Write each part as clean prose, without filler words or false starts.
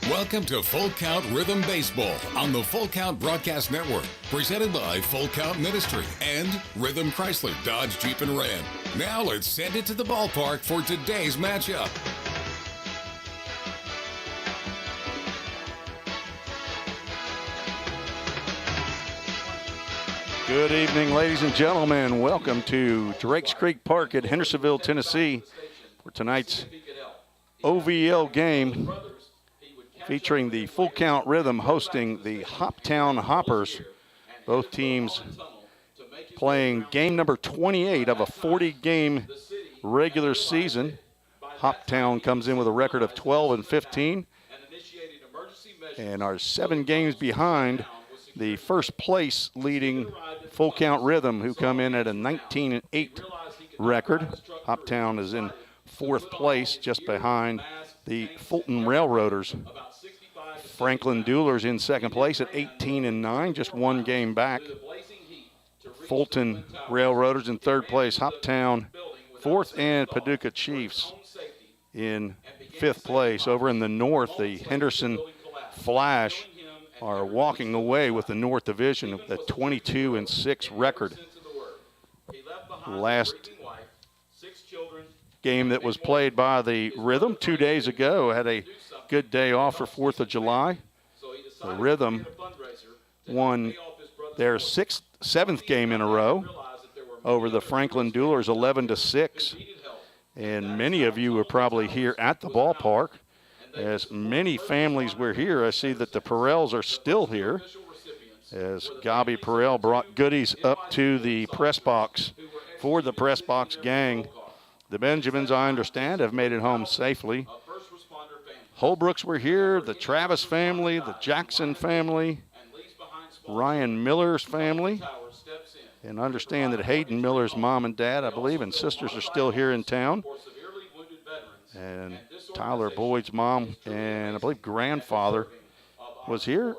Welcome to Full Count Rhythm Baseball on the Full Count Broadcast Network, presented by Full Count Ministry and Rhythm Chrysler Dodge Jeep and Ram. Now let's send it to the ballpark for today's matchup. Good evening, ladies and gentlemen. Welcome to Drakes Creek Park at Hendersonville, Tennessee for tonight's OVL game, featuring the Full Count Rhythm hosting the Hoptown Hoppers. Both teams playing game number 28 of a 40-game regular season. Hoptown comes in with a record of 12-15 and are 7 games behind the first place leading Full Count Rhythm, who come in at a 19-8 record. Hoptown is in 4th place, just behind the Fulton Railroaders. Franklin Duelers in 2nd place at 18-9, just 1 game back. Fulton Railroaders in 3rd place, Hoptown 4th, and Paducah Chiefs in 5th place. Over in the north, the Henderson Flash are walking away with the North Division of the 22-6 record. Last game that was played by the Rhythm 2 days ago had a good day off for 4th of July. The Rhythm won their 7th game in a row over the Franklin Duelers 11-6. And many of you were probably here at the ballpark. As many families were here, I see that the Perrells are still here, as Gabi Perrell brought goodies up to the press box for the press box gang. The Benjamins, I understand, have made it home safely. Holbrooks were here, the Travis family, the Jackson family, Ryan Miller's family, and I understand that Hayden Miller's mom and dad, I believe, and sisters are still here in town. And Tyler Boyd's mom and I believe grandfather was here.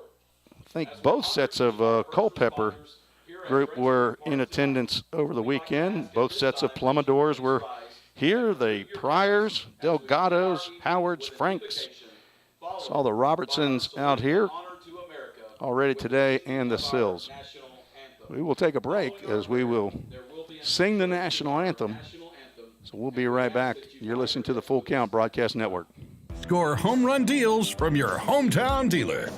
I think both sets of Culpeper group were in attendance over the weekend. Both sets of Plumidors were here. The Pryors, Delgados, Howards, Franks. Saw the Robertsons out here already today, and the Sills. We will take a break as we will sing the national anthem. So we'll be right back. You're listening to the Full Count Broadcast Network. Score home run deals from your hometown dealer.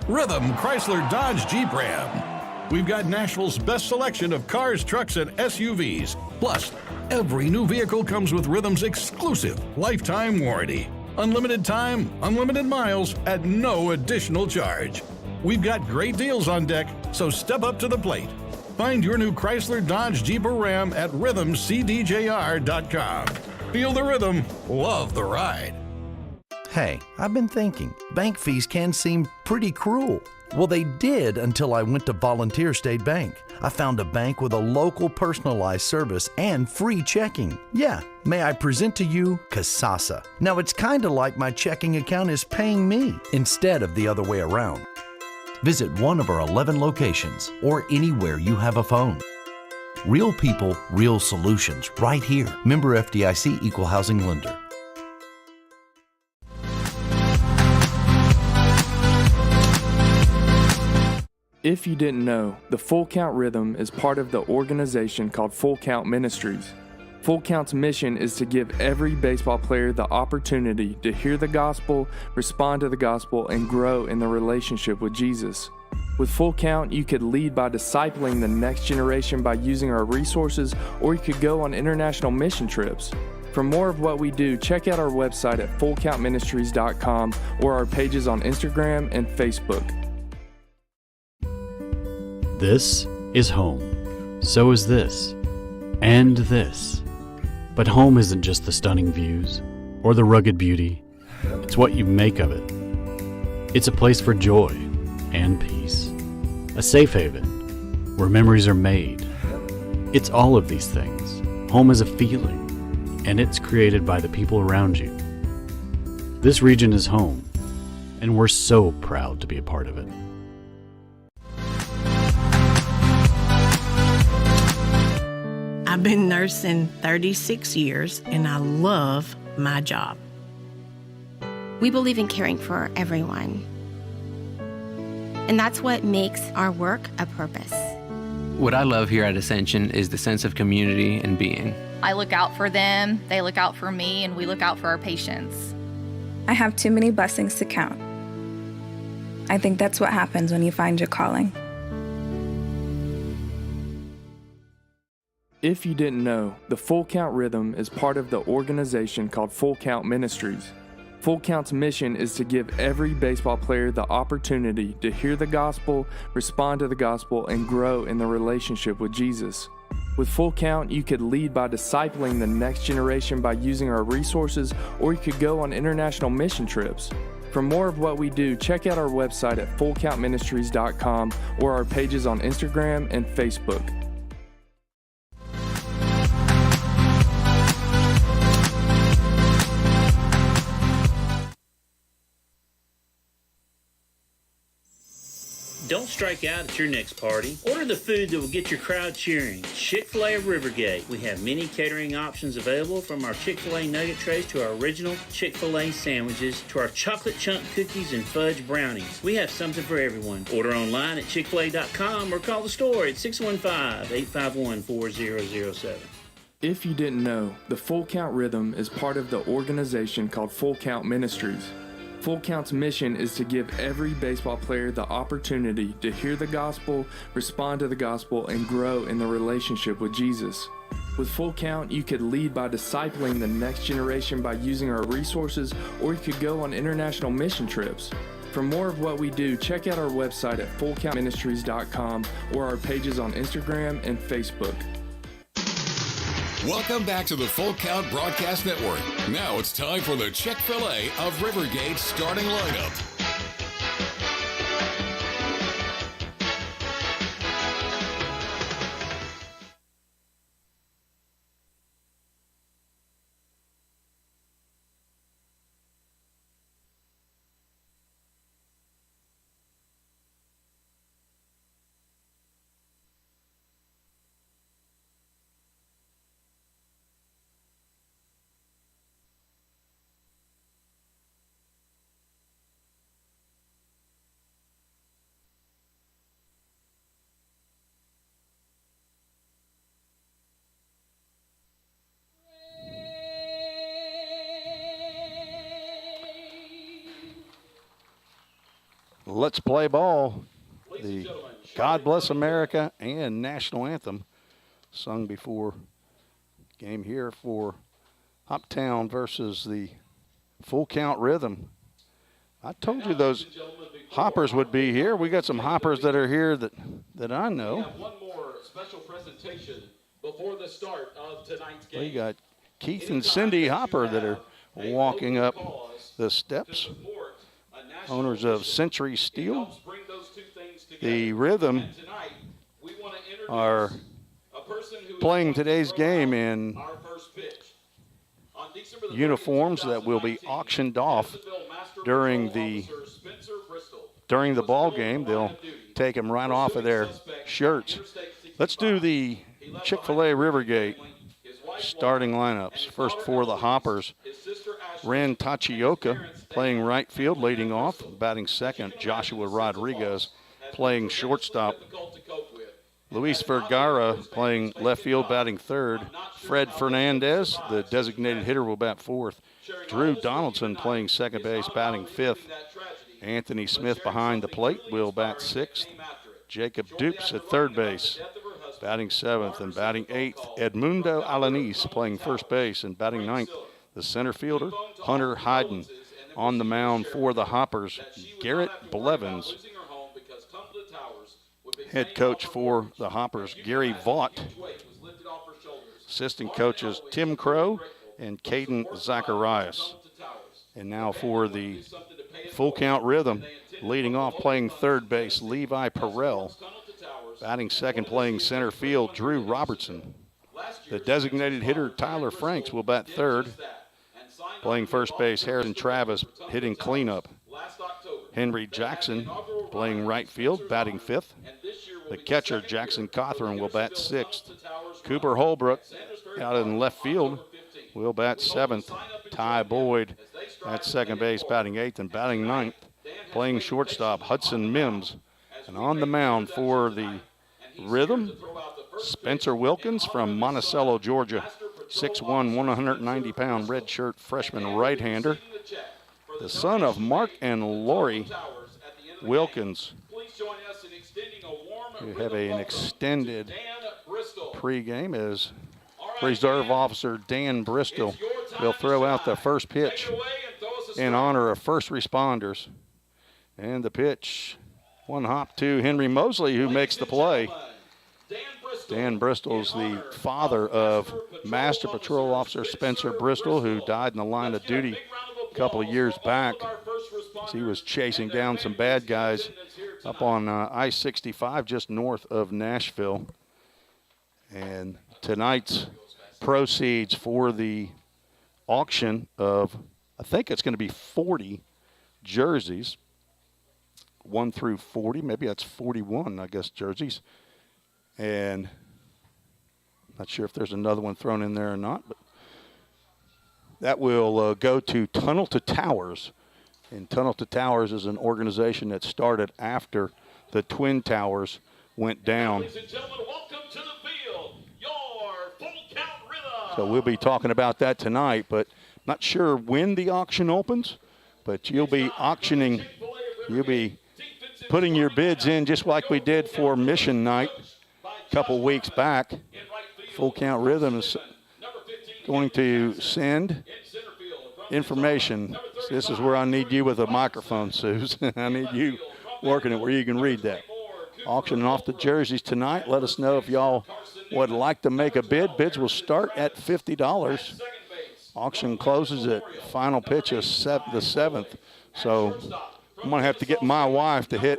Rhythm Chrysler Dodge Jeep Ram. We've got Nashville's best selection of cars, trucks, and SUVs. Plus, every new vehicle comes with Rhythm's exclusive lifetime warranty. Unlimited time, unlimited miles at no additional charge. We've got great deals on deck, so step up to the plate. Find your new Chrysler Dodge Jeep or Ram at rhythmcdjr.com. Feel the rhythm, love the ride. Hey, I've been thinking, bank fees can seem pretty cruel. Well, they did until I went to Volunteer State Bank. I found a bank with a local personalized service and free checking. Yeah, may I present to you Kasasa. Now, it's kind of like my checking account is paying me instead of the other way around. Visit one of our 11 locations or anywhere you have a phone. Real people, real solutions, right here. Member FDIC Equal Housing Lender. If you didn't know, the Full Count Rhythm is part of the organization called Full Count Ministries. Full Count's mission is to give every baseball player the opportunity to hear the gospel, respond to the gospel, and grow in their relationship with Jesus. With Full Count, you could lead by discipling the next generation by using our resources, or you could go on international mission trips. For more of what we do, check out our website at fullcountministries.com or our pages on Instagram and Facebook. This is home. So is this. And this. But home isn't just the stunning views or the rugged beauty. It's what you make of it. It's a place for joy and peace. A safe haven where memories are made. It's all of these things. Home is a feeling, and it's created by the people around you. This region is home, and we're so proud to be a part of it. I've been nursing 36 years, and I love my job. We believe in caring for everyone. And that's what makes our work a purpose. What I love here at Ascension is the sense of community and being. I look out for them, they look out for me, and we look out for our patients. I have too many blessings to count. I think that's what happens when you find your calling. If you didn't know, the Full Count Rhythm is part of the organization called Full Count Ministries. Full Count's mission is to give every baseball player the opportunity to hear the gospel, respond to the gospel, and grow in the relationship with Jesus. With Full Count, you could lead by discipling the next generation by using our resources, or you could go on international mission trips. For more of what we do, check out our website at fullcountministries.com or our pages on Instagram and Facebook. Don't strike out at your next party. Order the food that will get your crowd cheering. Chick-fil-A of Rivergate. We have many catering options available, from our Chick-fil-A nugget trays to our original Chick-fil-A sandwiches to our chocolate chunk cookies and fudge brownies. We have something for everyone. Order online at chickfil-a.com or call the store at 615-851-4007. If you didn't know, the Full Count Rhythm is part of the organization called Full Count Ministries. Full Count's mission is to give every baseball player the opportunity to hear the gospel, respond to the gospel, and grow in the relationship with Jesus. With Full Count, you could lead by discipling the next generation by using our resources, or you could go on international mission trips. For more of what we do, check out our website at fullcountministries.com or our pages on Instagram and Facebook. Welcome back to the Full Count Broadcast Network. Now it's time for the Chick-fil-A of Rivergate starting lineup. Let's play ball. The God Bless America and National Anthem sung before game here for Hoptown versus the Full Count Rhythm. I told you those hoppers would be here. We got some hoppers that are here that I know. We have one more special presentation before the start of tonight's game. We got Keith and Cindy Hopper that are walking up the steps. Owners of Century Steel. The Rhythm are playing today's game in uniforms that will be auctioned off during the ball game. They'll take them right off of their shirts. Let's do the Chick-fil-A Rivergate starting lineups. First for the Hoppers, Ren Tachioka playing right field, leading off. Batting second, Joshua Rodriguez playing shortstop. Luis Vergara playing left field, batting third. Fred Fernandez, the designated hitter, will bat fourth. Drew Donaldson playing second base, batting fifth. Anthony Smith behind the plate will bat sixth. Jacob Dupes at third base, batting seventh. And batting eighth, Edmundo Alanis playing first base. And batting ninth, the center fielder, Hunter Hyden. On the mound for the Hoppers, Garrett Blevins. Head coach for the Hoppers, Gary Vaught. Assistant coaches, Tim Crow and Caden Zacharias. And now for the Full Count Rhythm, leading off playing third base, Levi Perrell. Batting second, playing center field, Drew Robertson. The designated hitter, Tyler Franks, will bat third. Playing first base, Harrison Travis hitting cleanup. Henry Jackson playing right field, batting fifth. The catcher, Jackson Cothran, will bat sixth. Cooper Holbrook out in left field will bat seventh. Ty Boyd at second base, batting 8th, and batting 9th, playing shortstop, Hudson Mims. And on the mound for the Rhythm, Spencer Wilkins from Monticello, Georgia, 6'1", 190-pound redshirt freshman right-hander. The son of Mark and Lori Wilkins. We have an extended pregame as Reserve Officer Dan Bristol will throw out the first pitch in honor of first responders. And the pitch, one hop to Henry Mosley, who makes the play. Dan Bristol's the father of Master Patrol Officer Spencer Bristol, who died in the line of duty a couple of years back. He was chasing down some bad guys up on I-65 just north of Nashville. And tonight's proceeds for the auction of, I think it's going to be 40 jerseys, 1 through 40, maybe that's 41, I guess, jerseys. And not sure if there's another one thrown in there or not, but that will go to Tunnel to Towers. And Tunnel to Towers is an organization that started after the Twin Towers went down. Ladies and gentlemen, welcome to the field, your Full Count Rhythm. So we'll be talking about that tonight, but not sure when the auction opens, but you'll be auctioning, you'll be putting your bids in just like we did for Mission Night a couple weeks back. Full Count Rhythm is going to send information. This is where I need you with a microphone, Suze. I need you working it where you can read that. Auctioning off the jerseys tonight. Let us know if y'all would like to make a bid. Bids will start at $50. Auction closes at final pitch of the 7th. So I'm going to have to get my wife to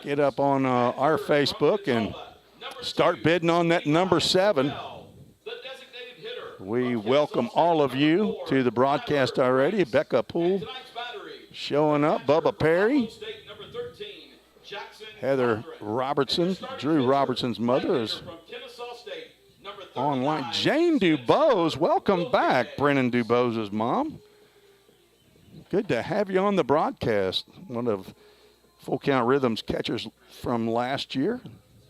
get up on our Facebook and start bidding on that number 7. We welcome all of you to the broadcast already. Becca Poole showing up. Bubba Perry. Heather Robertson, Drew Robertson's mother, is online. Jane Dubose, welcome back. Brennan Dubose's mom. Good to have you on the broadcast. One of Full Count Rhythm's catchers from last year.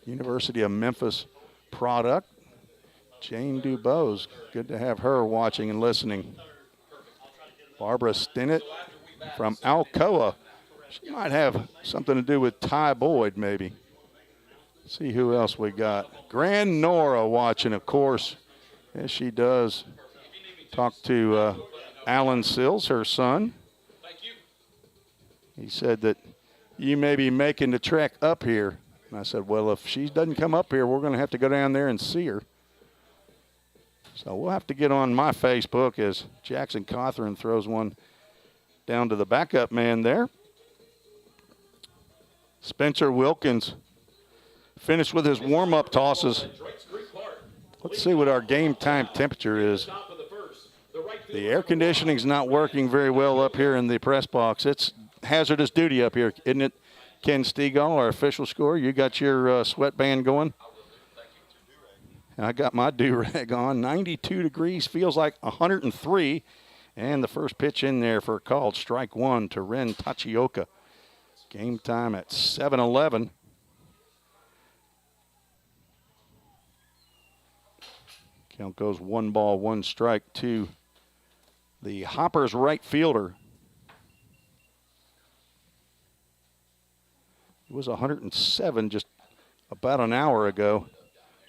University of Memphis product. Jane Dubose, good to have her watching and listening. Barbara Stinnett from Alcoa. She might have something to do with Ty Boyd, maybe. See who else we got. Grand Nora watching, of course, as she does. Talk to Alan Sills, her son. He said that you may be making the trek up here. And I said, well, if she doesn't come up here, we're going to have to go down there and see her. So we'll have to get on my Facebook as Jackson Cawthorn throws one down to the backup man there. Spencer Wilkins finished with his warm-up tosses. Let's see what our game time temperature is. The air conditioning's not working very well up here in the press box. It's hazardous duty up here, isn't it? Ken Stegall, our official scorer, you got your sweatband going? I got my do-rag on. 92 degrees, feels like 103. And the first pitch in there for a called strike one to Ren Tachioka. Game time at 7:11. Count goes 1 ball, 1 strike to the Hoppers right fielder. It was 107 just about an hour ago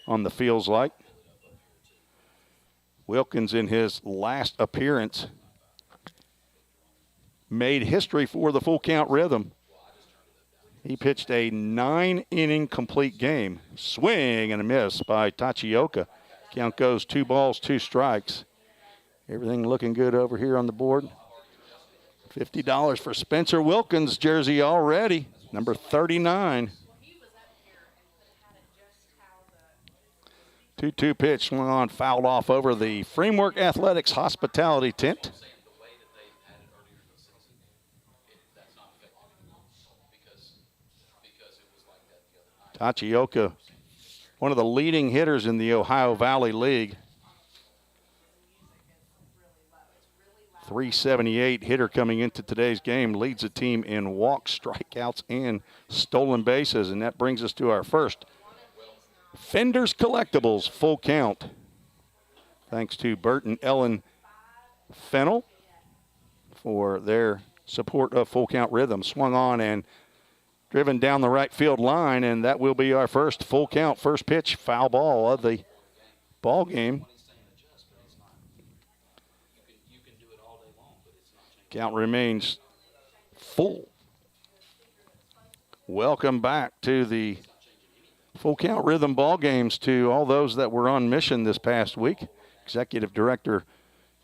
on the Feels Like. Wilkins, in his last appearance, made history for the Full Count Rhythm. He pitched a 9-inning complete game. Swing and a miss by Tachioka. Count goes 2 balls, 2 strikes. Everything looking good over here on the board. $50 for Spencer Wilkins' jersey already, number 39. 2-2 pitch, swung on, fouled off over the Framework Athletics hospitality tent. Tachioka, one of the leading hitters in the Ohio Valley League. .378 hitter coming into today's game, leads the team in walks, strikeouts, and stolen bases. And that brings us to our first Fenders Collectibles full count. Thanks to Bert and Ellen Fennell for their support of Full Count Rhythm. Swung on and driven down the right field line, and that will be our first full count, first pitch, foul ball of the ball game. Count remains full. Welcome back to the Full Count Rhythm ball games to all those that were on mission this past week. Executive Director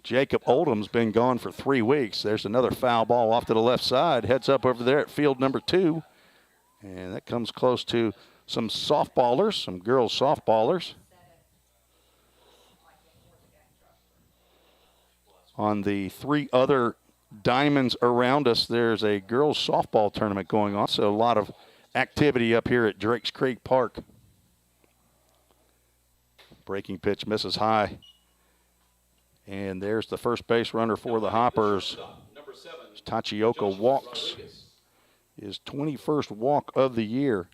Jacob Oldham's been gone for 3 weeks. There's another foul ball off to the left side. Heads up over there at field number 2. And that comes close to some softballers, some girls softballers. On the 3 other diamonds around us, there's a girls softball tournament going on. So a lot of activity up here at Drakes Creek Park. Breaking pitch misses high. And there's the first base runner for the Hoppers. Tachioka walks his 21st walk of the year.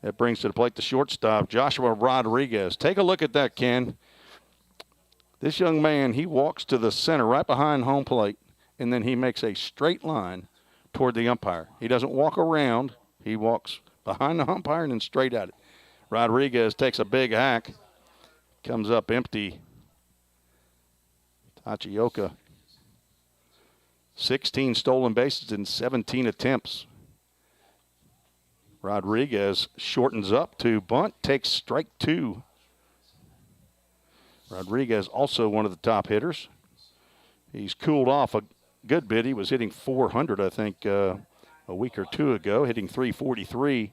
That brings to the plate the shortstop, Joshua Rodriguez. Take a look at that, Ken. This young man, he walks to the center right behind home plate, and then he makes a straight line toward the umpire. He doesn't walk around. He walks behind the umpire and then straight at it. Rodriguez takes a big hack, comes up empty. Tachioka, 16 stolen bases in 17 attempts. Rodriguez shortens up to bunt, takes strike 2. Rodriguez also one of the top hitters. He's cooled off a good bit. He was hitting 400, I think, a week or 2 ago, hitting 343.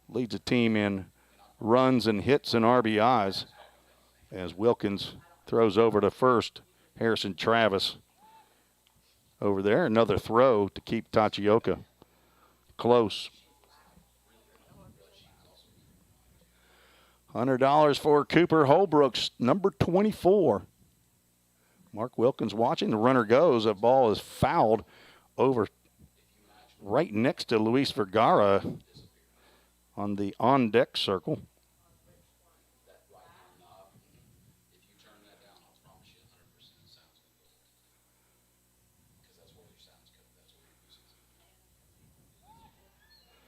Leads the team in runs and hits and RBIs as Wilkins throws over to first. Harrison Travis over there. Another throw to keep Tachioka close. $100 for Cooper Holbrooks, number 24. Mark Wilkins watching. The runner goes. A ball is fouled over right next to Luis Vergara on the on-deck circle.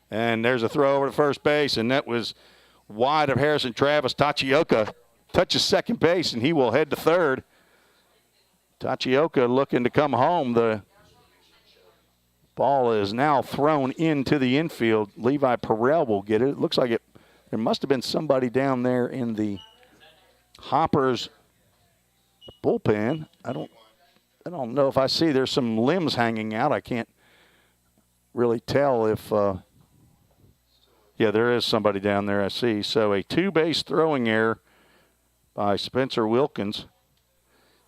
And there's a throw over to first base, and that was wide of Harrison Travis. Tachioka touches second base, and he will head to third. Tachioka looking to come home. The ball is now thrown into the infield. Levi Perel will get it. It looks like there must have been somebody down there in the Hoppers bullpen. I don't know if I see. There's some limbs hanging out. I can't really tell if yeah, there is somebody down there I see. So a 2-base throwing error by Spencer Wilkins.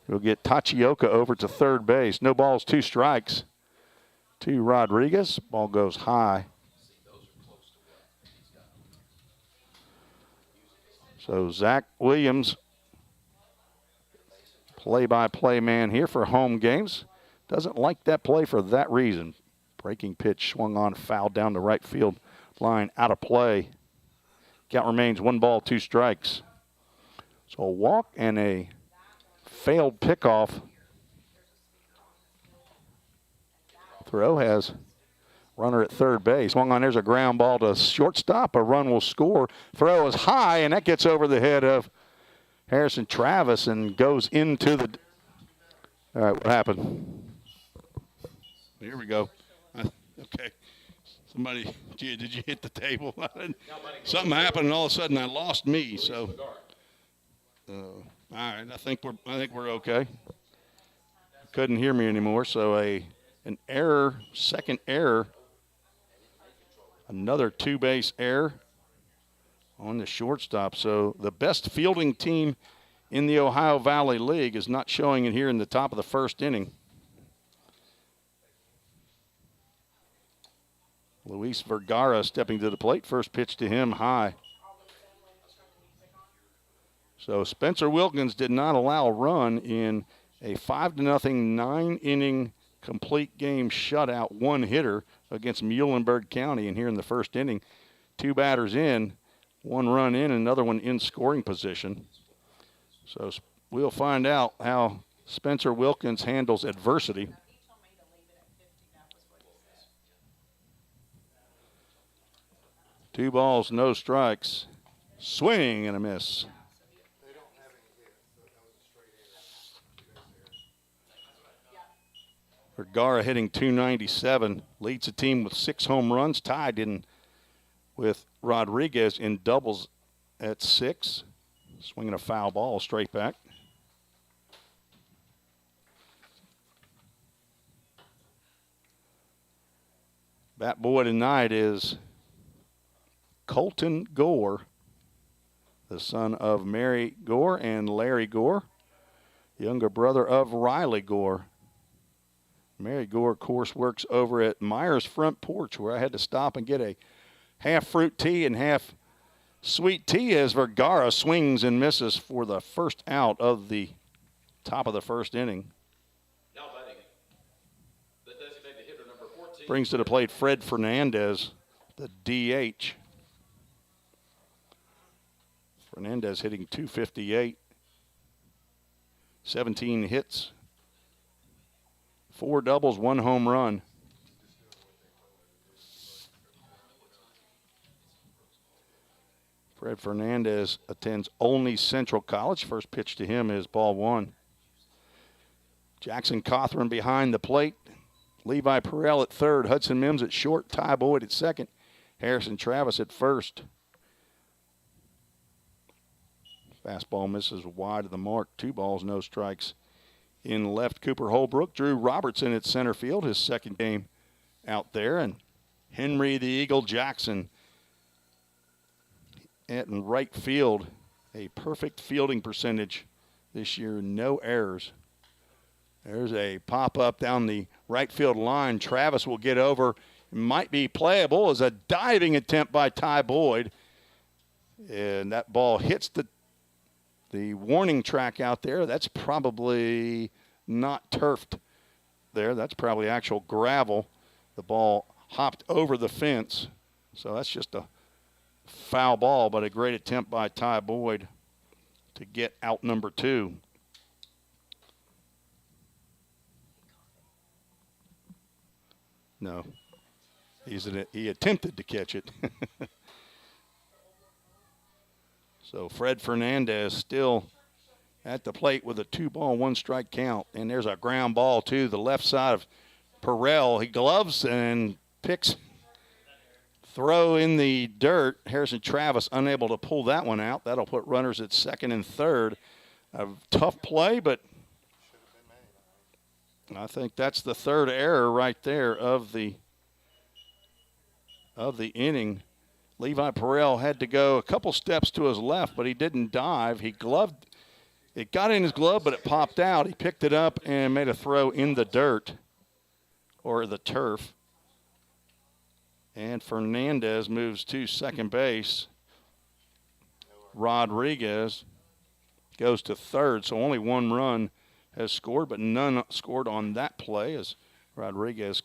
We'll get Tachioka over to third base. No balls, 2 strikes to Rodriguez. Ball goes high. So Zach Williams, play-by-play man here for home games. Doesn't like that play for that reason. Breaking pitch swung on, fouled down the right field line, out of play. Count remains 1 ball, 2 strikes. So a walk and a failed pickoff. Throw has runner at third base. Swung on, there's a ground ball to shortstop. A run will score. Throw is high, and that gets over the head of Harrison Travis and goes into the. All right, what happened? Here we go. Okay. Somebody, gee, did you hit the table? Something happened, and all of a sudden I lost me. So, all right, I think we're okay. Couldn't hear me anymore. So an error, second error, another 2-base error on the shortstop. So the best fielding team in the Ohio Valley League is not showing it here in the top of the first inning. Luis Vergara stepping to the plate. First pitch to him high. So Spencer Wilkins did not allow a run in a 5-0 9-inning complete game shutout, one hitter against Muhlenberg County. And here in the first inning, 2 batters in, 1 run in, another one in scoring position. So we'll find out how Spencer Wilkins handles adversity. Two balls, no strikes. Swing and a miss. Vergara hitting .297, leads the team with 6 home runs, tied in with Rodriguez in doubles at 6. Swinging a foul ball straight back. Bat boy tonight is Colton Gore, the son of Mary Gore and Larry Gore, younger brother of Riley Gore. Mary Gore, of course, works over at Myers Front Porch, where I had to stop and get a half fruit tea and half sweet tea as Vergara swings and misses for the first out of the top of the first inning. Now batting, the designated hitter number 14. Brings to the plate Fred Fernandez, the DH. Fernandez hitting .258, 17 hits, 4 doubles, 1 home run. Fred Fernandez attends Olney Central College. First pitch to him is ball 1. Jackson Cothran behind the plate. Levi Perrell at third. Hudson Mims at short. Ty Boyd at second. Harrison Travis at first. Fastball misses wide of the mark. 2 balls, no strikes. In left, Cooper Holbrook. Drew Robertson at center field, his second game out there. And Henry the Eagle Jackson at right field. A perfect fielding percentage this year, no errors. There's a pop-up down the right field line. Travis will get over. It might be playable as a diving attempt by Ty Boyd. And that ball hits the warning track out there. That's probably not turfed there. That's probably actual gravel. The ball hopped over the fence. So that's just a foul ball, but a great attempt by Ty Boyd to get out number 2. No. He attempted to catch it. So Fred Fernandez still at the plate with a 2-ball, 1-strike count. And there's a ground ball to the left side of Perrell. He gloves and picks. Throw in the dirt. Harrison Travis unable to pull that one out. That'll put runners at second and third. A tough play, but I think that's the third error right there of the inning. Levi Perrell had to go a couple steps to his left, but he didn't dive. He gloved. It got in his glove, but it popped out. He picked it up and made a throw in the dirt or the turf. And Fernandez moves to second base. Rodriguez goes to third, so only 1 run has scored, but none scored on that play as Rodriguez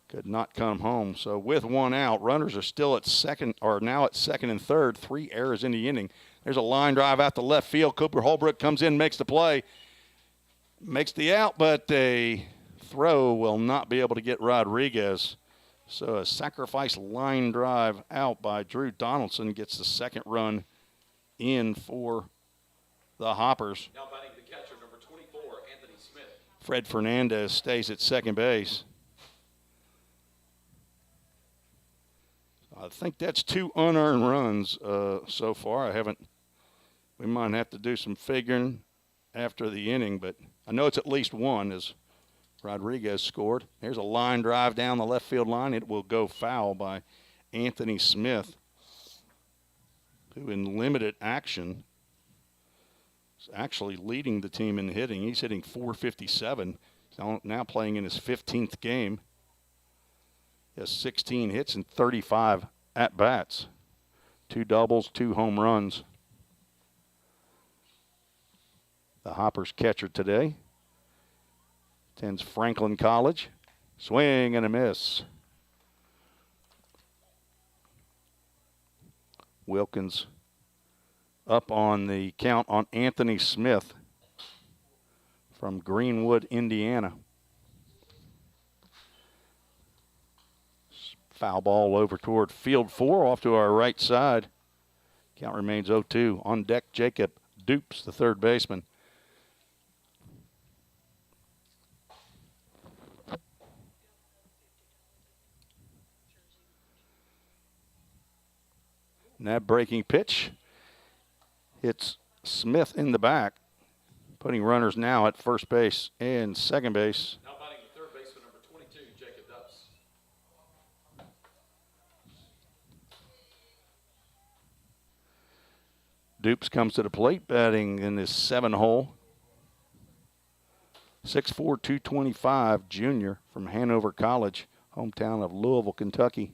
could not come home. So with 1 out, runners are still at second, or now at second and third. 3 errors in the inning. There's a line drive out to left field. Cooper Holbrook comes in, makes the play, makes the out, but a throw will not be able to get Rodriguez. So a sacrifice line drive out by Drew Donaldson gets the second run in for the Hoppers. Now batting the catcher, number 24, Anthony Smith. Fred Fernandez stays at second base. I think that's 2 unearned runs so far. We might have to do some figuring after the inning, but I know it's at least 1 as Rodriguez scored. There's a line drive down the left field line. It will go foul by Anthony Smith, who in limited action is actually leading the team in hitting. He's hitting .457. He's now playing in his 15th game. He has 16 hits and 35 at-bats. 2 doubles, 2 home runs. The Hoppers catcher today Attends Franklin College. Swing and a miss. Wilkins up on the count on Anthony Smith from Greenwood, Indiana. Foul ball over toward field 4 off to our right side. Count remains 0-2. On deck, Jacob Dupes, the third baseman. And that breaking pitch hits Smith in the back, putting runners now at first base and second base. Now batting the third baseman, number 22, Jacob Dupes. Dupes comes to the plate, batting in his 7-hole. 6'4", 225, junior from Hanover College, hometown of Louisville, Kentucky.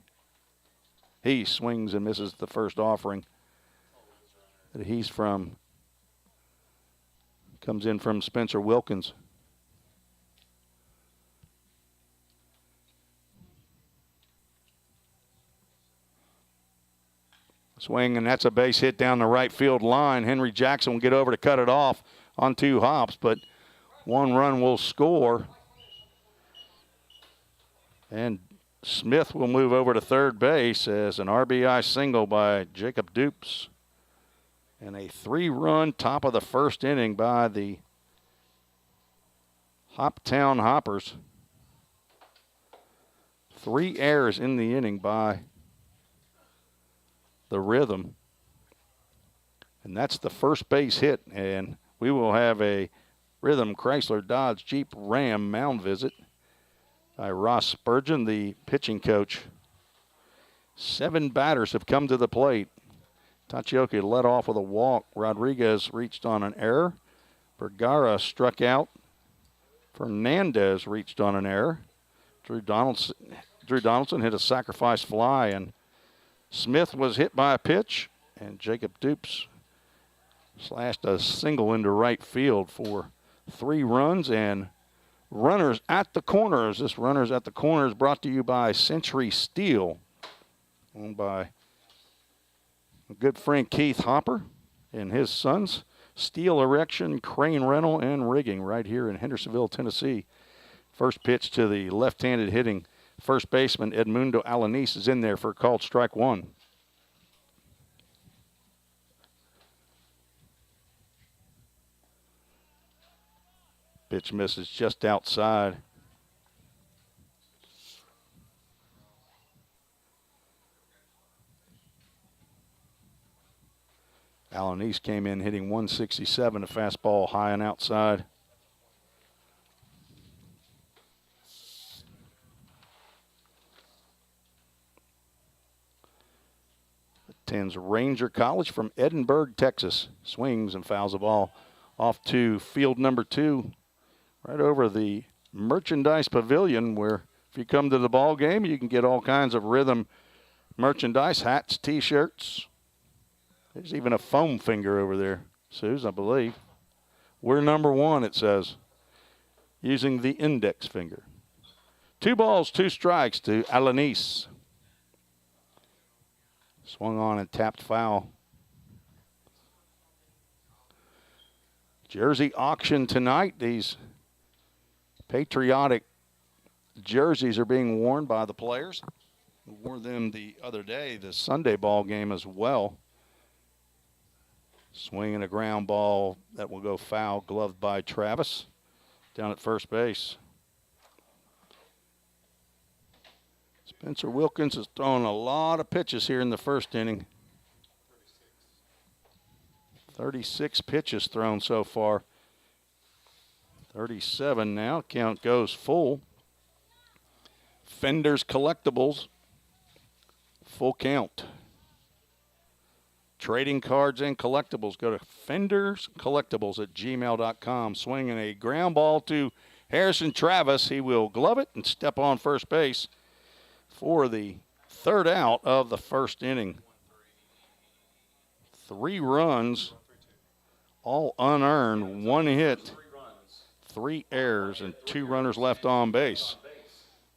He swings and misses the first offering that he's from. Comes in from Spencer Wilkins. Swing, and that's a base hit down the right field line. Henry Jackson will get over to cut it off on 2 hops, but 1 run will score. And Smith will move over to third base as an RBI single by Jacob Dupes. And a 3-run top of the first inning by the Hoptown Hoppers. 3 errors in the inning by the Rhythm. And that's the first base hit. And we will have a Rhythm Chrysler Dodge Jeep Ram mound visit by Ross Spurgeon, the pitching coach. 7 batters have come to the plate. Tachioka led off with a walk. Rodriguez reached on an error. Vergara struck out. Fernandez reached on an error. Drew Donaldson hit a sacrifice fly, and Smith was hit by a pitch, and Jacob Dupes slashed a single into right field for 3 runs and runners at the corners. This Runners at the Corners brought to you by Century Steel, owned by a good friend Keith Hopper and his sons. Steel erection, crane rental, and rigging right here in Hendersonville, Tennessee. First pitch to the left-handed hitting first baseman Edmundo Alanis is in there for a called strike 1. Pitch misses just outside. Alanis came in hitting 167, a fastball high and outside. Attends Ranger College from Edinburgh, Texas. Swings and fouls the ball off to field number 2, right over the merchandise pavilion, where if you come to the ball game, you can get all kinds of Rhythm merchandise, hats, T-shirts. There's even a foam finger over there, Suze, I believe. We're number 1, it says, using the index finger. 2 balls, 2 strikes to Alanis. Swung on and tapped foul. Jersey auction tonight. These patriotic jerseys are being worn by the players. We wore them the other day, the Sunday ball game as well. Swinging a ground ball that will go foul, gloved by Travis down at first base. Spencer Wilkins has thrown a lot of pitches here in the first inning. 36 pitches thrown so far. 37 now. Count goes full. Fender's Collectibles, full count. Trading cards and collectibles. Go to fenderscollectibles@gmail.com. Swinging a ground ball to Harrison Travis. He will glove it and step on first base for the 3rd out of the first inning. 3 runs, all unearned, 1 hit, 3 errors and 2 runners left on base.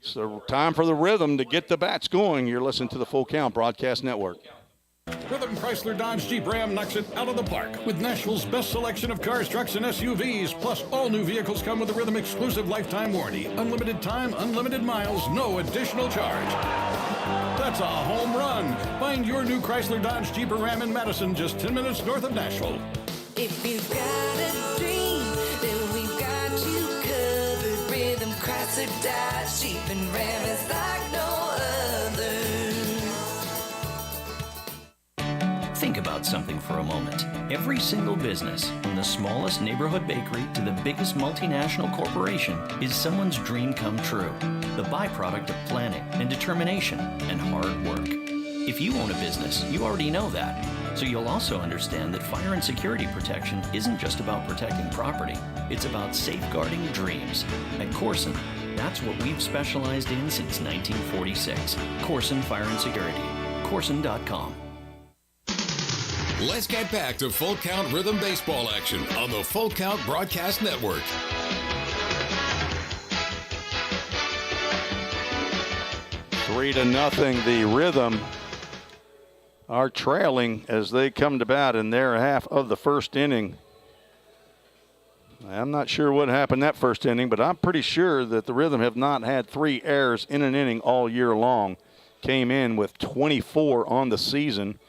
So time for the Rhythm to get the bats going. You're listening to the Full Count Broadcast Network. Rhythm Chrysler Dodge Jeep Ram knocks it out of the park with Nashville's best selection of cars, trucks, and SUVs. Plus, all new vehicles come with a Rhythm exclusive lifetime warranty. Unlimited time, unlimited miles, no additional charge. That's a home run. Find your new Chrysler Dodge Jeep Ram in Madison, just 10 minutes north of Nashville. If you've got a dream, then we've got you covered. Rhythm Chrysler Dodge Jeep and Ram is like no other. Think about something for a moment. Every single business, from the smallest neighborhood bakery to the biggest multinational corporation, is someone's dream come true. The byproduct of planning and determination and hard work. If you own a business, you already know that. So you'll also understand that fire and security protection isn't just about protecting property. It's about safeguarding dreams. At Corson, that's what we've specialized in since 1946. Corson Fire and Security. Corson.com. Let's get back to Full Count Rhythm Baseball action on the Full Count Broadcast Network. Three to nothing, the Rhythm are trailing as they come to bat in their half of the first inning. I'm not sure what happened that first inning, but I'm pretty sure that the Rhythm have not had 3 errors in an inning all year long. Came in with 24 on the season,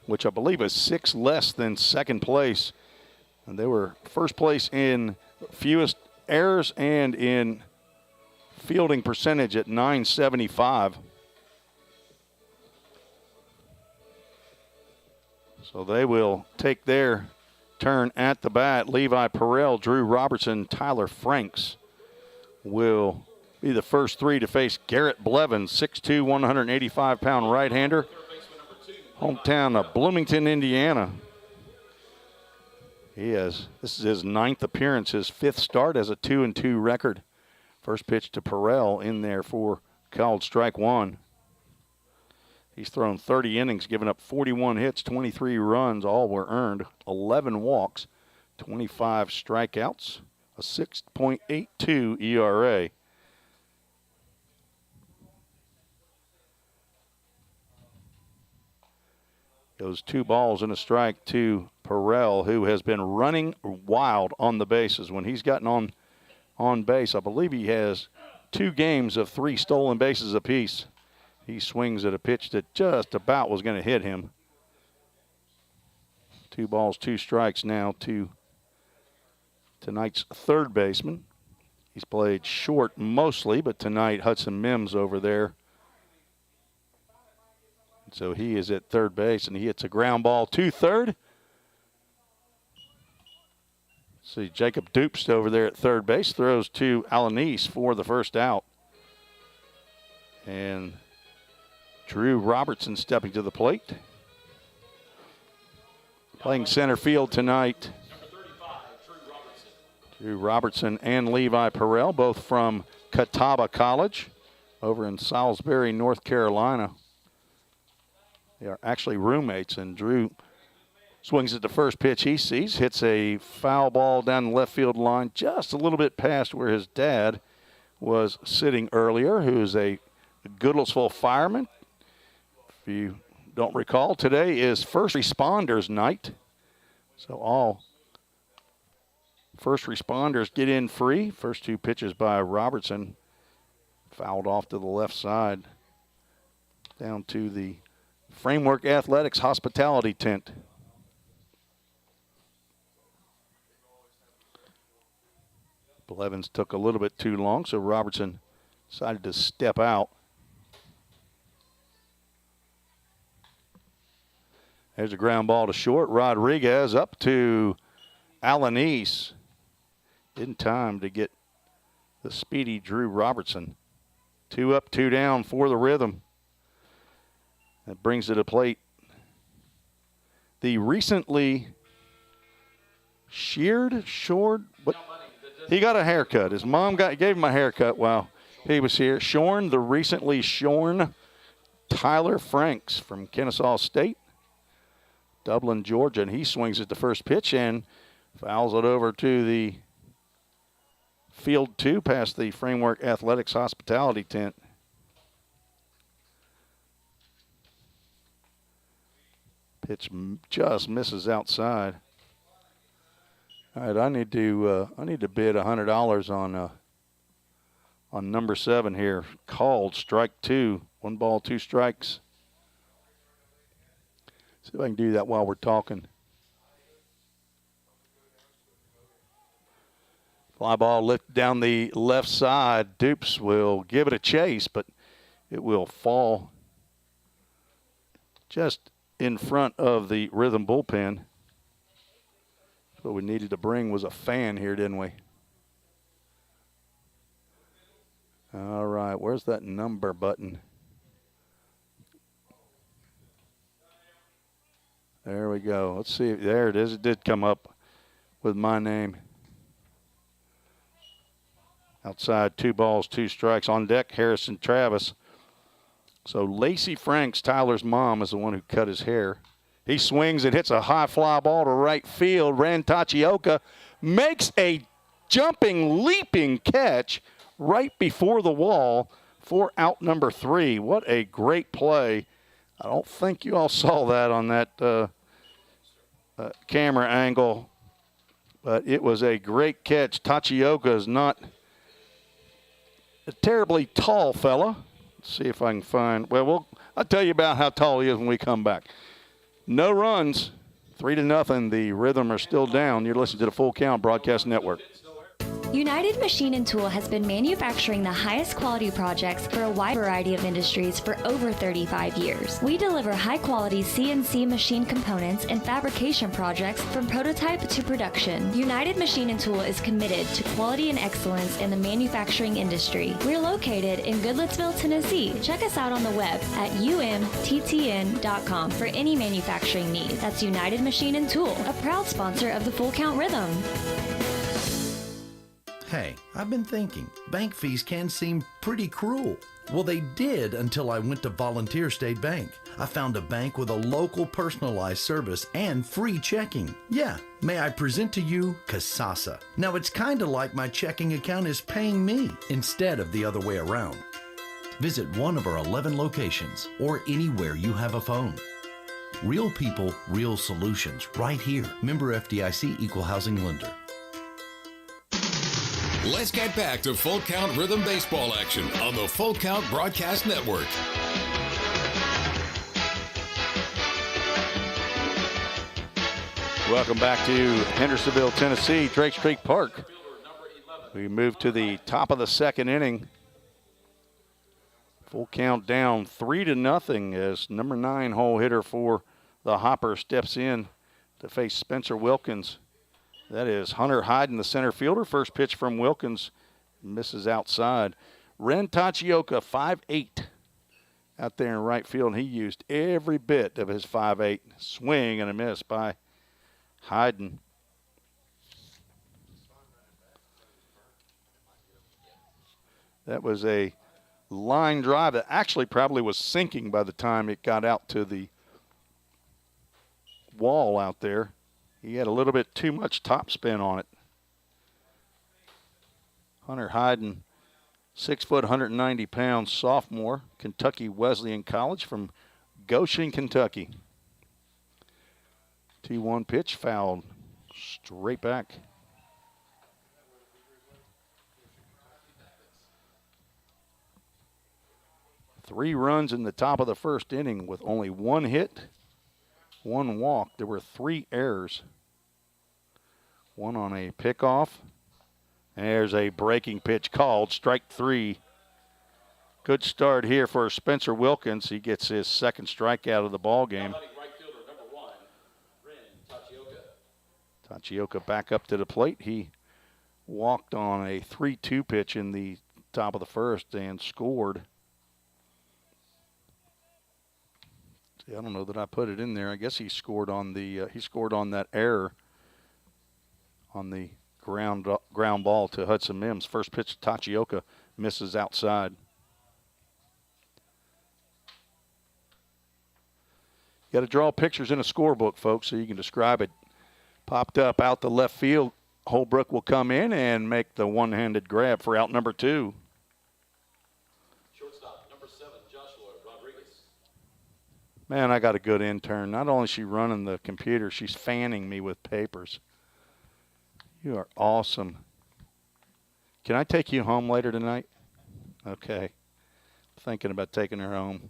which I believe is 6 less than second place. And they were first place in fewest errors and in fielding percentage at .975. So they will take their turn at the bat. Levi Perrell, Drew Robertson, Tyler Franks will be the first 3 to face Garrett Blevins, 6'2", 185-pound right-hander. Hometown of Bloomington, Indiana. This is his 9th appearance, his 5th start as a 2-2 record. First pitch to Perrell in there for called strike 1. He's thrown 30 innings, given up 41 hits, 23 runs, all were earned, 11 walks, 25 strikeouts, a 6.82 ERA. Goes 2 balls and a strike to Perrell, who has been running wild on the bases. When he's gotten on base, I believe he has 2 games of 3 stolen bases apiece. He swings at a pitch that just about was going to hit him. 2 balls, 2 strikes now to tonight's third baseman. He's played short mostly, but tonight Hudson Mims over there. So he is at third base, and he hits a ground ball to third. See Jacob Dupst over there at third base, throws to Alanis for the first out. And Drew Robertson stepping to the plate. Playing center field tonight. Drew Robertson and Levi Perrell, both from Catawba College over in Salisbury, North Carolina. They are actually roommates, and Drew swings at the first pitch he sees, hits a foul ball down the left field line just a little bit past where his dad was sitting earlier, who is a Goodlettsville fireman. If you don't recall, today is First Responders Night, so all first responders get in free. First 2 pitches by Robertson, fouled off to the left side, down to the Framework Athletics hospitality tent. Blevins took a little bit too long, so Robertson decided to step out. There's a ground ball to short. Rodriguez up to Alanis. In time to get the speedy Drew Robertson. 2 up, 2 down for the Rhythm. That brings it to plate. The recently shored, what? He got a haircut. His mom gave him a haircut while he was here. The recently shorn Tyler Franks from Kennesaw State, Dublin, Georgia, and he swings at the first pitch and fouls it over to the field 2 past the Framework Athletics hospitality tent. Pitch just misses outside. All right, I need to bid $100 on number 7 here. Called strike 2. 1 ball, 2 strikes. See if I can do that while we're talking. Fly ball lifted down the left side. Dupes will give it a chase, but it will fall just in front of the Rhythm bullpen. What we needed to bring was a fan here, didn't we? All right, where's that number button? There we go. Let's see. There it is. It did come up with my name. Outside, 2 balls, 2 strikes. On deck, Harrison Travis. So Lacey Franks, Tyler's mom, is the one who cut his hair. He swings and hits a high fly ball to right field. Ran Tachioka makes a jumping, leaping catch right before the wall for out number 3. What a great play. I don't think you all saw that on that camera angle, but it was a great catch. Tachioka is not a terribly tall fella. Let's see if I can find, I'll tell you about how tall he is when we come back. No runs, 3-0. The Rhythm are still down. You're listening to the Full Count Broadcast Network. United Machine and Tool has been manufacturing the highest quality projects for a wide variety of industries for over 35 years. We deliver high-quality CNC machine components and fabrication projects from prototype to production. United Machine and Tool is committed to quality and excellence in the manufacturing industry. We're located in Goodlettsville, Tennessee. Check us out on the web at umttn.com for any manufacturing need. That's United Machine and Tool, a proud sponsor of the Full Count Rhythm. Hey, I've been thinking, bank fees can seem pretty cruel. Well, they did until I went to Volunteer State Bank. I found a bank with a local personalized service and free checking. Yeah, may I present to you Kasasa. Now, it's kind of like my checking account is paying me instead of the other way around. Visit one of our 11 locations or anywhere you have a phone. Real people, real solutions, right here. Member FDIC Equal Housing Lender. Let's get back to Full Count Rhythm baseball action on the Full Count Broadcast Network. Welcome back to Hendersonville, Tennessee, Drake Street Park. We move to the top of the second inning. Full count down 3-0 as number 9 hole hitter for the Hopper steps in to face Spencer Wilkins. That is Hunter Hyden, the center fielder. First pitch from Wilkins misses outside. Ren Tachioka, 5'8", out there in right field. And he used every bit of his 5'8". Swing and a miss by Hyden. That was a line drive that actually probably was sinking by the time it got out to the wall out there. He had a little bit too much topspin on it. Hunter Hyden, 6 foot, 190 pounds, sophomore, Kentucky Wesleyan College from Goshen, Kentucky. 2-1 pitch, fouled straight back. Three runs in the top of the first inning with only 1 hit, 1 walk. There were 3 errors. 1 on a pickoff. There's a breaking pitch called, strike 3. Good start here for Spencer Wilkins. He gets his second strikeout of the ball game. Tachioka back up to the plate. He walked on a 3-2 pitch in the top of the first and scored. See, I don't know that I put it in there. I guess he scored on that error on the ground ball to Hudson Mims. First pitch to Tachioka misses outside. You got to draw pictures in a scorebook, folks, so you can describe it. Popped up out the left field Holbrook will come in and make the one-handed grab for out number 2. Shortstop, number 7, Joshua Rodriguez. Man, I got a good intern. Not only is she running the computer, she's fanning me with papers. You are awesome. Can I take you home later tonight? Okay. Thinking about taking her home.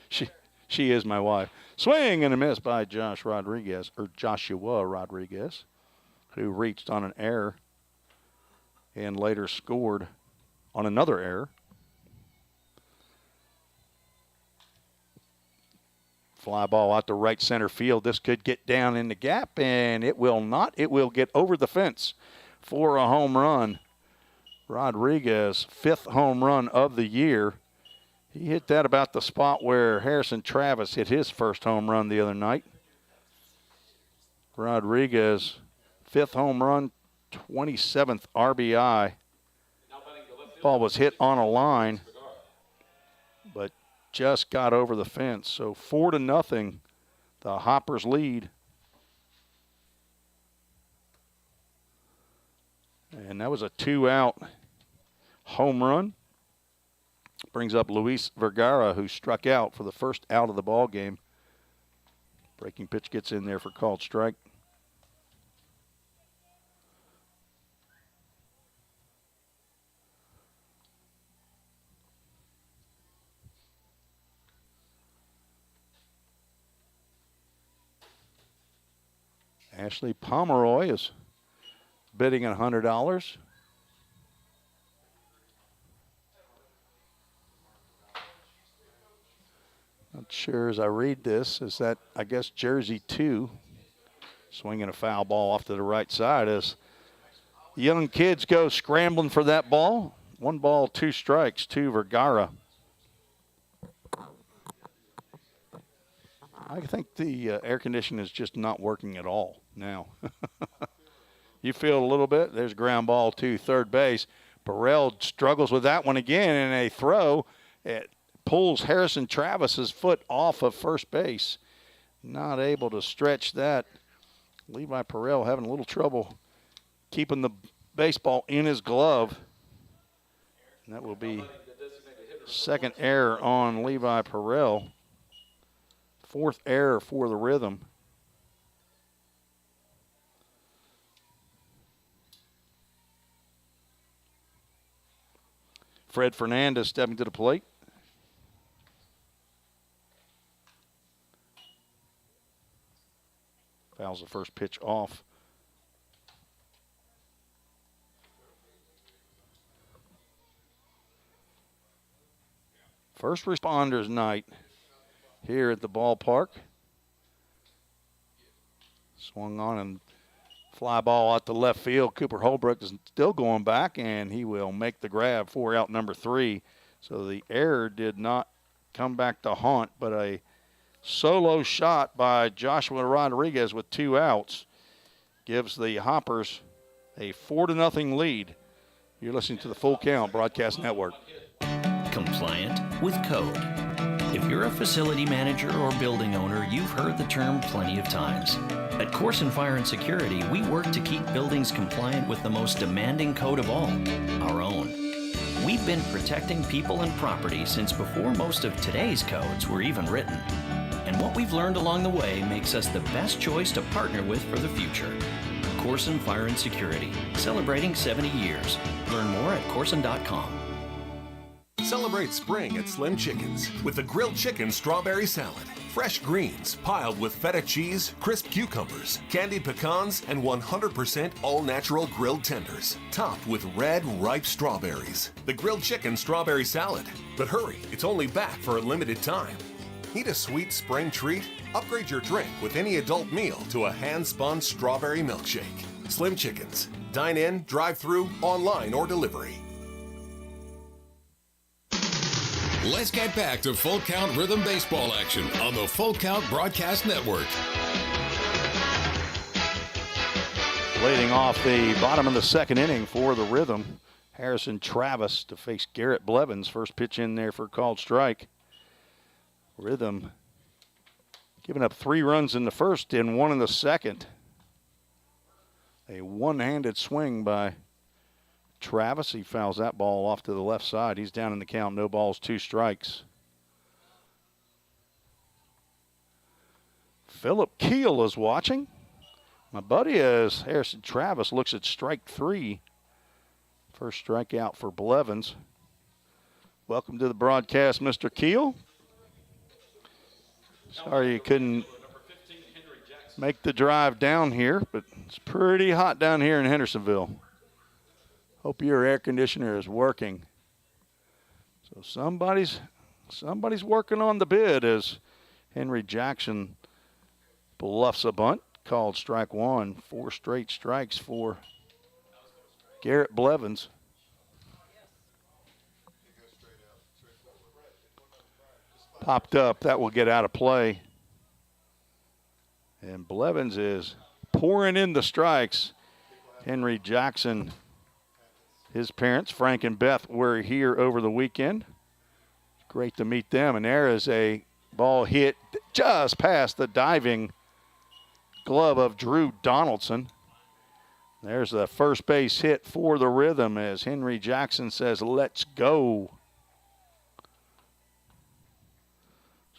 She is my wife. Swing and a miss by Joshua Rodriguez, who reached on an error and later scored on another error. Fly ball out to right center field. This could get down in the gap, and it will not. It will get over the fence for a home run. Rodriguez, 5th home run of the year. He hit that about the spot where Harrison Travis hit his first home run the other night. Rodriguez, 5th home run, 27th RBI. Ball was hit on a line, but just got over the fence. So 4-0, the Hoppers lead. And that was a 2-out home run. Brings up Luis Vergara, who struck out for the first out of the ball game. Breaking pitch gets in there for called strike. Ashley Pomeroy is bidding $100. Not sure as I read this, is that, I guess, jersey 2. Swinging a foul ball off to the right side as the young kids go scrambling for that ball. 1 ball, 2 strikes to Vergara. I think the air conditioning is just not working at all now. You feel a little bit. There's a ground ball to third base. Burrell struggles with that one again, and a throw. It pulls Harrison Travis's foot off of first base. Not able to stretch that. Levi Burrell having a little trouble keeping the baseball in his glove. And that will be second error on Levi Burrell. 4th error for the Rhythm. Fred Fernandez stepping to the plate. Fouls the first pitch off. First responders night here at the ballpark. Swung on and fly ball out to left field. Cooper Holbrook is still going back, and he will make the grab for out number 3. So the error did not come back to haunt, but a solo shot by Joshua Rodriguez with 2 outs gives the Hoppers a 4-0 lead. You're listening to the Full Count Broadcast Network. Compliant with code. If you're a facility manager or building owner, you've heard the term plenty of times. At Corson Fire and Security, we work to keep buildings compliant with the most demanding code of all, our own. We've been protecting people and property since before most of today's codes were even written. And what we've learned along the way makes us the best choice to partner with for the future. Corson Fire and Security, celebrating 70 years. Learn more at corson.com. Celebrate spring at Slim Chickens with the grilled chicken strawberry salad. Fresh greens piled with feta cheese, crisp cucumbers, candied pecans, and 100% all-natural grilled tenders. Topped with red, ripe strawberries. The grilled chicken strawberry salad. But hurry, it's only back for a limited time. Need a sweet spring treat? Upgrade your drink with any adult meal to a hand-spun strawberry milkshake. Slim Chickens. Dine in, drive-through, online, or delivery. Let's get back to Full Count Rhythm Baseball action on the Full Count Broadcast Network. Leading off the bottom of the second inning for the Rhythm, Harrison Travis to face Garrett Blevins. First pitch in there for called strike. Rhythm giving up 3 runs in the first and 1 in the second. A one-handed swing by Travis. He fouls that ball off to the left side. He's down in the count. No balls, 2 strikes. Philip Keel is watching. My buddy as Harrison Travis looks at strike 3. First strikeout for Blevins. Welcome to the broadcast, Mr. Keel. Sorry you couldn't make the drive down here, but it's pretty hot down here in Hendersonville. Hope your air conditioner is working. So somebody's working on the bid as Henry Jackson bluffs a bunt, called strike 1. 4 straight strikes for Garrett Blevins. Popped up, that will get out of play. And Blevins is pouring in the strikes. Henry Jackson, his parents, Frank and Beth, were here over the weekend. Great to meet them. And there is a ball hit just past the diving glove of Drew Donaldson. There's the first base hit for the Rhythm as Henry Jackson says, let's go.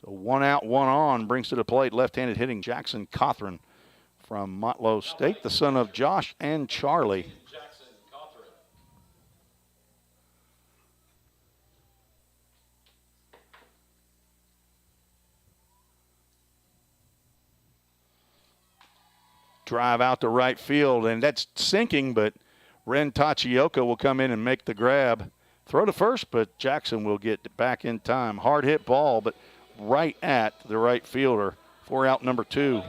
So 1 out, 1 on brings to the plate left-handed hitting Jackson Cothran from Motlow State, the son of Josh and Charlie. Drive out to right field, and that's sinking, but Ren Tachioka will come in and make the grab. Throw to first, but Jackson will get back in time. Hard hit ball, but right at the right fielder. 4 out, number 2.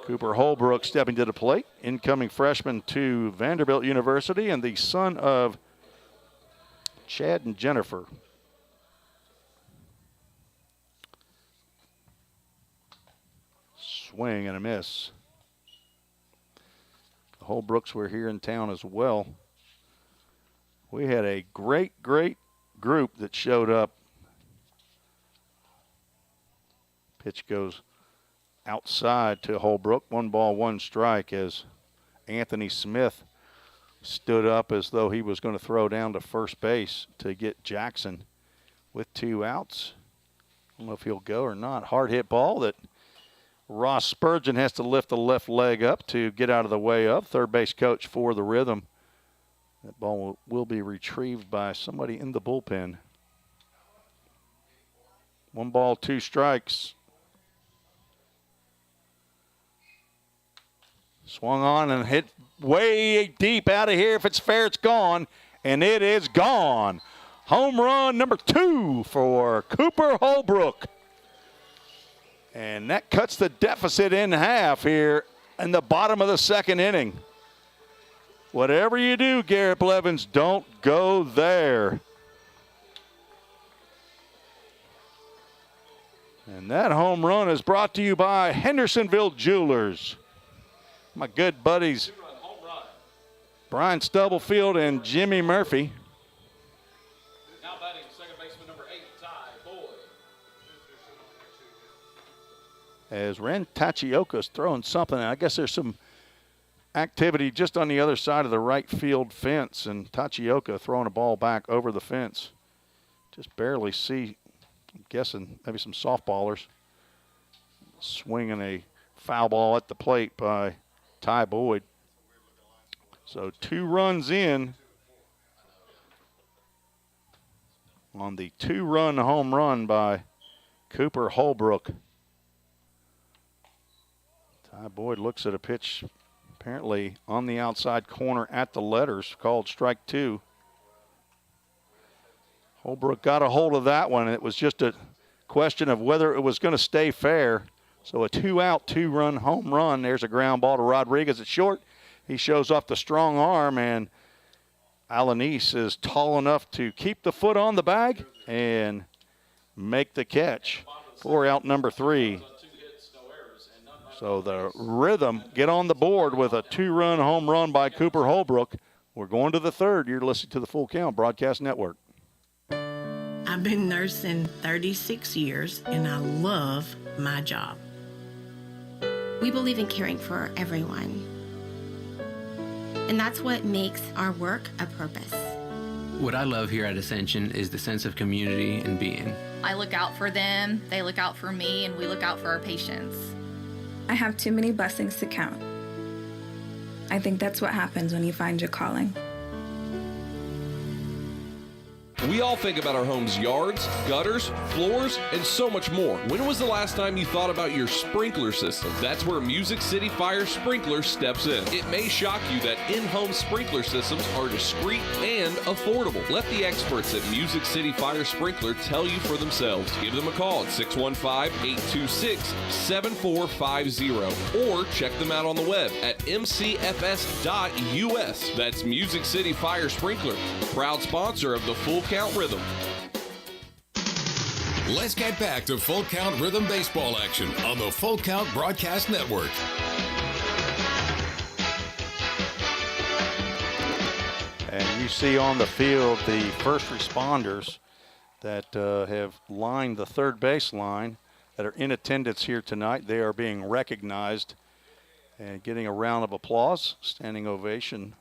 Cooper Holbrook stepping to the plate. Incoming freshman to Vanderbilt University and the son of Chad and Jennifer. Swing and a miss. The Holbrooks were here in town as well. We had a great group that showed up. Pitch goes outside to Holbrook. 1 ball, 1 strike as Anthony Smith stood up as though he was going to throw down to first base to get Jackson with 2 outs. I don't know if he'll go or not. Hard hit ball that Ross Spurgeon has to lift the left leg up to get out of the way of. Third base coach for the Rhythm. That ball will be retrieved by somebody in the bullpen. 1 ball, 2 strikes. Swung on and hit way deep out of here. If it's fair, it's gone. And it is gone. Home run number 2 for Cooper Holbrook. And that cuts the deficit in half here in the bottom of the 2nd inning. Whatever you do, Garrett Blevins, don't go there. And that home run is brought to you by Hendersonville Jewelers. My good buddies, Brian Stubblefield and Jimmy Murphy. Now batting second baseman number 8, Ty Boyd. As Ren Tachioka's throwing something, I guess there's some activity just on the other side of the right field fence, and Tachioka throwing a ball back over the fence. Just barely see, I'm guessing, maybe some softballers swinging a foul ball at the plate by Ty Boyd. So 2 runs in on the 2-run home run by Cooper Holbrook. Ty Boyd looks at a pitch apparently on the outside corner at the letters, called strike 2. Holbrook got a hold of that one, and it was just a question of whether it was going to stay fair. So a 2-out, 2-run home run. There's a ground ball to Rodriguez at short. He shows off the strong arm, and Alanis is tall enough to keep the foot on the bag and make the catch. 4 out, number 3. So the Rhythm get on the board with a 2-run home run by Cooper Holbrook. We're going to the 3rd. You're listening to the Full Count Broadcast Network. I've been nursing 36 years, and I love my job. We believe in caring for everyone. And that's what makes our work a purpose. What I love here at Ascension is the sense of community and being. I look out for them, they look out for me, and we look out for our patients. I have too many blessings to count. I think that's what happens when you find your calling. We all think about our home's yards, gutters, floors, and so much more. When was the last time you thought about your sprinkler system? That's where Music City Fire Sprinkler steps in. It may shock you that in-home sprinkler systems are discreet and affordable. Let the experts at Music City Fire Sprinkler tell you for themselves. Give them a call at 615-826-7450 or check them out on the web at mcfs.us. That's Music City Fire Sprinkler, proud sponsor of the Full Count Rhythm. Let's get back to Full Count Rhythm baseball action on the Full Count Broadcast Network. And you see on the field the first responders that have lined the third base line that are in attendance here tonight. They are being recognized and getting a round of applause, standing ovation.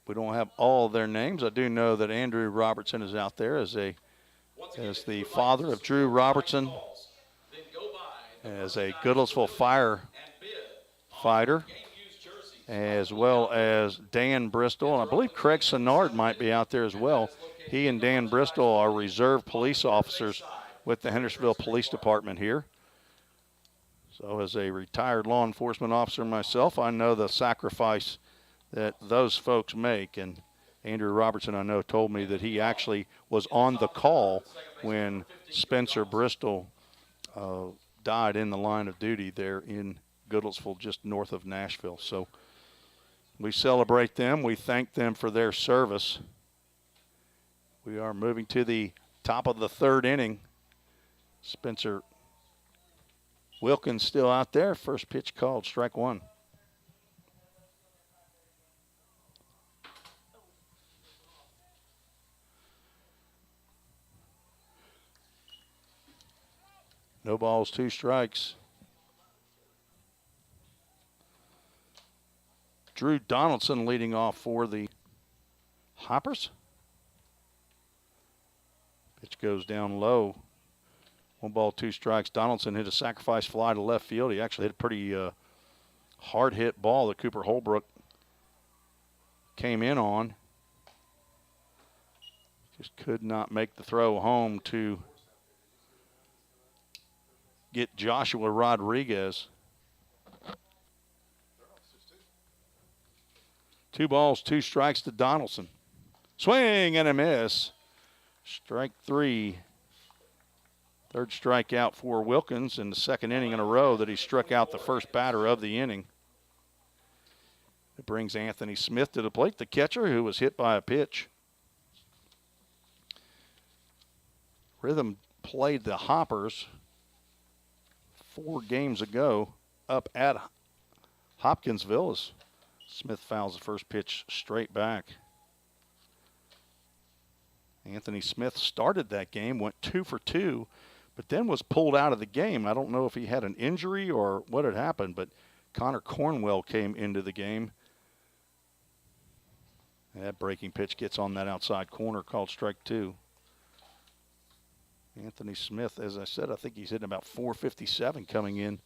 We don't have all their names. I do know that Andrew Robertson is out there as the father of Drew Robertson, as a Goodlettsville firefighter, as well as Dan Bristol. And I believe Craig Sennard might be out there as well. He and Dan Bristol are reserve police officers with the Hendersonville Police Department here. So as a retired law enforcement officer myself, I know the sacrifice that those folks make. And Andrew Robertson, I know, told me that he actually was on the call when Spencer Bristol died in the line of duty there in Goodlettsville, just north of Nashville. So we celebrate them. We thank them for their service. We are moving to the top of the third inning. Spencer Wilkins still out there. First pitch called, strike one. No balls, two strikes. Drew Donaldson leading off for the Hoppers. Pitch goes down low. One ball, two strikes. Donaldson hit a sacrifice fly to left field. He actually hit a pretty hard hit ball that Cooper Holbrook came in on. Just could not make the throw home to get Joshua Rodriguez. 2 balls, 2 strikes to Donaldson. Swing and a miss. Strike 3. Third strikeout for Wilkins in the second inning in a row that he struck out the first batter of the inning. It brings Anthony Smith to the plate, the catcher, who was hit by a pitch. Rhythm played the Hoppers 4 games ago up at Hopkinsville as Smith fouls the first pitch straight back. Anthony Smith started that game, went 2 for 2, but then was pulled out of the game. I don't know if he had an injury or what had happened, but Connor Cornwell came into the game. And that breaking pitch gets on that outside corner, called strike 2. Anthony Smith, as I said, I think he's hitting about 457 coming in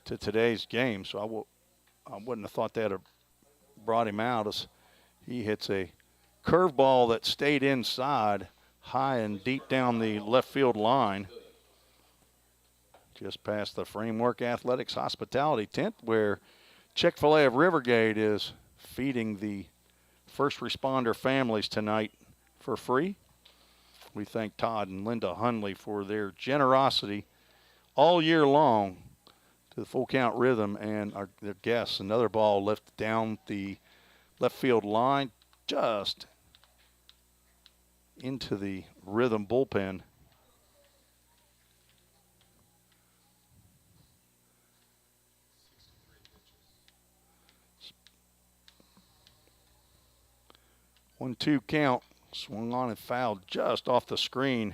to today's game. So I wouldn't have thought that have brought him out as he hits a curveball that stayed inside, high and deep down the left field line, just past the Framework Athletics Hospitality tent where Chick-fil-A of Rivergate is feeding the first responder families tonight for free. We thank Todd and Linda Hunley for their generosity all year long to the Full Count Rhythm and their guests. Another ball lifted down the left field line, just into the Rhythm bullpen. One-two count. Swung on and fouled just off the screen.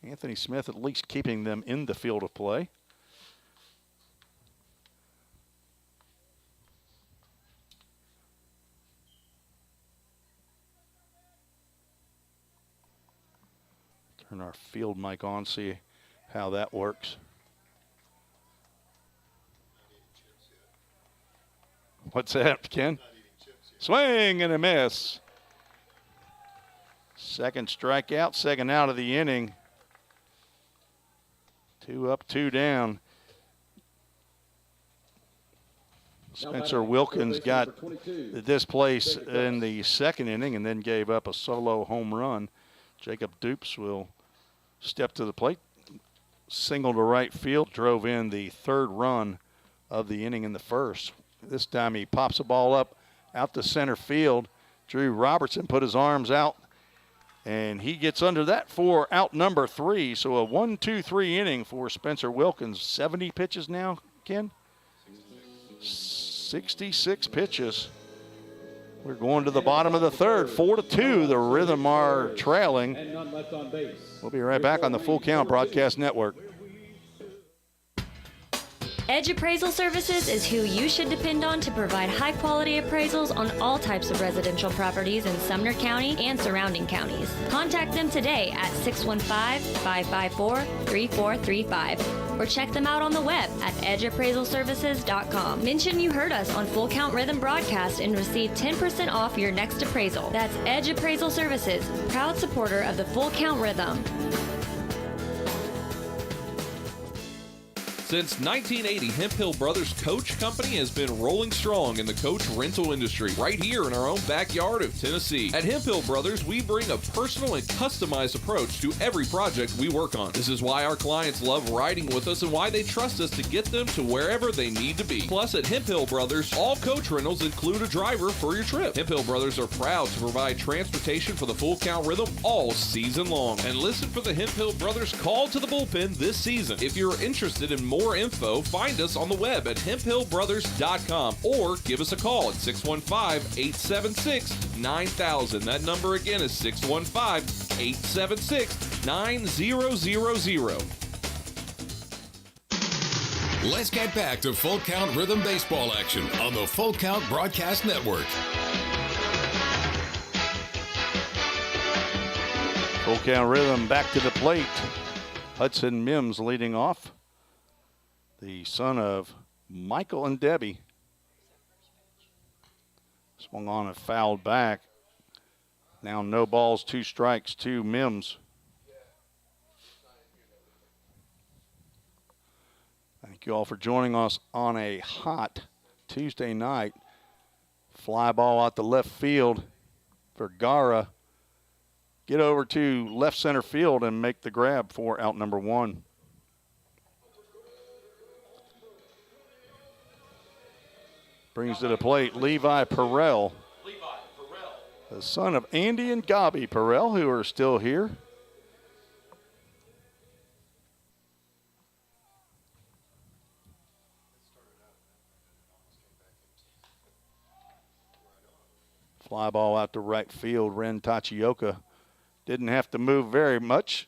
Anthony Smith at least keeping them in the field of play. Turn our field mic on, see how that works. What's that, Ken? Swing and a miss. Second strikeout, second out of the inning. 2 up, 2 down. Spencer Wilkins got this place in the second inning and then gave up a solo home run. Jacob Dupes will step to the plate, single to right field, drove in the third run of the inning in the first. This time he pops the ball up out to center field. Drew Robertson put his arms out, and he gets under that for out number 3. So a 1-2-3 inning for Spencer Wilkins. 70 pitches now, Ken? 66 pitches. We're going to the bottom of the third. 4-2, the Rhythm are trailing. We'll be right back on the Full Count Broadcast Network. Edge Appraisal Services is who you should depend on to provide high-quality appraisals on all types of residential properties in Sumner County and surrounding counties. Contact them today at 615-554-3435 or check them out on the web at edgeappraisalservices.com. Mention you heard us on Full Count Rhythm Broadcast and receive 10% off your next appraisal. That's Edge Appraisal Services, proud supporter of the Full Count Rhythm. Since 1980, Hemp Hill Brothers Coach Company has been rolling strong in the coach rental industry right here in our own backyard of Tennessee. At Hemp Hill Brothers, we bring a personal and customized approach to every project we work on. This is why our clients love riding with us and why they trust us to get them to wherever they need to be. Plus, at Hemp Hill Brothers, all coach rentals include a driver for your trip. Hemp Hill Brothers are proud to provide transportation for the Full Count Rhythm all season long. And listen for the Hemp Hill Brothers call to the bullpen this season. If you're interested in more info, find us on the web at hemphillbrothers.com or give us a call at 615-876-9000. That number again is 615-876-9000. Let's get back to Full Count Rhythm baseball action on the Full Count Broadcast Network. Full Count Rhythm back to the plate. Hudson Mims leading off. The son of Michael and Debbie. Swung on and fouled back. Now no balls, 2 strikes to Mims. Thank you all for joining us on a hot Tuesday night. Fly ball out to left field for Gara. Get over to left center field and make the grab for out number 1. Brings to the plate Levi Perrell, the son of Andy and Gabi Perrell, who are still here. Fly ball out to right field. Ren Tachioka didn't have to move very much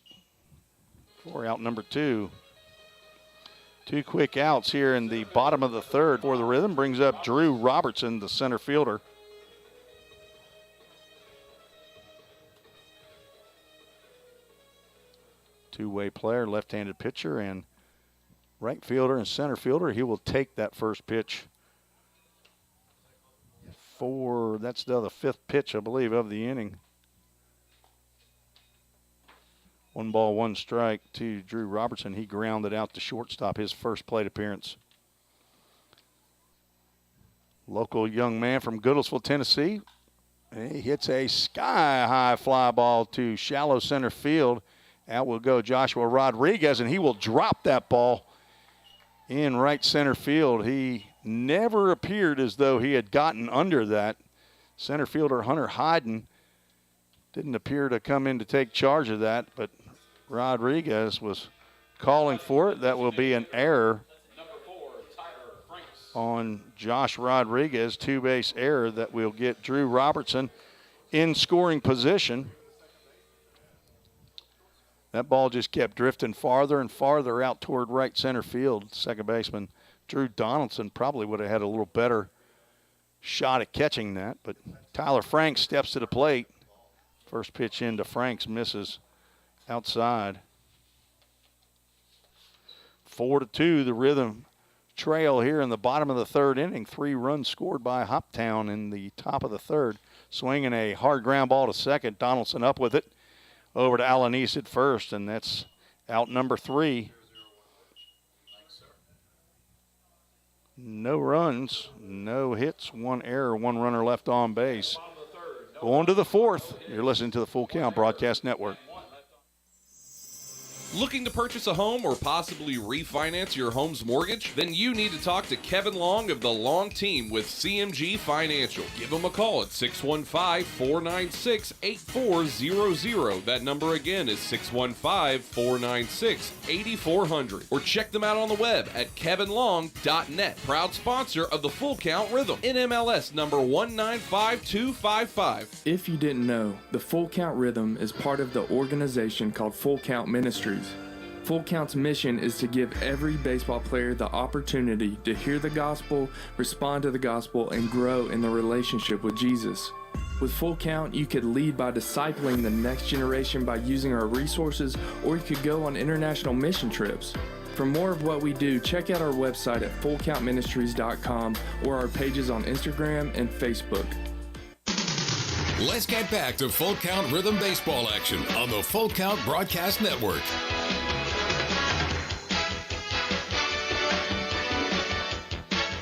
for out number 2. 2 quick outs here in the bottom of the third for the Rhythm. Brings up Drew Robertson, the center fielder. Two-way player, left-handed pitcher, and right fielder and center fielder. He will take that first pitch that's the 5th pitch, I believe, of the inning. 1 ball, 1 strike to Drew Robertson. He grounded out to shortstop, his first plate appearance. Local young man from Goodlettsville, Tennessee. He hits a sky-high fly ball to shallow center field. Out will go Joshua Rodriguez, and he will drop that ball in right center field. He never appeared as though he had gotten under that. Center fielder Hunter Hyden didn't appear to come in to take charge of that, but Rodriguez was calling for it. That will be an error on Josh Rodriguez, 2-base error that will get Drew Robertson in scoring position. That ball just kept drifting farther and farther out toward right center field. Second baseman Drew Donaldson probably would have had a little better shot at catching that, but Tyler Franks steps to the plate. First pitch into Franks misses outside. 4-2, the Rhythm trail here in the bottom of the third inning. 3 runs scored by Hoptown in the top of the third. Swinging a hard ground ball to second. Donaldson up with it. Over to Alanis at first, and that's out number 3. No runs, no hits, 1 error, 1 runner left on base. Going to the 4th. You're listening to the Full Count Broadcast Network. Looking to purchase a home or possibly refinance your home's mortgage? Then you need to talk to Kevin Long of the Long Team with CMG Financial. Give them a call at 615-496-8400. That number again is 615-496-8400. Or check them out on the web at kevinlong.net. Proud sponsor of the Full Count Rhythm. NMLS number 195255. If you didn't know, the Full Count Rhythm is part of the organization called Full Count Ministries. Full Count's mission is to give every baseball player the opportunity to hear the gospel, respond to the gospel, and grow in the relationship with Jesus. With Full Count, you could lead by discipling the next generation by using our resources, or you could go on international mission trips. For more of what we do, check out our website at fullcountministries.com or our pages on Instagram and Facebook. Let's get back to Full Count Rhythm baseball action on the Full Count Broadcast Network.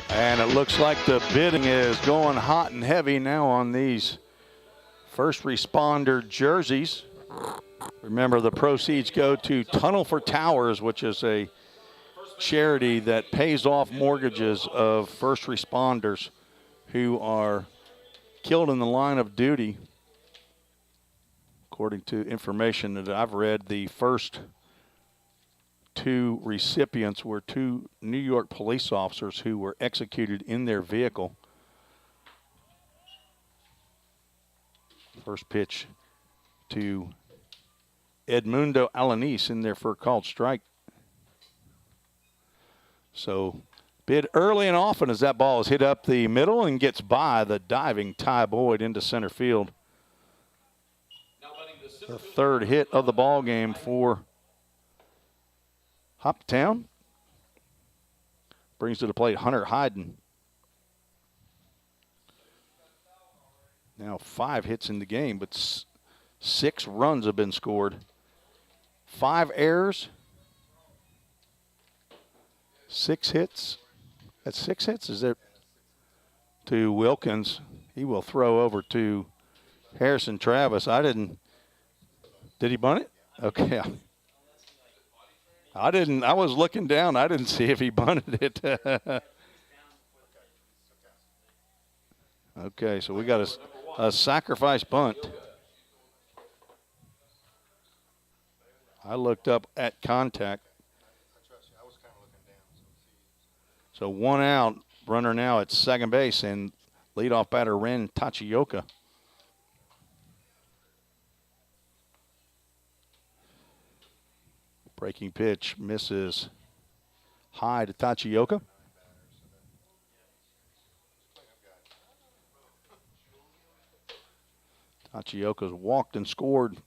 And it looks like the bidding is going hot and heavy now on these first responder jerseys. Remember, the proceeds go to Tunnel for Towers, which is a charity that pays off mortgages of first responders who are killed in the line of duty. According to information that I've read, the first 2 recipients were 2 New York police officers who were executed in their vehicle. First pitch to Edmundo Alanis in there for a called strike. So bid early and often as that ball is hit up the middle and gets by the diving Ty Boyd into center field. The 3rd hit of the ball game for Hoptown. Brings to the plate Hunter Hyden. Now 5 hits in the game, but 6 runs have been scored. 5 errors. 6 hits. That's 6 hits, is there? To Wilkins. He will throw over to Harrison Travis. Did he bunt it? Okay. I was looking down. I didn't see if he bunted it. Okay, so we got a sacrifice bunt. I looked up at contact. So 1 out, runner now at second base, and leadoff batter Ren Tachioka. Breaking pitch misses high to Tachioka. Tachioka's walked and scored.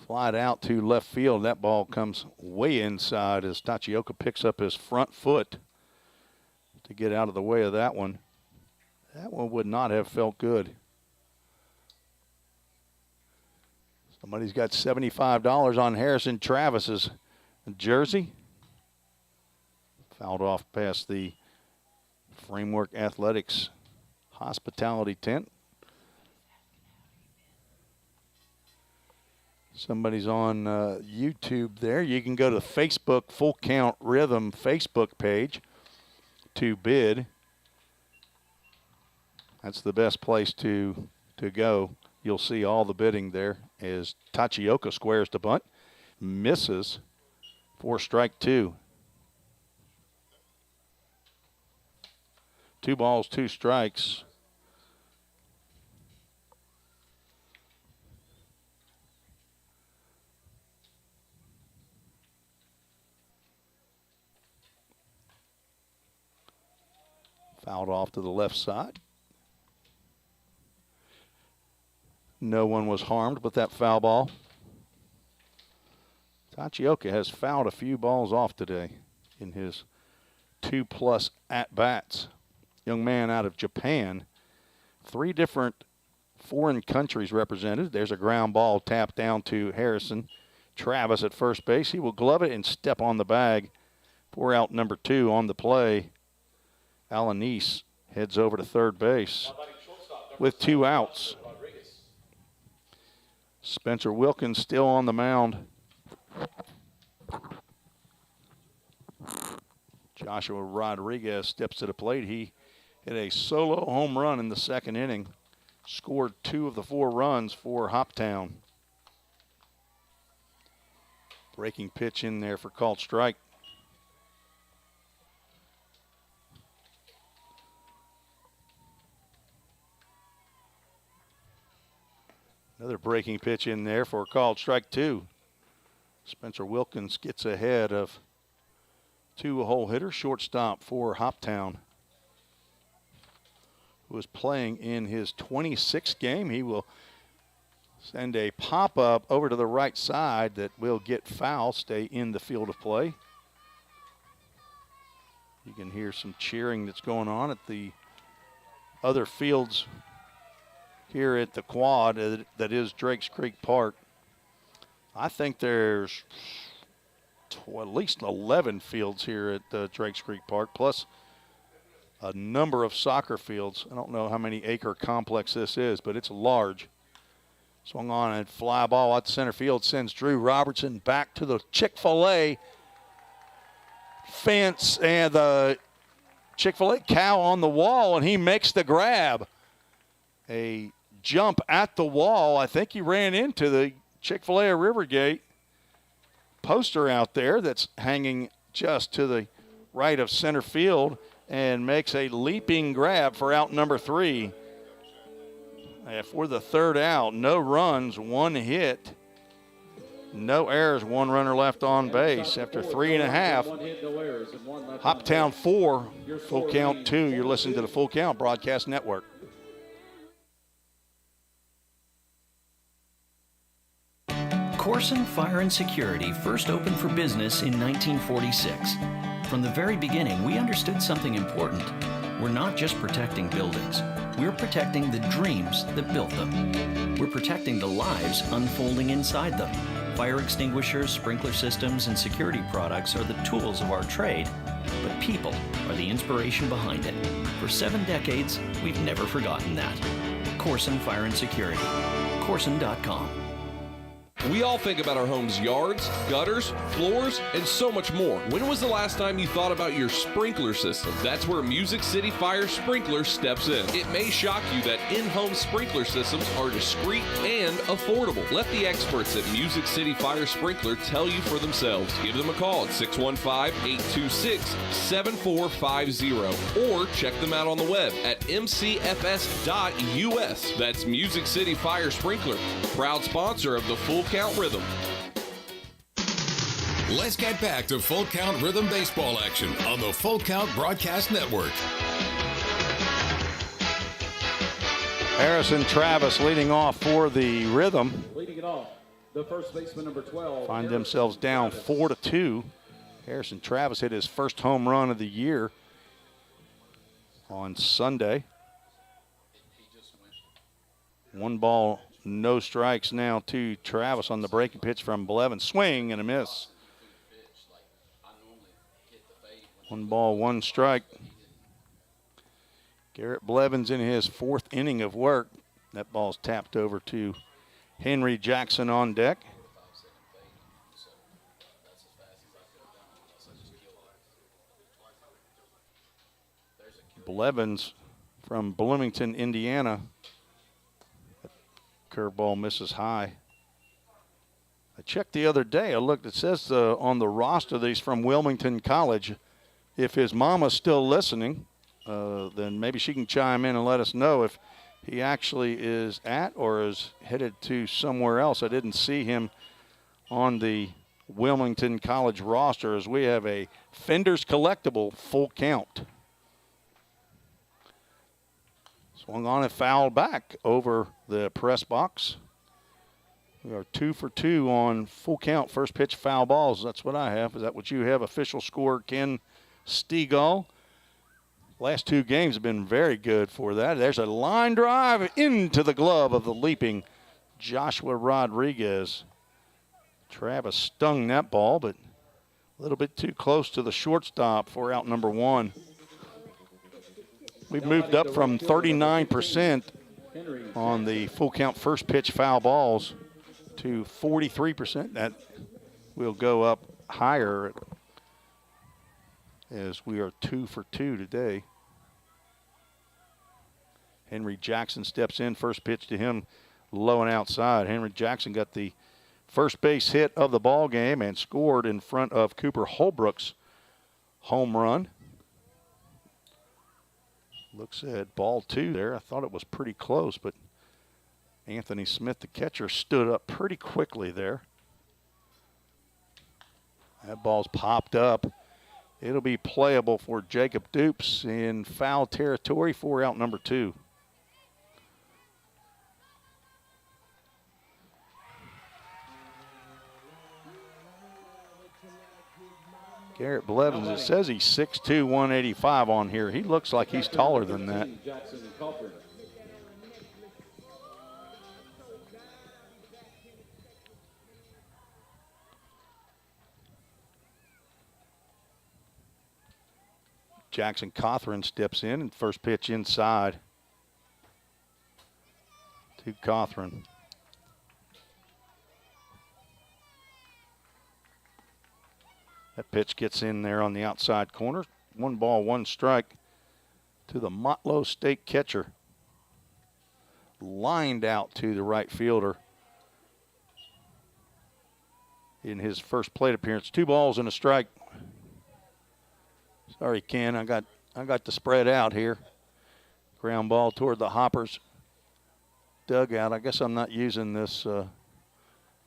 Flied out to left field. That ball comes way inside as Tachioka picks up his front foot to get out of the way of that one. That one would not have felt good. Somebody's got $75 on Harrison Travis's jersey. Fouled off past the Framework Athletics hospitality tent. Somebody's on YouTube there. You can go to the Facebook Full Count Rhythm Facebook page to bid. That's the best place to go. You'll see all the bidding there as Tachioka squares to bunt. Misses for strike 2. 2 balls, 2 strikes. Fouled off to the left side. No one was harmed with that foul ball. Tachioka has fouled a few balls off today in his 2+ at-bats. Young man out of Japan. 3 different foreign countries represented. There's a ground ball tapped down to Harrison Travis at first base. He will glove it and step on the bag for out number 2 on the play. Alanis heads over to third base with 2 outs. Spencer Wilkins still on the mound. Joshua Rodriguez steps to the plate. He hit a solo home run in the second inning. Scored 2 of the 4 runs for Hoptown. Breaking pitch in there for called strike. Another breaking pitch in there for called strike 2. Spencer Wilkins gets ahead of 2-hole hitter, shortstop for Hoptown, who is playing in his 26th game. He will send a pop-up over to the right side that will get foul, stay in the field of play. You can hear some cheering that's going on at the other fields here at the quad that is Drakes Creek Park. I think there's at least 11 fields here at Drakes Creek Park, plus a number of soccer fields. I don't know how many acre complex this is, but it's large. Swung on and fly ball out to center field sends Drew Robertson back to the Chick-fil-A fence, and the Chick-fil-A cow on the wall, and he makes the grab. A jump at the wall. I think he ran into the Chick-fil-A Rivergate poster out there that's hanging just to the right of center field and makes a leaping grab for out number 3. For the third out, no runs, 1 hit, no errors, 1 runner left on base after 3.5. Hoptown 4, Full Count 2. You're listening to the Full Count Broadcast Network. Corson Fire and Security first opened for business in 1946. From the very beginning, we understood something important. We're not just protecting buildings. We're protecting the dreams that built them. We're protecting the lives unfolding inside them. Fire extinguishers, sprinkler systems, and security products are the tools of our trade, but people are the inspiration behind it. For 7 decades, we've never forgotten that. Corson Fire and Security. Corson.com. We all think about our home's yards, gutters, floors, and so much more. When was the last time you thought about your sprinkler system? That's where Music City Fire Sprinkler steps in. It may shock you that in-home sprinkler systems are discreet and affordable. Let the experts at Music City Fire Sprinkler tell you for themselves. Give them a call at 615-826-7450 or check them out on the web at mcfs.us. That's Music City Fire Sprinkler, proud sponsor of the Full Count Rhythm. Let's get back to Full Count Rhythm baseball action on the Full Count Broadcast Network. Harrison Travis leading off for the Rhythm. Leading it off, the first baseman, number 12. Find themselves down 4-2. Harrison Travis hit his first home run of the year on Sunday. 1 ball, no strikes now to Travis on the breaking pitch from Blevins. Swing and a miss. 1 ball, 1 strike. Garrett Blevins in his 4th inning of work. That ball's tapped over to Henry Jackson on deck. Blevins from Bloomington, Indiana. Curveball misses high. I checked the other day. I looked. It says on the roster that he's from Wilmington College. If his mama's still listening, then maybe she can chime in and let us know if he actually is at or is headed to somewhere else. I didn't see him on the Wilmington College roster, as we have a Fender's Collectible Full Count. Swung on and fouled back over the press box. We are 2 for 2 on full count first pitch foul balls. That's what I have. Is that what you have? Official score, Ken Stegall. Last 2 games have been very good for that. There's a line drive into the glove of the leaping Joshua Rodriguez. Travis stung that ball, but a little bit too close to the shortstop for out number 1. We've moved up from 39% on the full count first pitch foul balls to 43%. That will go up higher as we are 2 for 2 today. Henry Jackson steps in. First pitch to him, low and outside. Henry Jackson got the first base hit of the ball game and scored in front of Cooper Holbrook's home run. Looks at ball 2 there. I thought it was pretty close, but Anthony Smith, the catcher, stood up pretty quickly there. That ball's popped up. It'll be playable for Jacob Dupes in foul territory for out number 2. Garrett Blevins, it says he's 6'2", 185 on here. He looks like he's taller than that. Jackson Cothran steps in, and first pitch inside to Cothran. That pitch gets in there on the outside corner. 1 ball, 1 strike to the Motlow State catcher. Lined out to the right fielder in his first plate appearance. 2 balls and a strike. Sorry, Ken, I got the spread out here. Ground ball toward the Hoppers dugout. I guess I'm not using this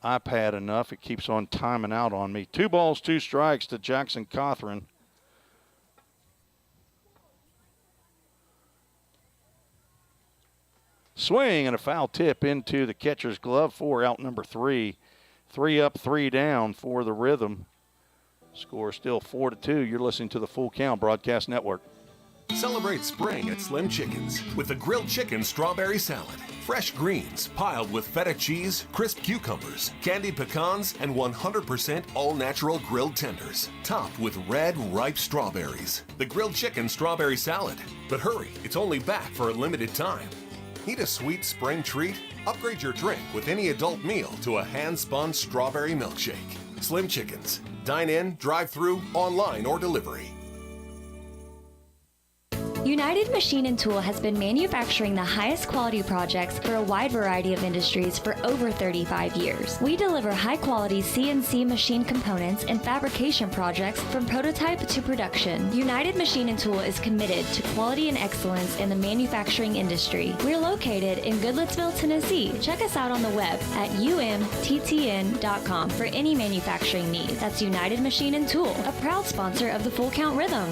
iPad enough. It keeps on timing out on me. 2 balls, 2 strikes to Jackson Cothran. Swing and a foul tip into the catcher's glove for out number 3. 3 up, 3 down for the Rhythm. Score still 4-2. You're listening to the Full Count Broadcast Network. Celebrate spring at Slim Chickens with the grilled chicken strawberry salad. Fresh greens piled with feta cheese, crisp cucumbers, candied pecans, and 100% all-natural grilled tenders. Topped with red, ripe strawberries. The grilled chicken strawberry salad. But hurry, it's only back for a limited time. Need a sweet spring treat? Upgrade your drink with any adult meal to a hand-spun strawberry milkshake. Slim Chickens. Dine in, drive-through, online, or delivery. United Machine and Tool has been manufacturing the highest quality projects for a wide variety of industries for over 35 years. We deliver high-quality CNC machine components and fabrication projects from prototype to production. United Machine and Tool is committed to quality and excellence in the manufacturing industry. We're located in Goodlettsville, Tennessee. Check us out on the web at umttn.com for any manufacturing need. That's United Machine and Tool, a proud sponsor of the Full Count Rhythm.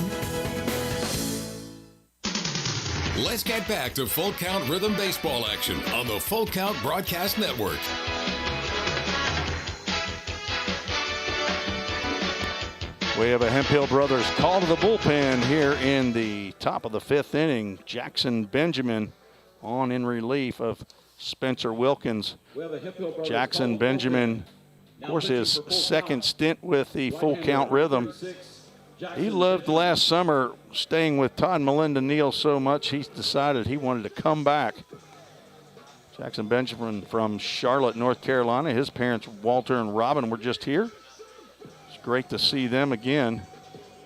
Let's get back to Full Count Rhythm baseball action on the Full Count Broadcast Network. We have a Hemphill Brothers call to the bullpen here in the top of the 5th inning. Jackson Benjamin on in relief of Spencer Wilkins. Jackson Benjamin, of course, his second stint with the Full Count Rhythm. He loved last summer staying with Todd Melinda Neal so much, he's decided he wanted to come back. Jackson Benjamin from Charlotte, North Carolina. His parents, Walter and Robin, were just here. It's great to see them again.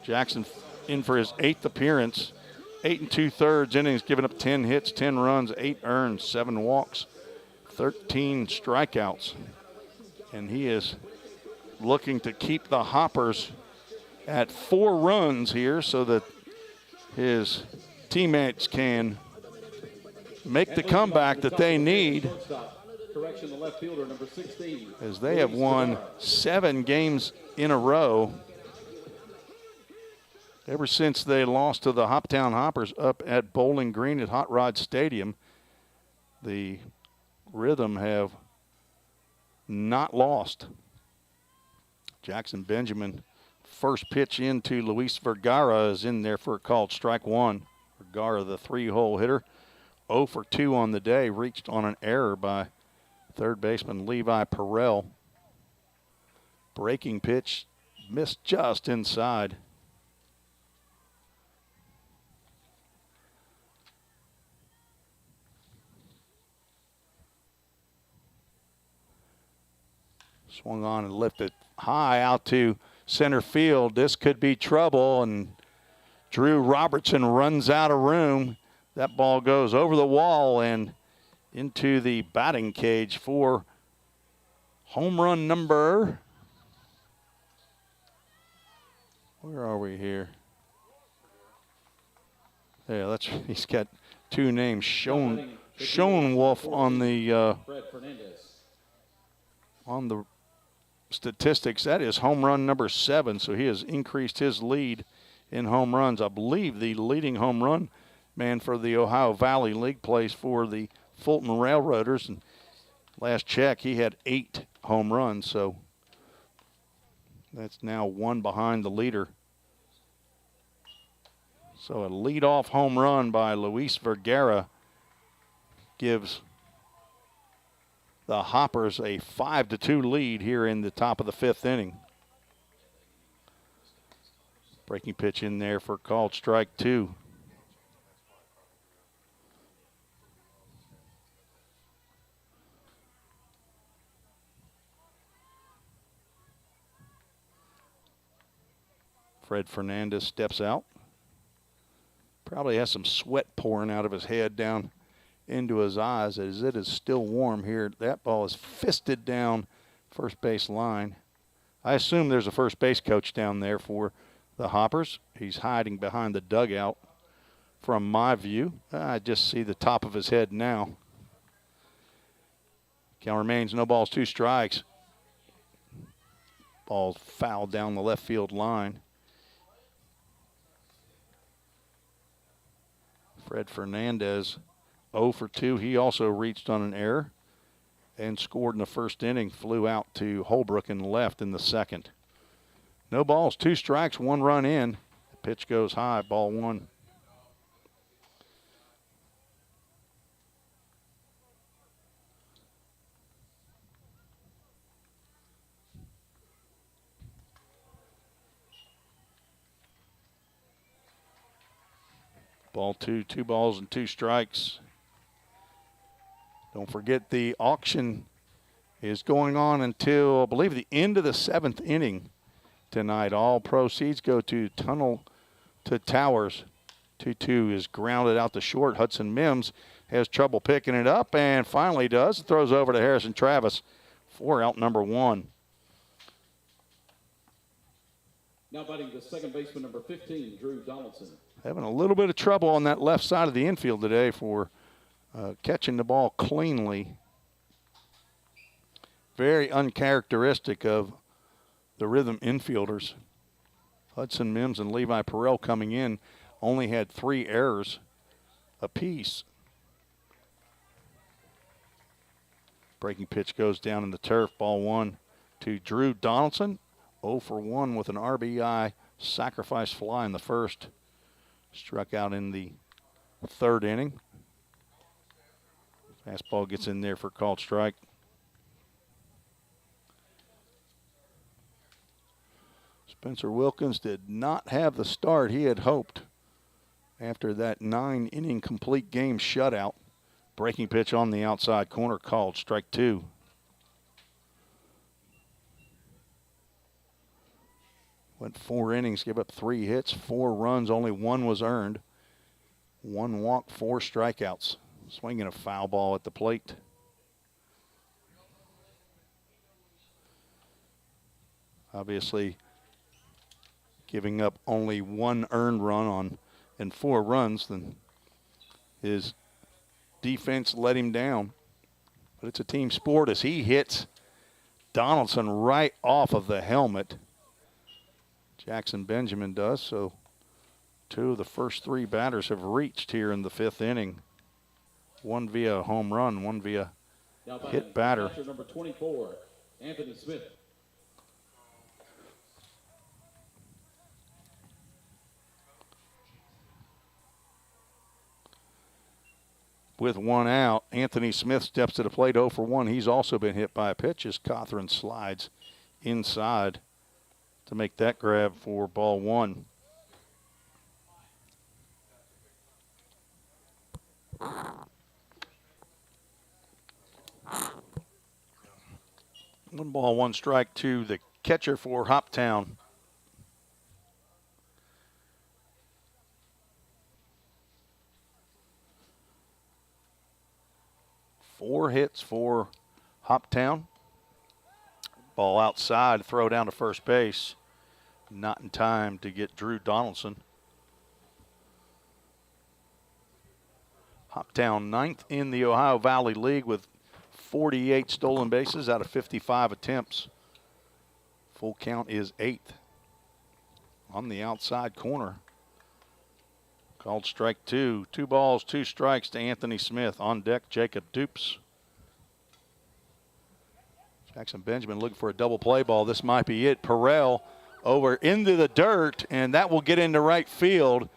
Jackson in for his 8th appearance. 8 2/3 innings, giving up 10 hits, 10 runs, 8 earned, 7 walks, 13 strikeouts. And he is looking to keep the Hoppers at 4 runs here so that his teammates can make the comeback that they need, as they have won 7 games in a row ever since they lost to the Hoptown Hoppers up at Bowling Green at Hot Rod Stadium. The Rhythm have not lost. Jackson Benjamin, first pitch into Luis Vergara is in there for a called strike one. Vergara, the 3-hole hitter, 0 for 2 on the day, reached on an error by third baseman Levi Perrell. Breaking pitch missed just inside. Swung on and lifted high out to center field. This could be trouble, and Drew Robertson runs out of room. That ball goes over the wall and into the batting cage for home run number. Where are we here? Yeah, he's got two names. Schoenwolf on the statistics. That is home run number 7, so he has increased his lead in home runs. I believe the leading home run man for the Ohio Valley League plays for the Fulton Railroaders, and last check he had 8 home runs, so that's now 1 behind the leader. So a leadoff home run by Luis Vergara gives the Hoppers a 5-2 lead here in the top of the 5th inning. Breaking pitch in there for called strike 2. Fred Fernandez steps out. Probably has some sweat pouring out of his head down into his eyes as it is still warm here. That ball is fisted down first base line. I assume there's a first base coach down there for the Hoppers. He's hiding behind the dugout from my view. I just see the top of his head now. Count remains no balls, 2 strikes. Ball fouled down the left field line. Fred Fernandez, 0 for 2. He also reached on an error and scored in the first inning, flew out to Holbrook and left in the second. No balls, 2 strikes, 1 run in. The pitch goes high, ball 1. Ball 2, 2 balls and 2 strikes. Don't forget the auction is going on until, I believe, the end of the 7th inning tonight. All proceeds go to Tunnel to Towers. 2-2 is grounded out to short. Hudson Mims has trouble picking it up and finally does. Throws over to Harrison Travis for out number 1. Now batting the second baseman, number 15, Drew Donaldson. Having a little bit of trouble on that left side of the infield today for catching the ball cleanly. Very uncharacteristic of the Rhythm infielders. Hudson Mims and Levi Perrell coming in only had 3 errors apiece. Breaking pitch goes down in the turf, ball 1 to Drew Donaldson. 0 for 1 with an RBI sacrifice fly in the first. Struck out in the 3rd inning. Fastball gets in there for called strike. Spencer Wilkins did not have the start he had hoped after that 9-inning complete game shutout. Breaking pitch on the outside corner, called strike 2. Went 4 innings, gave up 3 hits, 4 runs, only 1 was earned. 1 walk, 4 strikeouts. Swinging a foul ball at the plate. Obviously, giving up only 1 earned run and 4 runs, then his defense let him down. But it's a team sport as he hits Donaldson right off of the helmet. Jackson Benjamin does, so 2 of the first 3 batters have reached here in the 5th inning. 1 via home run, 1 via hit batter. Number 24, Anthony Smith. With one out, Anthony Smith steps to the plate 0 for 1. He's also been hit by a pitch as Cothran slides inside to make that grab for ball 1. One ball, one strike to the catcher for Hoptown. Four hits for Hoptown. Ball outside, throw down to first base. Not in time to get Drew Donaldson. Hoptown 9th in the Ohio Valley League with 48 stolen bases out of 55 attempts. Full count is 8th. On the outside corner. Called strike 2. 2 balls, 2 strikes to Anthony Smith. On deck, Jacob Dupes. Jackson Benjamin looking for a double play ball. This might be it. Perrell over into the dirt, and that will get into right field.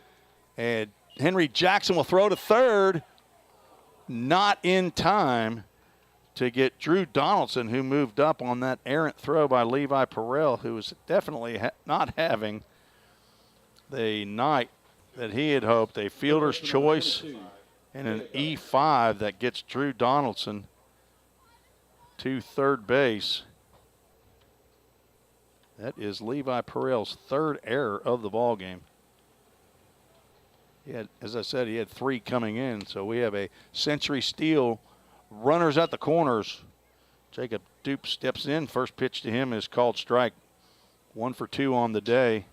And Henry Jackson will throw to third. Not in time to get Drew Donaldson, who moved up on that errant throw by Levi Perrell, who was definitely not having the night that he had hoped. A fielder's choice and an E5 that gets Drew Donaldson to third base. That is Levi Perrell's third error of the ball game. He had, as I said, he had 3 coming in, so we have a century steal. Runners at the corners. Jacob Dupe steps in. First pitch to him is called strike. 1 for 2 on the day.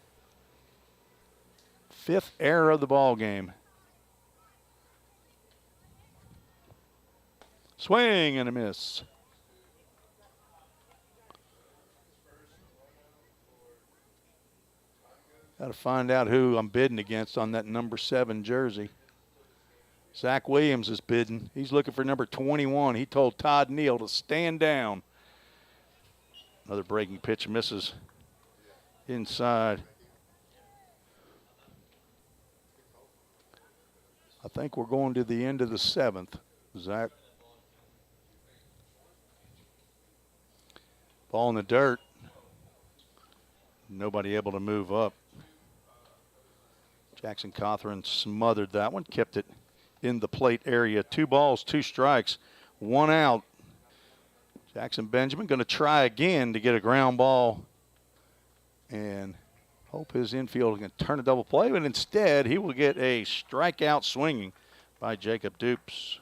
5th error of the ball game. Swing and a miss. Got to find out who I'm bidding against on that number 7 jersey. Zach Williams is bidding. He's looking for number 21. He told Todd Neal to stand down. Another breaking pitch misses inside. I think we're going to the end of the 7th. Zach. Ball in the dirt. Nobody able to move up. Jackson Cothran smothered that one, kept it in the plate area. 2 balls, 2 strikes, 1 out. Jackson Benjamin going to try again to get a ground ball and hope his infield can turn a double play, but instead he will get a strikeout swinging by Jacob Dupes.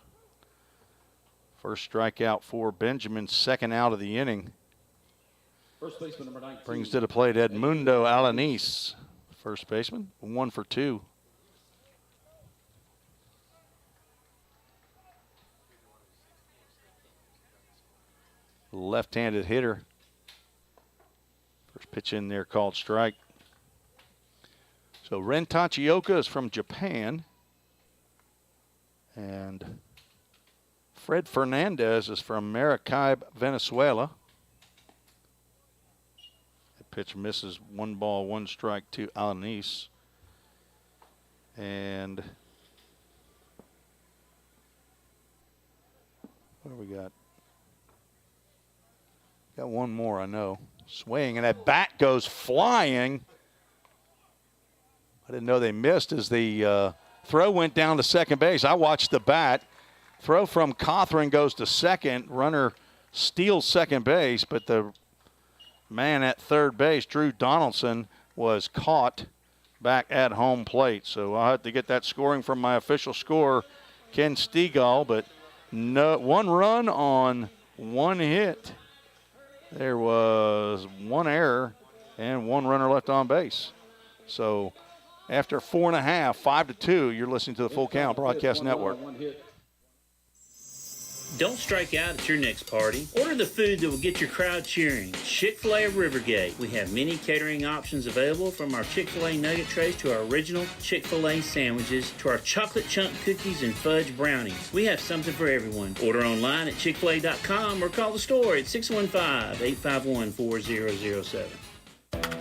First strikeout for Benjamin, 2nd out of the inning. First baseman number 19. Brings to the plate Edmundo Alanis, first baseman, 1 for 2. Left-handed hitter. First pitch in there called strike. So Ren Tachioka is from Japan. And Fred Fernandez is from Maracaibo, Venezuela. The pitch misses. 1 ball, 1 strike to Alanis. And what do we got? Got 1 more, I know. Swing, and that bat goes flying. I didn't know they missed as the throw went down to second base. I watched the bat. Throw from Cothran goes to second. Runner steals second base, but the man at third base, Drew Donaldson, was caught back at home plate. So I'll have to get that scoring from my official scorer, Ken Stegall, but no, 1 run on 1 hit. There was 1 error and 1 runner left on base. So after 4.5, 5-2, you're listening to the Full Count Broadcast Network. Don't strike out at your next party. Order the food that will get your crowd cheering. Chick-fil-A of Rivergate. We have many catering options available, from our Chick-fil-A nugget trays to our original Chick-fil-A sandwiches to our chocolate chunk cookies and fudge brownies. We have something for everyone. Order online at chickfil-a.com or call the store at 615-851-4007.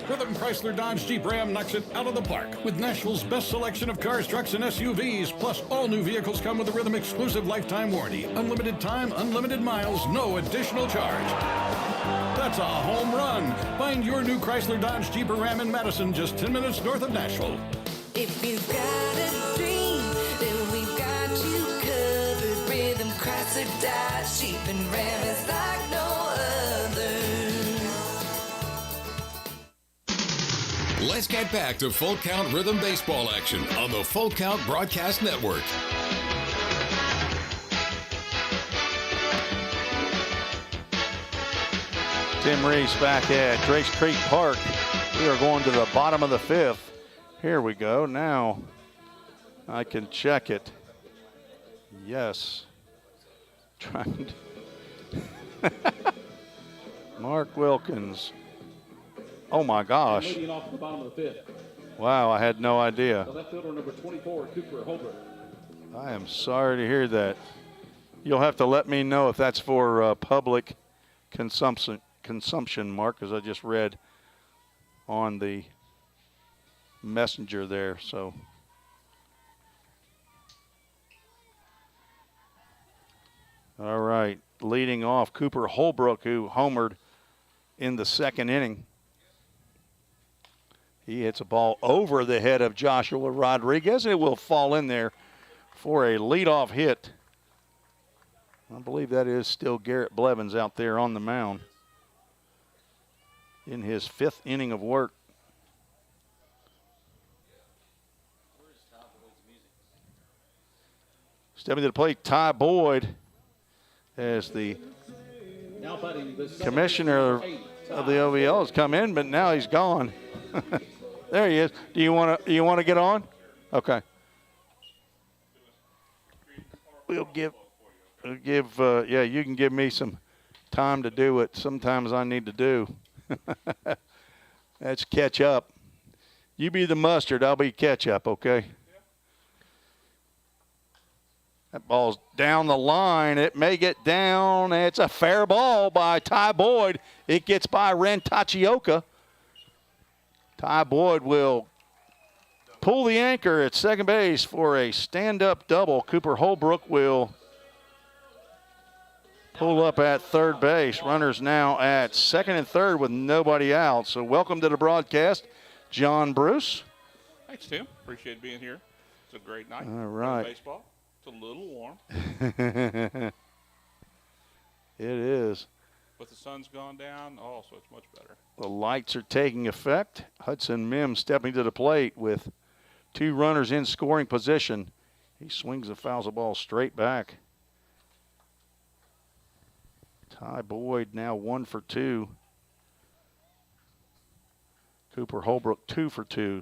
Rhythm Chrysler Dodge Jeep Ram knocks it out of the park with Nashville's best selection of cars, trucks, and SUVs. Plus, all new vehicles come with a Rhythm exclusive lifetime warranty. Unlimited time, unlimited miles, no additional charge. That's a home run. Find your new Chrysler Dodge Jeep or Ram in Madison, just 10 minutes north of Nashville. If you've got a dream, then we've got you covered. Rhythm Chrysler Dodge Jeep and Ram is like no other. Let's get back to Full Count Rhythm Baseball action on the Full Count Broadcast Network. Tim Reese back at Drake's Creek Park. We are going to the bottom of the fifth. Here we go. Now I can check it. Yes. Trying to Mark Wilkins. Oh my gosh. Leading off the bottom of the fifth. Wow, I had no idea. The left fielder number 24, Cooper Holbrook. I am sorry to hear that. You'll have to let me know if that's for public consumption, Mark, because I just read on the messenger there. So all right, leading off, Cooper Holbrook, who homered in the second inning. He hits a ball over the head of Joshua Rodriguez, and it will fall in there for a leadoff hit. I believe that is still Garrett Blevins out there on the mound in his fifth inning of work. Stepping to the plate, Ty Boyd, as the commissioner of the OVL has come in, but now he's gone. There he is. Do you want to get on? Okay. We'll give. Yeah, you can give me some time to do what sometimes I need to do. That's catch up. You be the mustard, I'll be ketchup, okay? That ball's down the line. It may get down. It's a fair ball by Ty Boyd. It gets by Ren Tachioka. Ty Boyd will pull the anchor at second base for a stand-up double. Cooper Holbrook will pull up at third base. Runners now at second and third with nobody out. So welcome to the broadcast, John Bruce. Thanks, Tim. Appreciate being here. It's a great night. All right. Baseball. It's a little warm. It is. But the sun's gone down, so it's much better. The lights are taking effect. Hudson Mims stepping to the plate with two runners in scoring position. He swings and fouls the ball straight back. Ty Boyd now 1 for 2. Cooper Holbrook 2 for 2.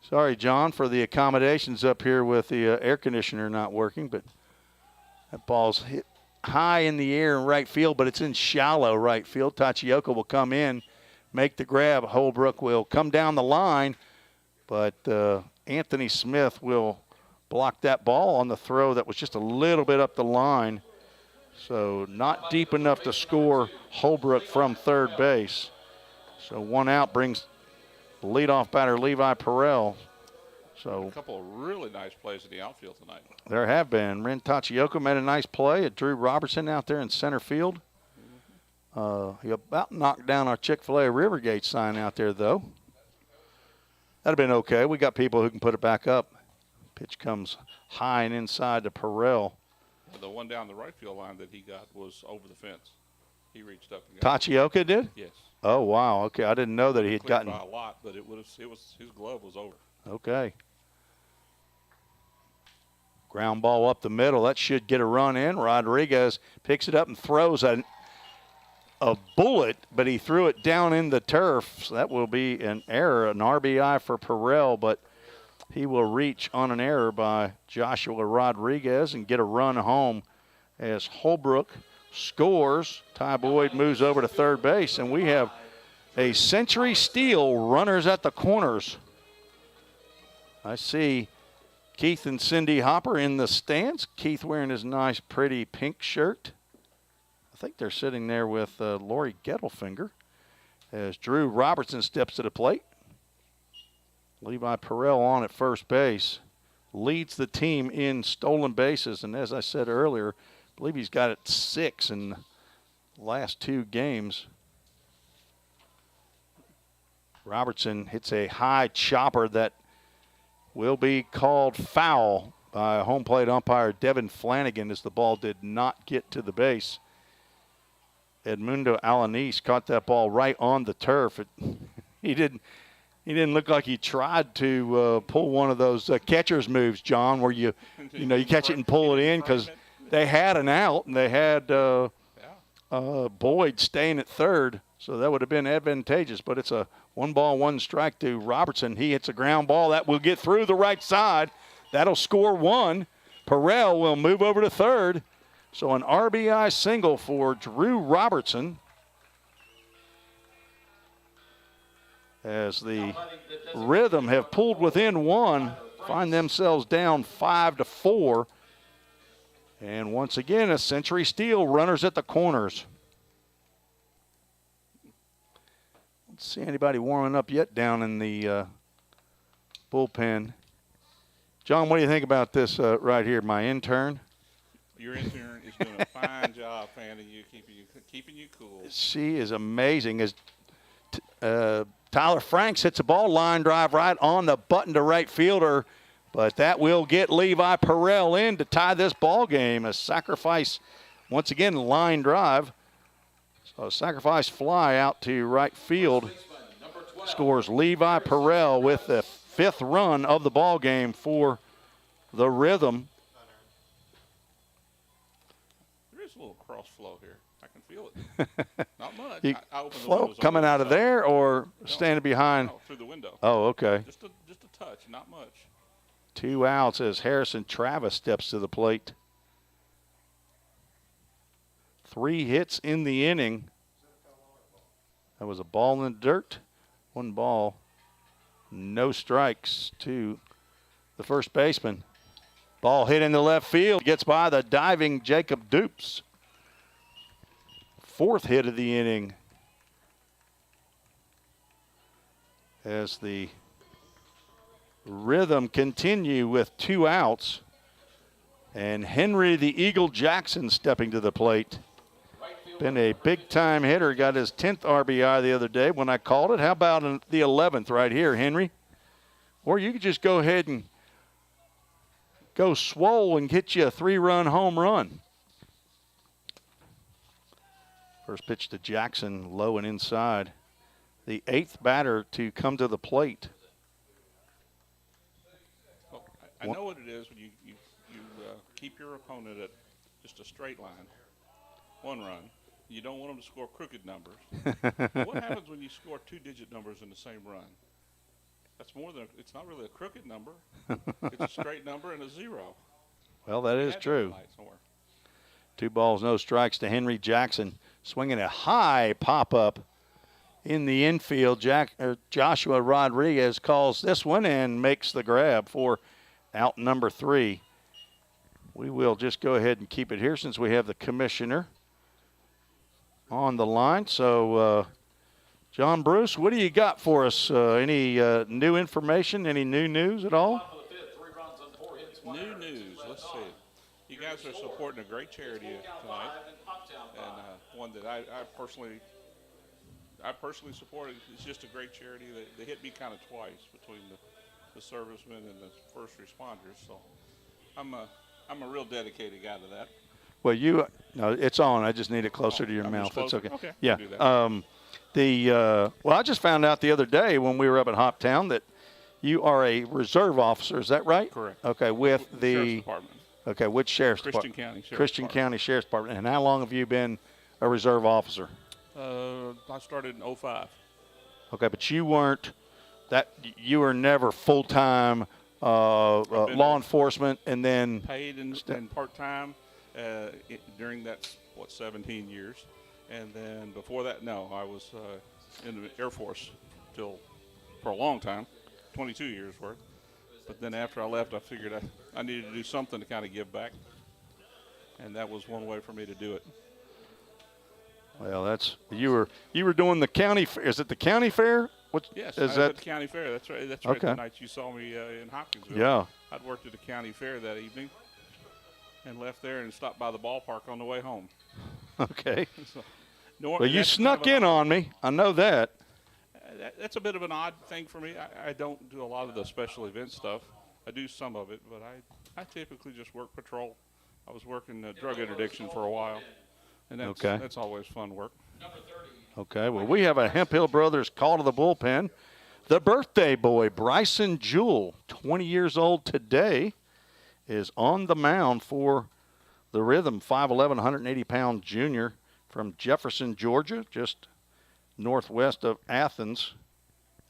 Sorry, John, for the accommodations up here with the air conditioner not working, but that ball's hit high in the air in right field, but it's in shallow right field. Tachioka will come in, make the grab. Holbrook will come down the line, but Anthony Smith will block that ball on the throw that was just a little bit up the line. So not deep enough to score Holbrook from third base. So one out brings the leadoff batter Levi Perrell. So a couple of really nice plays in the outfield tonight. There have been. Ren Tachioka made a nice play at Drew Robertson out there in center field. He about knocked down our Chick-fil-A Rivergate sign out there, though. That'd have been okay. We got people who can put it back up. Pitch comes high and inside to Perrell. The one down the right field line that he got was over the fence. He reached up and got Tachioka it. did? Yes. Oh, wow. Okay, I didn't know that he had Cleared gotten by a lot, but it was his glove was over. Okay. Ground ball up the middle. That should get a run in. Rodriguez picks it up and throws a bullet, but he threw it down in the turf. So that will be an error, an RBI for Perrell. But he will reach on an error by Joshua Rodriguez and get a run home as Holbrook scores. Ty Boyd moves over to third base, and we have a Century Steel runners at the corners. I see Keith and Cindy Hopper in the stands. Keith wearing his nice, pretty pink shirt. I think they're sitting there with Lori Gettelfinger as Drew Robertson steps to the plate. Levi Perrell on at first base. Leads the team in stolen bases, and as I said earlier, I believe he's got it 6 in the last 2 games. Robertson hits a high chopper that will be called foul by home plate umpire Devin Flanagan as the ball did not get to the base. Edmundo Alanis caught that ball right on the turf. He didn't look like he tried to pull one of those catcher's moves, John, where you catch it and pull it in, because they had an out and they had Boyd staying at third, so that would have been advantageous. But it's a 1-ball, 1-strike to Robertson. He hits a ground ball that will get through the right side. That'll score 1. Perrell will move over to third. So an RBI single for Drew Robertson as the Rhythm have pulled within 1, find themselves down 5-4. And once again, a Century Steel runners at the corners. Don't see anybody warming up yet down in the bullpen. John, what do you think about this right here, my intern? Your intern is doing a fine job fanning you, keeping you cool. She is amazing. As Tyler Franks hits a ball line drive right on the button to right fielder, but that will get Levi Perrell in to tie this ball game. A sacrifice, once again, line drive. So a sacrifice fly out to right field scores Levi Perrell with the 5th run of the ball game for the Rhythm. There is a little cross flow here. I can feel it. Not much. I Flow coming out of there or standing behind? No, through the window. Oh, okay. Just a touch, not much. 2 outs as Harrison Travis steps to the plate. 3 hits in the inning. That was a ball in the dirt. 1 ball, no strikes to the first baseman. Ball hit in the left field. Gets by the diving Jacob Dupes. 4th hit of the inning as the Rhythm continue with 2 outs. And Henry the Eagle Jackson stepping to the plate. Been a big-time hitter. Got his 10th RBI the other day when I called it. How about the 11th right here, Henry? Or you could just go ahead and go swole and get you a 3-run home run. First pitch to Jackson, low and inside. The 8th batter to come to the plate. Well, I know what it is when you keep your opponent at just a straight line, 1 run. You don't want them to score crooked numbers. What happens when you score 2-digit numbers in the same run? That's more than it's not really a crooked number. It's a straight number and a 0. Well, that is true. 2 balls, no strikes to Henry Jackson. Swinging a high pop-up in the infield. Joshua Rodriguez calls this one and makes the grab for out number 3. We will just go ahead and keep it here since we have the commissioner on the line. So, John Bruce, what do you got for us? Any new information? Any new news at all? New news. Let's see. You guys are supporting a great charity tonight, and one that I personally support. It's just a great charity. They hit me kind of twice between the servicemen and the first responders. So I'm a real dedicated guy to that. Well, no, it's on. I just need it closer to your mouth. That's okay. Okay. Yeah. Well, I just found out the other day when we were up at Hoptown that you are a reserve officer. Is that right? Correct. Okay, with the Sheriff's Department. Okay, which Sheriff's Christian Department? County. Christian County Sheriff's Department. And how long have you been a reserve officer? I started in 05. Okay, but you were never full-time law enforcement, and then paid and part-time during that, 17 years. And then before that, no, I was in the Air Force for a long time, 22 years worth. But then after I left, I figured I needed to do something to kind of give back. And that was one way for me to do it. Well, you were doing the county. Is it the county fair? Yes, is I was that at the county fair. That's right. That's okay. right. The night you saw me in Hopkinsville. Yeah. I'd worked at the county fair that evening, and left there and stopped by the ballpark on the way home. Okay. So, well, you snuck in on me. I know that. That's a bit of an odd thing for me. I don't do a lot of the special event stuff. I do some of it, but I typically just work patrol. I was working drug interdiction for a while, and that's always fun work. Okay, well, we have a Hemp Hill Brothers call to the bullpen. The birthday boy, Bryson Jewell, 20 years old today, is on the mound for the Rhythm, 5'11", 180-pound junior from Jefferson, Georgia, just northwest of Athens,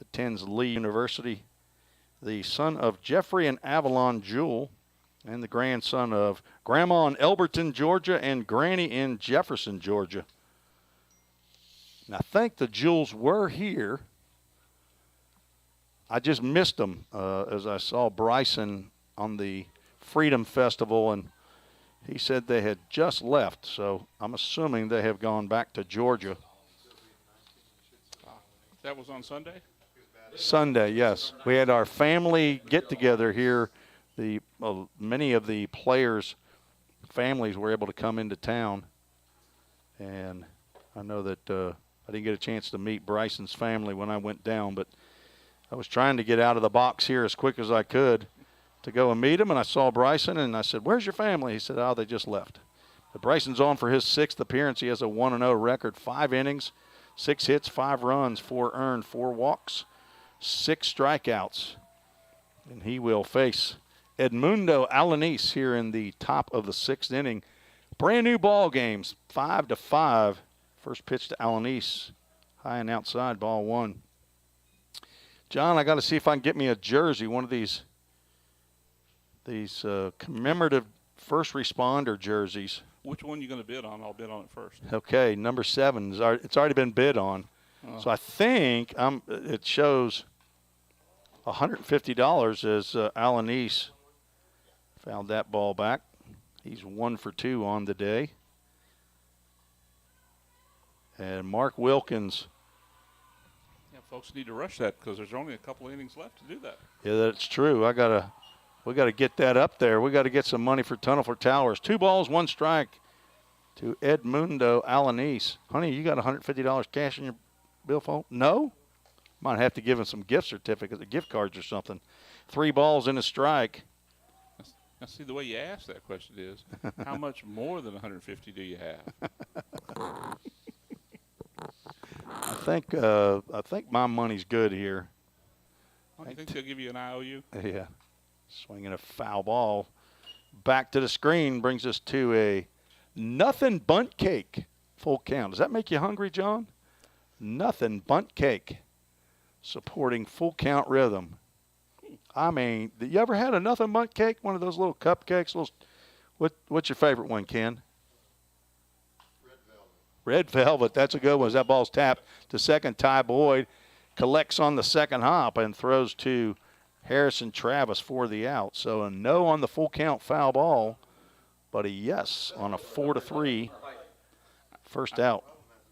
attends Lee University. The son of Jeffrey and Avalon Jewell, and the grandson of Grandma in Elberton, Georgia, and Granny in Jefferson, Georgia. And I think the Jewels were here. I just missed them as I saw Bryson on the Freedom Festival, and he said they had just left. So I'm assuming they have gone back to Georgia. That was on Sunday? Sunday, yes. We had our family get-together here. Many of the players' families were able to come into town, and I know that I didn't get a chance to meet Bryson's family when I went down, but I was trying to get out of the box here as quick as I could to go and meet him, and I saw Bryson, and I said, "Where's your family?" He said, "Oh, they just left." But Bryson's on for his 6th appearance. He has a 1-0 record, 5 innings, 6 hits, 5 runs, 4 earned, 4 walks, 6 strikeouts. And he will face Edmundo Alanis here in the top of the 6th inning. Brand new ball games, 5-5. First pitch to Alanis, high and outside, ball 1. John, I got to see if I can get me a jersey, one of these commemorative first responder jerseys. Which one are you going to bid on? I'll bid on it first. Okay, number 7. It's already been bid on. So I think it shows $150 as Alanis found that ball back. He's 1 for 2 on the day. And Mark Wilkins. Yeah, folks need to rush that because there's only a couple innings left to do that. Yeah, that's true. We got to get that up there. We got to get some money for Tunnel for Towers. 2 balls, 1 strike to Edmundo Alanis. Honey, you got $150 cash in your billfold? No? Might have to give him some gift certificates or gift cards or something. 3 balls and a strike. Now, see, the way you ask that question is, how much more than $150 do you have? I think my money's good here. Oh, you think they'll give you an IOU? Yeah. Swinging a foul ball. Back to the screen brings us to a nothing bunt cake. Full count. Does that make you hungry, John? Nothing bunt cake. Supporting Full Count Rhythm. I mean, you ever had a nothing bunt cake? One of those little cupcakes? What's your favorite one, Ken? Red Velvet, that's a good one. As that ball's tapped to second, Ty Boyd collects on the second hop and throws to Harrison Travis for the out. So a no on the full count foul ball, but a yes on a 4-3 first out.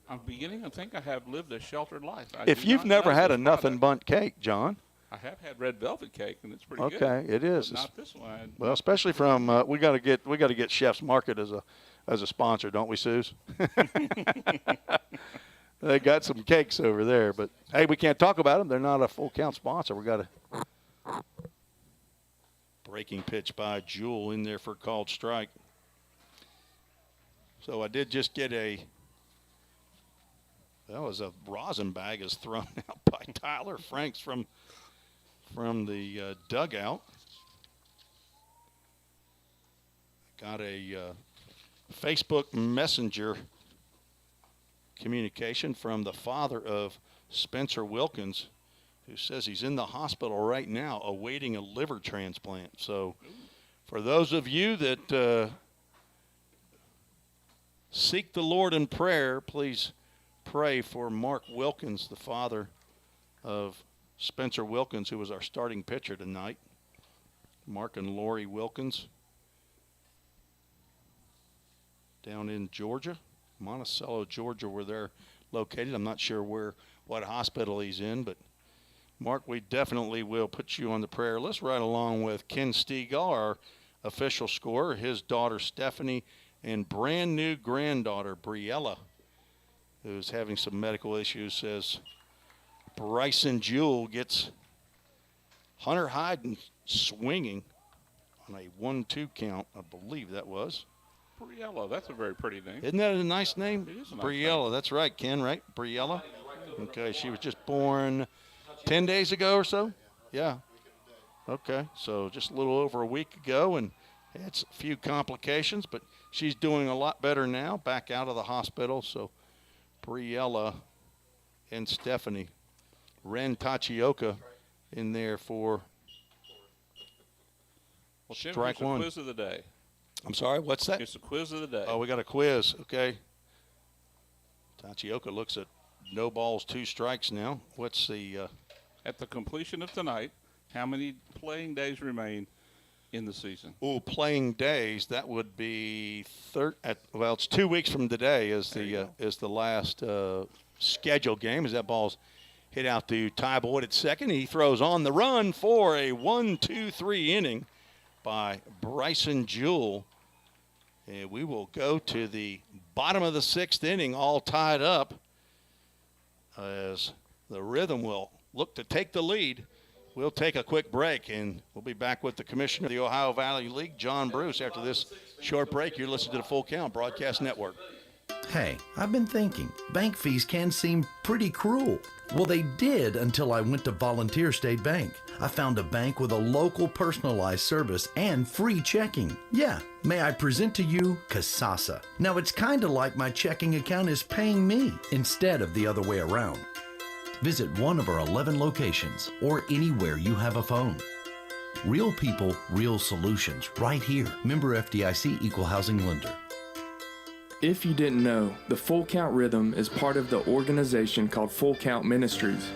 I'm beginning to think I have lived a sheltered life. If you've never had a nothing bunt cake, John. I have had red velvet cake, and it's pretty good. Okay, it is. Not this one. Well, especially from we got to get Chef's Market as a sponsor, don't we, Suze? They got some cakes over there, but hey, we can't talk about them. They're not a full count sponsor. We got a breaking pitch by Jewell in there for a called strike. So I did just get a rosin bag is thrown out by Tyler Franks from the dugout. Got a Facebook Messenger communication from the father of Spencer Wilkins, who says he's in the hospital right now awaiting a liver transplant. So for those of you that seek the Lord in prayer, please pray for Mark Wilkins, the father of Spencer Wilkins, who was our starting pitcher tonight. Mark and Lori Wilkins down in Georgia, Monticello, Georgia, where they're located. I'm not sure what hospital he's in, but Mark, we definitely will put you on the prayer list right along with Ken Stegall, our official scorer, his daughter Stephanie, and brand new granddaughter Briella, who's having some medical issues, says Bryson Jewell gets Hunter Hyden swinging on a 1-2 count, I believe that was. Briella, that's a very pretty name. Isn't that a nice name? It is a nice Briella, name. That's right, Ken, right? Briella. Okay, she was just born 10 days ago or so? Yeah. Okay, so just a little over a week ago and had a few complications, but she's doing a lot better now, back out of the hospital. So Briella and Stephanie. Ren Tachioka in there for strike Tim, one. Quiz of the day. I'm sorry, what's that? It's the quiz of the day. Oh, we got a quiz, okay. Tachioka looks at no balls, 2 strikes now. What's the... At the completion of tonight, how many playing days remain in the season? Oh, playing days, that would be well, it's 2 weeks from today is the last scheduled game, as that ball's hit out to Ty Boyd at second. He throws on the run for a 1-2-3 inning by Bryson Jewell. And we will go to the bottom of the 6th inning, all tied up, as the Rhythm will look to take the lead. We'll take a quick break, and we'll be back with the commissioner of the Ohio Valley League, John Bruce, after this short break. You're listening to the Full Count Broadcast Network. Hey, I've been thinking, bank fees can seem pretty cruel. Well, they did until I went to Volunteer State Bank. I found a bank with a local personalized service and free checking. Yeah, may I present to you Kasasa. Now, it's kind of like my checking account is paying me instead of the other way around. Visit one of our 11 locations or anywhere you have a phone. Real people, real solutions, right here. Member FDIC Equal Housing Lender. If you didn't know, the Full Count Rhythm is part of the organization called Full Count Ministries.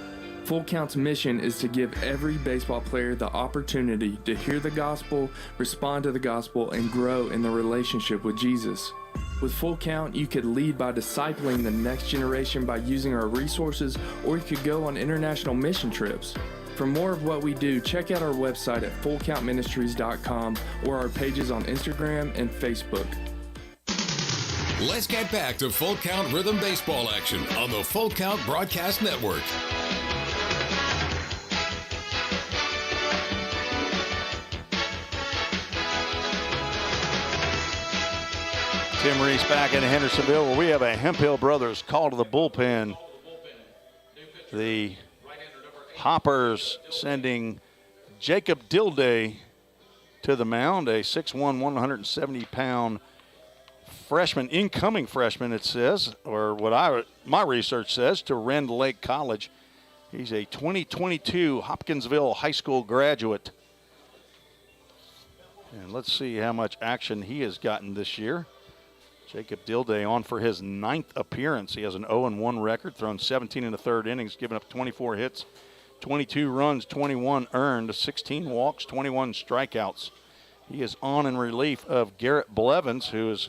Full Count's mission is to give every baseball player the opportunity to hear the gospel, respond to the gospel, and grow in the relationship with Jesus. With Full Count, you could lead by discipling the next generation by using our resources, or you could go on international mission trips. For more of what we do, check out our website at fullcountministries.com or our pages on Instagram and Facebook. Let's get back to Full Count Rhythm Baseball action on the Full Count Broadcast Network. Tim Reese back in Hendersonville, where we have a Hemphill Brothers call to the bullpen. The Hoppers sending Jacob Dilday to the mound, a 6'1", 170-pound freshman, incoming freshman, it says, or what my research says, to Rend Lake College. He's a 2022 Hopkinsville High School graduate. And let's see how much action he has gotten this year. Jacob Dilday on for his 9th appearance. He has an 0-1 record, thrown 17 1/3 innings, given up 24 hits, 22 runs, 21 earned, 16 walks, 21 strikeouts. He is on in relief of Garrett Blevins, who is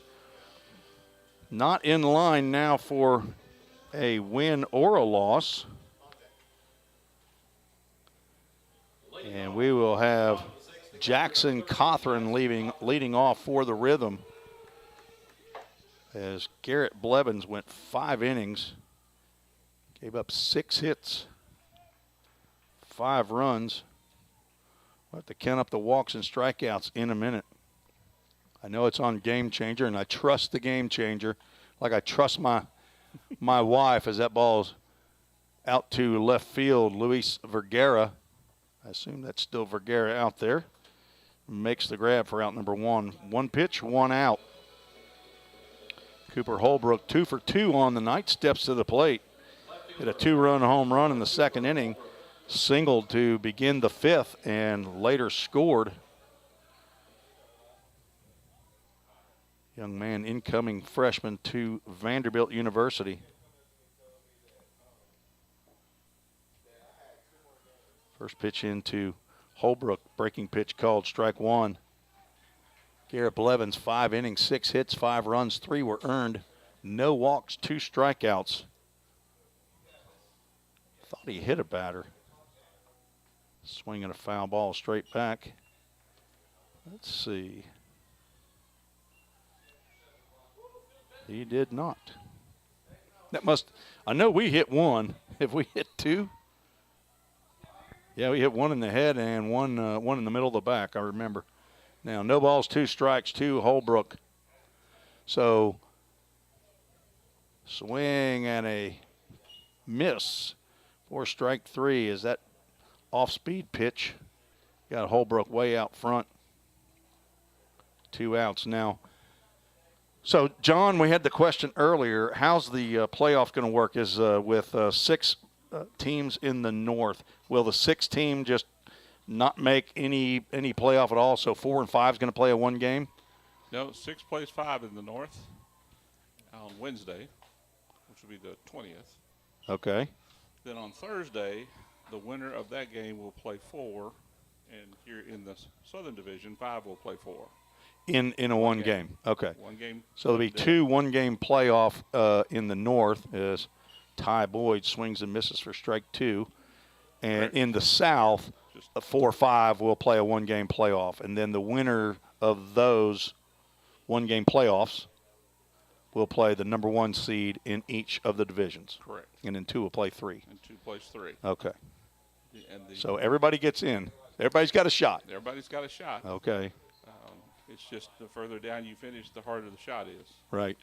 not in line now for a win or a loss. And we will have Jackson Cothran leading off for the Rhythm, as Garrett Blevins went 5 innings, gave up 6 hits, 5 runs. We'll have to count up the walks and strikeouts in a minute. I know it's on Game Changer, and I trust the Game Changer like I trust my wife, as that ball's out to left field. Luis Vergara, I assume that's still Vergara out there, makes the grab for out number 1. 1 pitch, 1 out. Cooper Holbrook, 2 for 2 on the night, steps to the plate. Hit a 2-run home run in the 2nd inning singled to begin the 5th and later scored. Young man, incoming freshman to Vanderbilt University. First pitch into Holbrook, breaking pitch called, strike one. Garrett Blevins, 5 innings, 6 hits, 5 runs, 3 were earned. No walks, 2 strikeouts. Thought he hit a batter. Swinging a foul ball straight back. Let's see. He did not. I know we hit one. Have we hit 2? Yeah, we hit 1 in the head and one in the middle of the back, I remember. Now, no balls, 2 strikes, 2 Holbrook. So, swing and a miss for strike 3. Is that off-speed pitch? Got Holbrook way out front. 2 outs now. So, John, we had the question earlier. How's the playoff going to work? Is with 6 teams in the North, will the 6th team just not make any playoff at all? So 4 and 5 is going to play a 1 game? No, 6 plays 5 in the North on Wednesday, which will be the 20th. Okay. Then on Thursday, the winner of that game will play 4, and here in the Southern Division, 5 will play 4. In a 1 game. Okay. 1 game. So there'll be 2 1-game playoff in the North as Ty Boyd swings and misses for strike 2. And correct. In the South, 4-5 will play a 1-game playoff. And then the winner of those 1-game playoffs will play the number 1 seed in each of the divisions. Correct. And then 2 will play 3. And 2 plays 3. Okay. So everybody gets in. Everybody's got a shot. Everybody's got a shot. Okay. It's just the further down you finish, the harder the shot is. Right.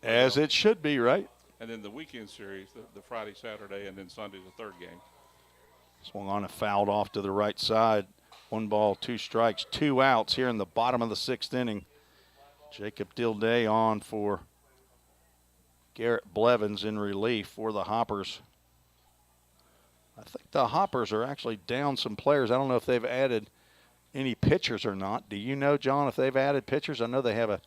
As it should be, right? And then the weekend series, the Friday, Saturday, and then Sunday, the 3rd game. Swung on and fouled off to the right side. 1 ball, 2 strikes, 2 outs here in the bottom of the 6th inning. Jacob Dilday on for Garrett Blevins in relief for the Hoppers. I think the Hoppers are actually down some players. I don't know if they've added any pitchers or not. Do you know, John, if they've added pitchers? I know they have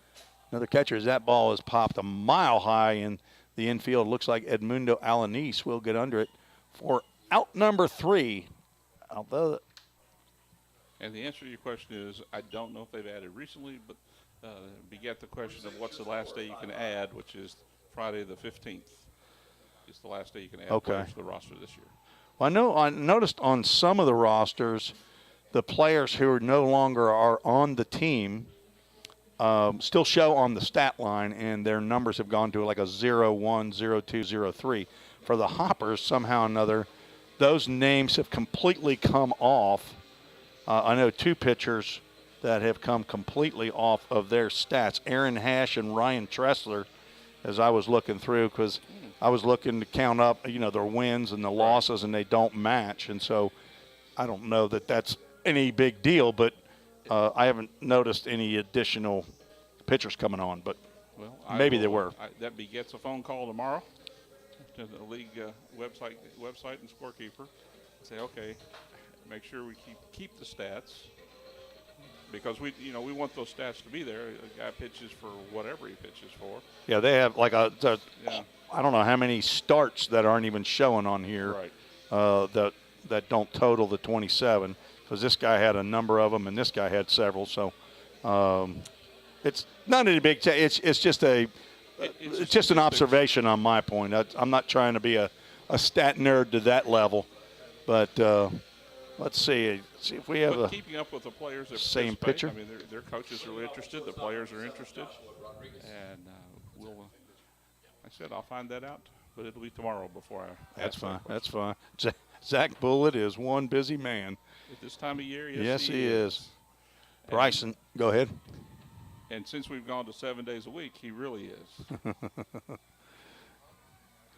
another catcher. As that ball has popped a mile high in the infield. Looks like Edmundo Alanis will get under it for out number 3. Although, and the answer to your question is I don't know if they've added recently, but beget the question of what's the last day you can add, which is Friday the 15th. It's the last day you can add players to the roster this year. Well, I noticed on some of the rosters, the players who are no longer are on the team still show on the stat line, and their numbers have gone to like a 0-1, 0-2, 0-3. For the Hoppers, somehow or another, those names have completely come off. I know 2 pitchers that have come completely off of their stats, Aaron Hash and Ryan Tressler, as I was looking through, because I was looking to count up, their wins and the losses, and they don't match. And so I don't know that that's any big deal, but I haven't noticed any additional pitchers coming on, but maybe there were. That begets a phone call tomorrow to the league website and scorekeeper. Say, okay, make sure we keep the stats, because we want those stats to be there. A guy pitches for whatever he pitches for. Yeah, they have like I don't know how many starts that aren't even showing on here. Right. That don't total the 27. Because this guy had a number of them and this guy had several. So it's not any big it's just an observation on my point. I'm not trying to be a stat nerd to that level. But let's see if we have keeping up with the players that same pitcher. I mean, their coaches are interested. The players are interested. And I said I'll find that out, but it'll be tomorrow before I That's fine. That's fine. Zach Bullitt is one busy man. At this time of year, yes, he is. Bryson, go ahead. And since we've gone to 7 days a week, he really is.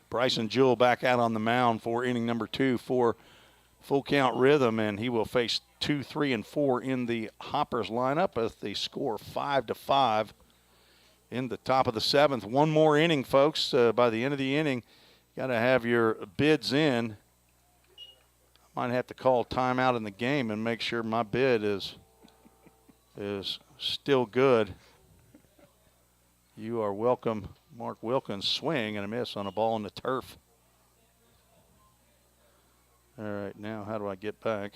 Bryson Jewell back out on the mound for inning number 2 for Full Count Rhythm, and he will face 2, 3, and 4 in the Hoppers lineup as they score 5-5 in the top of the 7th. One more inning, folks. By the end of the inning, got to have your bids in. I might have to call timeout in the game and make sure my bid is still good. You are welcome. Mark Wilkins swing and a miss on a ball in the turf. All right, now how do I get back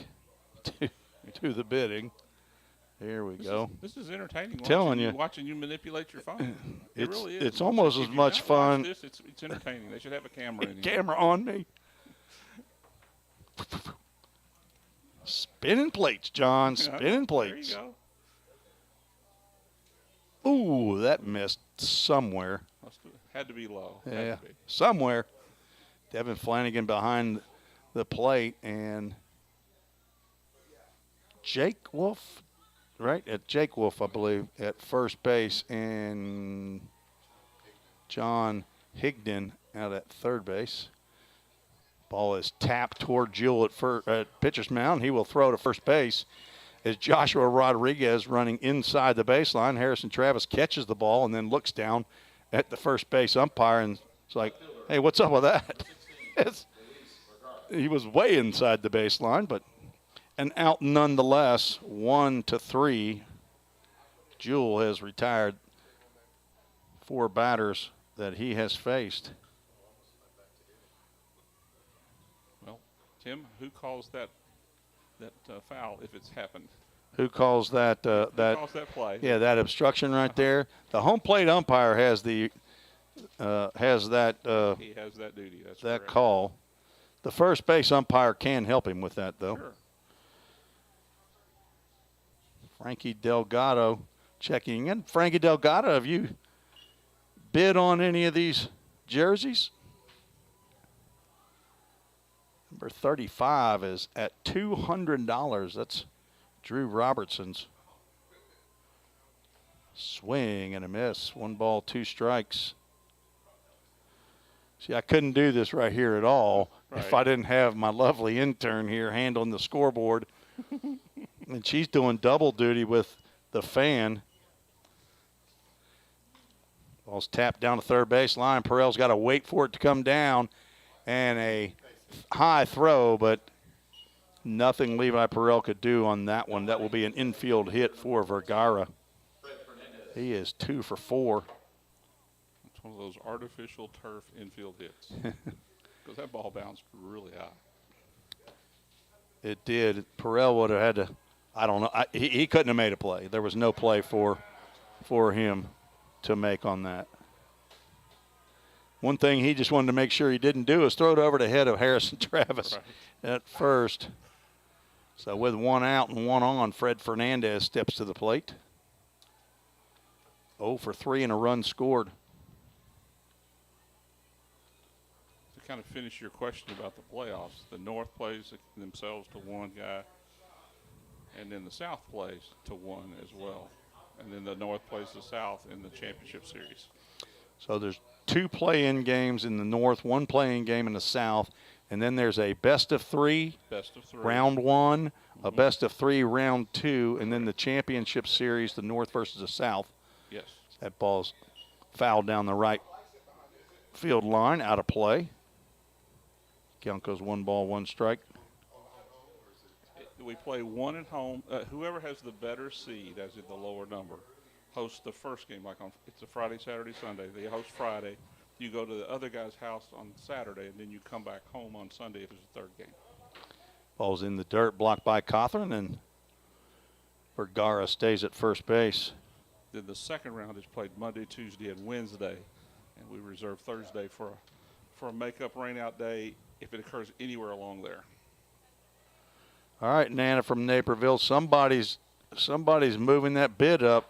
to the bidding? Here we go. This is entertaining. Watching you manipulate your phone. It really is. It's almost as much fun. It's entertaining. They should have a camera in here. Camera on me. Spinning plates, John. Spinning plates. There you go. Ooh, that missed somewhere. Had to be low. Yeah, somewhere. Devin Flanagan behind the plate, and Jake Wolf, right? At Jake Wolf, I believe, at first base, and John Higdon out at third base. Ball is tapped toward Jewell at pitcher's mound. He will throw to first base as Joshua Rodriguez running inside the baseline. Harrison Travis catches the ball and then looks down at the first base umpire and it's like, hey, what's up with that? He was way inside the baseline, but an out nonetheless, 1-3. Jewell has retired 4 batters that he has faced. Well, Tim, who calls that foul if it's happened? Who calls that? Who calls that play? Yeah, that obstruction right there. The home plate umpire has that. He has that duty. That's that correct. Call. The first base umpire can help him with that, though. Sure. Frankie Delgado checking in. Frankie Delgado, have you bid on any of these jerseys? Number 35 is at $200. That's Drew Robertson's. Swing and a miss. 1 ball, 2 strikes. See, I couldn't do this right here at all if I didn't have my lovely intern here handling the scoreboard. And she's doing double duty with the fan. Ball's tapped down to third base line. Perrell's got to wait for it to come down. And a high throw, but nothing Levi Perrell could do on that one. That will be an infield hit for Vergara. He is 2 for 4. It's one of those artificial turf infield hits. Because that ball bounced really high. It did. Perrell would have had to, I don't know. He couldn't have made a play. There was no play for him to make on that. One thing he just wanted to make sure he didn't do is throw it over the head of Harrison Travis at first. So with 1 out and 1 on, Fred Fernandez steps to the plate. 0 for 3 and a run scored. To kind of finish your question about the playoffs, the North plays themselves to 1 guy, and then the South plays to 1 as well. And then the North plays the South in the championship series. So there's 2 play-in games in the North, 1 play-in game in the South, and then there's a best of 3, round 1, a best of 3, round 2, and then the championship series, the North versus the South. Yes. That ball's fouled down the right field line, out of play. Count goes 1 ball, 1 strike. We play 1 at home. Whoever has the better seed, as in the lower number, hosts the first game. It's a Friday, Saturday, Sunday. They host Friday. You go to the other guy's house on Saturday, and then you come back home on Sunday if it's the 3rd game. Ball's in the dirt, blocked by Cawthorn, and Vergara stays at first base. Then the second round is played Monday, Tuesday, and Wednesday, and we reserve Thursday for a makeup rainout day if it occurs anywhere along there. All right, Nana from Naperville. Somebody's moving that bid up.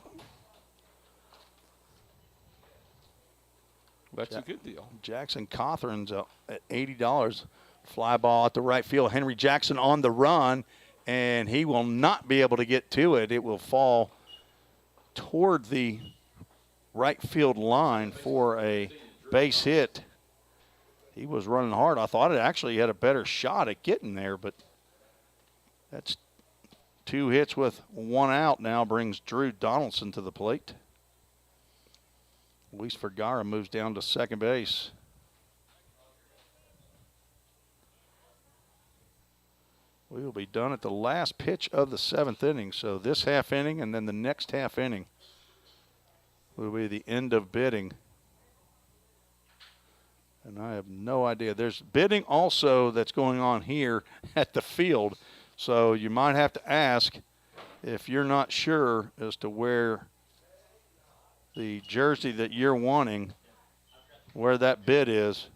That's a good deal. Jackson Cawthorn's at $80. Fly ball at the right field. Henry Jackson on the run, and he will not be able to get to it. It will fall toward the right field line for a base hit. He was running hard. I thought it actually had a better shot at getting there, but that's 2 hits with 1 out now brings Drew Donaldson to the plate. Luis Vergara moves down to second base. We will be done at the last pitch of the 7th inning. So this half inning and then the next half inning will be the end of bidding. And I have no idea. There's bidding also that's going on here at the field. So you might have to ask if you're not sure as to where the jersey that you're wanting, where that bid is.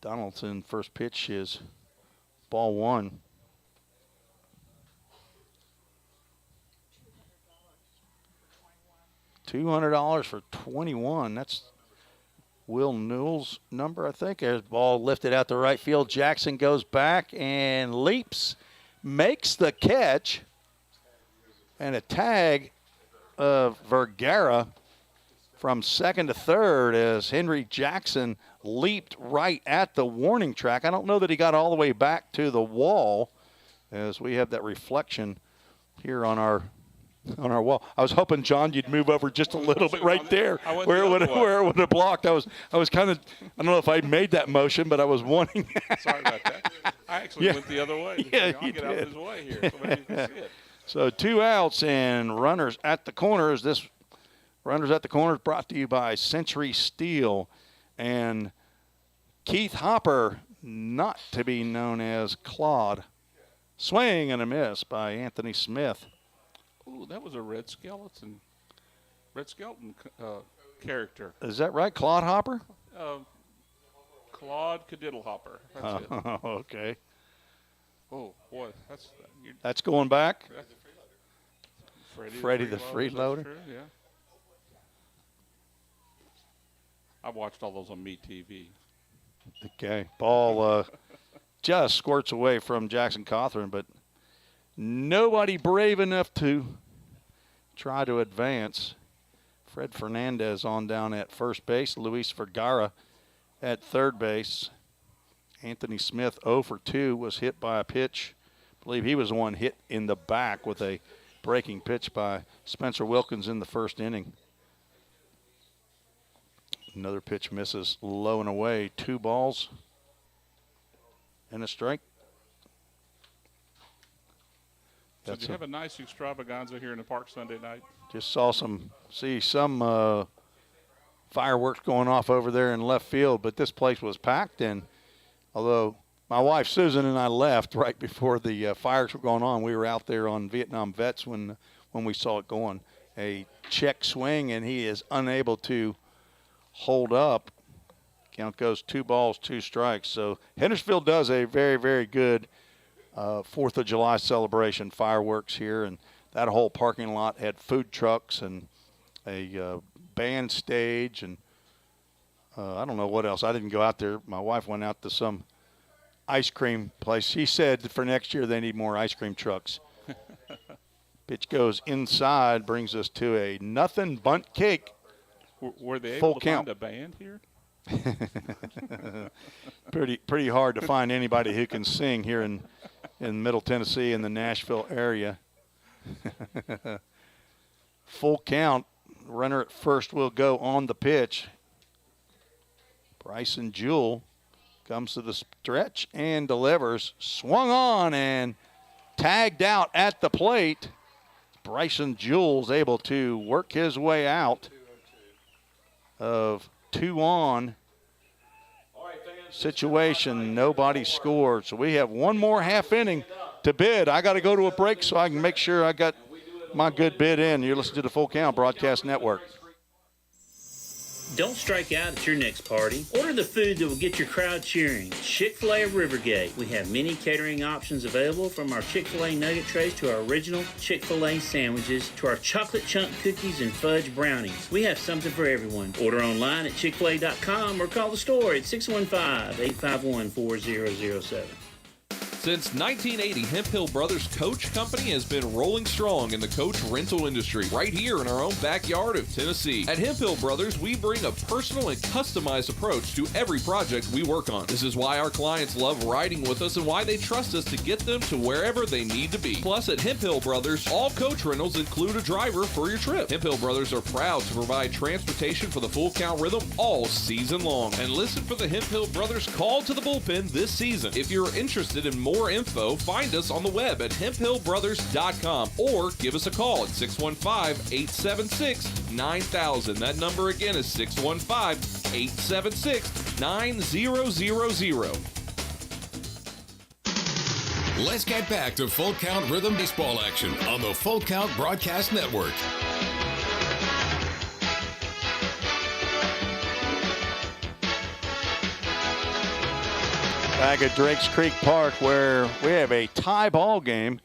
Donaldson, first pitch is ball 1. $200 for 21. That's Will Newell's number, I think. There's ball lifted out to right field. Jackson goes back and leaps, makes the catch, and a tag of Vergara from second to third as Henry Jackson leaped right at the warning track. I don't know that he got all the way back to the wall as we have that reflection here on our wall. I was hoping, John, you'd move over just a little bit right there where it would have blocked. I was kind of, I don't know if I made that motion, but I was wanting. Sorry about that. I actually went the other way. Yeah, I'll get out of his way here so maybe you can see it. So 2 outs and runners at the corners. This runners at the corners brought to you by Century Steel and Keith Hopper, not to be known as Claude. Swing and a miss by Anthony Smith. Ooh, that was a Red Skeleton character. Is that right, Claude Hopper? Claude Cadiddlehopper. That's it. Okay. Oh, boy, that's going back. Freddie the Freeloader. Yeah. I watched all those on MeTV. Okay. Ball just squirts away from Jackson Cawthorn, but nobody brave enough to try to advance. Fred Fernandez on down at first base. Luis Vergara at third base. Anthony Smith 0 for 2 was hit by a pitch. I believe he was the one hit in the back with a breaking pitch by Spencer Wilkins in the first inning. Another pitch misses low and away. 2 balls and a strike. So did you have a nice extravaganza here in the park Sunday night? Just saw some fireworks going off over there in left field, but this place was packed. And although my wife Susan and I left right before the fireworks were going on, we were out there on Vietnam Vets when we saw it going. A check swing, and he is unable to hold up. Count goes 2 balls, 2 strikes. So Hendersonville does a very, very good 4th of July celebration, fireworks here, and that whole parking lot had food trucks and a band stage, and I don't know what else. I didn't go out there. My wife went out to some ice cream place. She said for next year they need more ice cream trucks. Pitch goes inside, brings us to a nothing bunt cake. Were they full able to count. find a band here? Pretty hard to find anybody who can sing here in Middle Tennessee in the Nashville area. Full count. Runner at first will go on the pitch. Bryson Jewell comes to the stretch and delivers. Swung on and tagged out at the plate. Bryson Jewell's able to work his way out of 2 on situation. Nobody scored. So we have one more half inning to bid. I got to go to a break so I can make sure I got my good bid in. You're listening to the Full Count Broadcast Network. Don't strike out at your next party. Order the food that will get your crowd cheering. Chick-fil-A of Rivergate. We have many catering options available, from our Chick-fil-A nugget trays to our original Chick-fil-A sandwiches to our chocolate chunk cookies and fudge brownies. We have something for everyone. Order online at chickfil-a.com or call the store at 615-851-4007. Since 1980, Hemp Hill Brothers Coach Company has been rolling strong in the coach rental industry right here in our own backyard of Tennessee. At Hemp Hill Brothers, we bring a personal and customized approach to every project we work on. This is why our clients love riding with us and why they trust us to get them to wherever they need to be. Plus, at Hemp Hill Brothers, all coach rentals include a driver for your trip. Hemp Hill Brothers are proud to provide transportation for the Full Count Rhythm all season long. And listen for the Hemp Hill Brothers call to the bullpen this season. If you're interested in more more info, find us on the web at hemphillbrothers.com or give us a call at 615-876-9000. That number again is 615-876-9000. Let's get back to Full Count Rhythm Baseball action on the Full Count Broadcast Network. Back at Drakes Creek Park, where we have a tie ball game,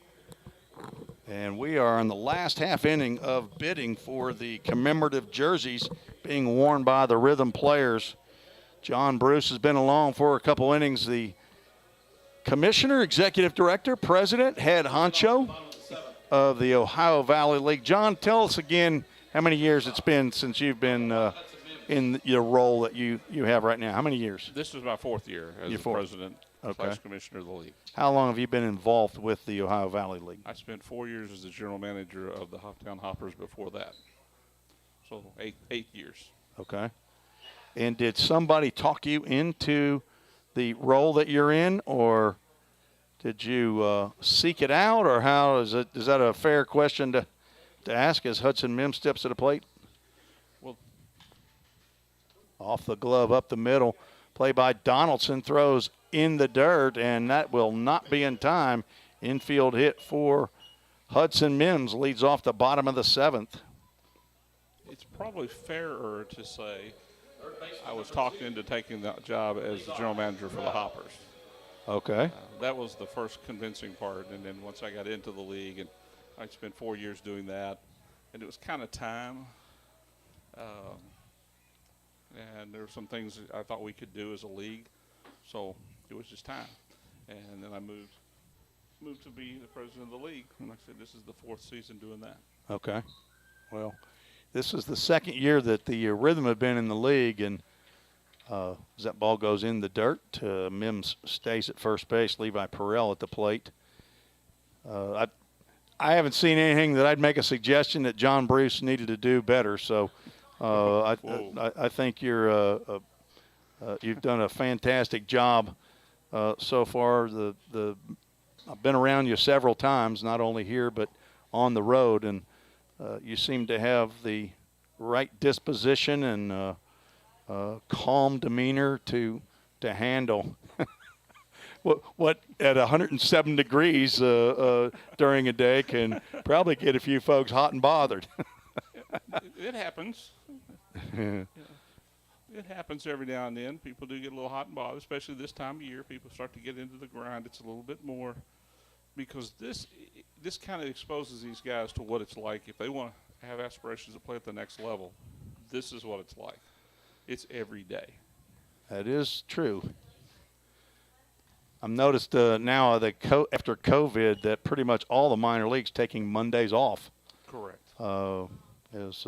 and we are in the last half inning of bidding for the commemorative jerseys being worn by the Rhythm players. John Bruce has been along for a couple innings. The commissioner, executive director, president, head honcho of the Ohio Valley League. John, tell us again how many years it's been since you've been in your role that you have right now. How many years? This is my 4th year as the president / commissioner of the league. How long have you been involved with the Ohio Valley League? I spent 4 years as the general manager of the Hoptown Hoppers before that. So 8 years. Okay. And did somebody talk you into the role that you're in, or did you seek it out, or how is it? Is that a fair question to ask as Hudson Mims steps to the plate? Well, off the glove, up the middle. Play by Donaldson, throws in the dirt, and that will not be in time. Infield hit for Hudson Mims, leads off the bottom of the 7th. It's probably fairer to say I was talked into taking that job as the general manager for the Hoppers. Okay. That was the first convincing part, and then once I got into the league, and I spent 4 years doing that, and it was kind of time. And there were some things that I thought we could do as a league, so it was just time. And then I moved to be the president of the league, and like I said, this is the 4th season doing that. Okay. Well, this is the 2nd year that the Rhythm have been in the league, and as that ball goes in the dirt, Mims stays at first base, Levi Perrell at the plate. I haven't seen anything that I'd make a suggestion that John Bruce needed to do better, so I think you've done a fantastic job so far. I've been around you several times, not only here but on the road, and you seem to have the right disposition and calm demeanor to handle what at 107 degrees during a day can probably get a few folks hot and bothered. It happens. Yeah. It happens every now and then. People do get a little hot and bothered, especially this time of year. People start to get into the grind. It's a little bit more because this kind of exposes these guys to what it's like if they want to have aspirations to play at the next level. This is what it's like. It's every day. That is true. I've noticed now that after COVID that pretty much all the minor leagues taking Mondays off. Correct. As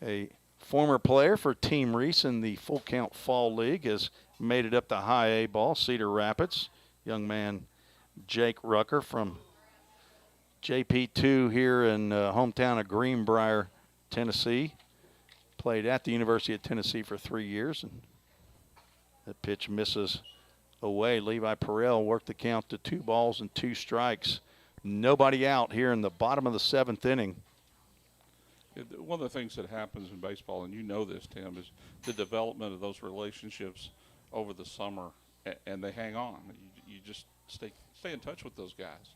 a former player for Team Reese in the Full Count Fall League, has made it up to High A ball, Cedar Rapids. Young man Jake Rucker from JP2 here in hometown of Greenbrier, Tennessee. Played at the University of Tennessee for 3 years, and that pitch misses away. Levi Perrell worked the count to 2 balls and 2 strikes. Nobody out here in the bottom of the 7th inning. One of the things that happens in baseball, and you know this, Tim, is the development of those relationships over the summer, and they hang on. You just stay in touch with those guys.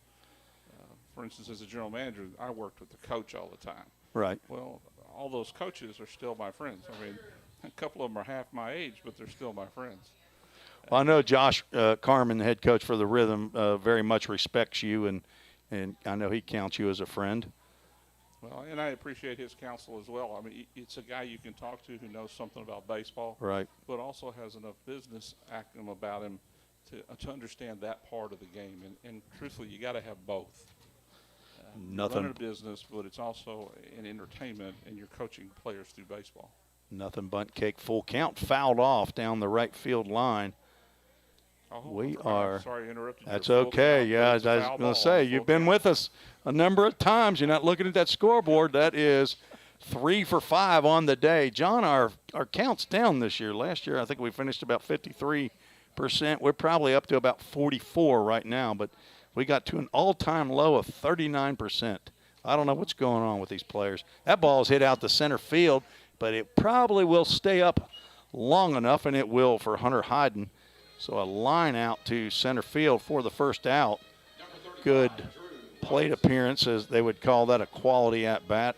For instance, as a general manager, I worked with the coach all the time. Right. Well, all those coaches are still my friends. I mean, a couple of them are half my age, but they're still my friends. Well, I know Josh Carmen, the head coach for the Rhythm, very much respects you, and I know he counts you as a friend. Well, and I appreciate his counsel as well. I mean, it's a guy you can talk to who knows something about baseball, right? But also has enough business acumen about him to understand that part of the game. And truthfully, you got to have both. Nothing. Run a business, but it's also an entertainment, and you're coaching players through baseball. Nothing bunt cake. Full count, fouled off down the right field line. We are. Sorry to interrupt you. That's okay. Yeah, as I was going to say, you've been with us a number of times. You're not looking at that scoreboard. That is 3 for 5 on the day. John, our count's down this year. Last year, I think we finished about 53 We're probably up to about 44 right now, but we got to an all-time low of 39%. I don't know what's going on with these players. That ball's hit out to center field, but it probably will stay up long enough, and it will for Hunter Hyden. So a line out to center field for the first out. Good plate appearance, as they would call that, a quality at-bat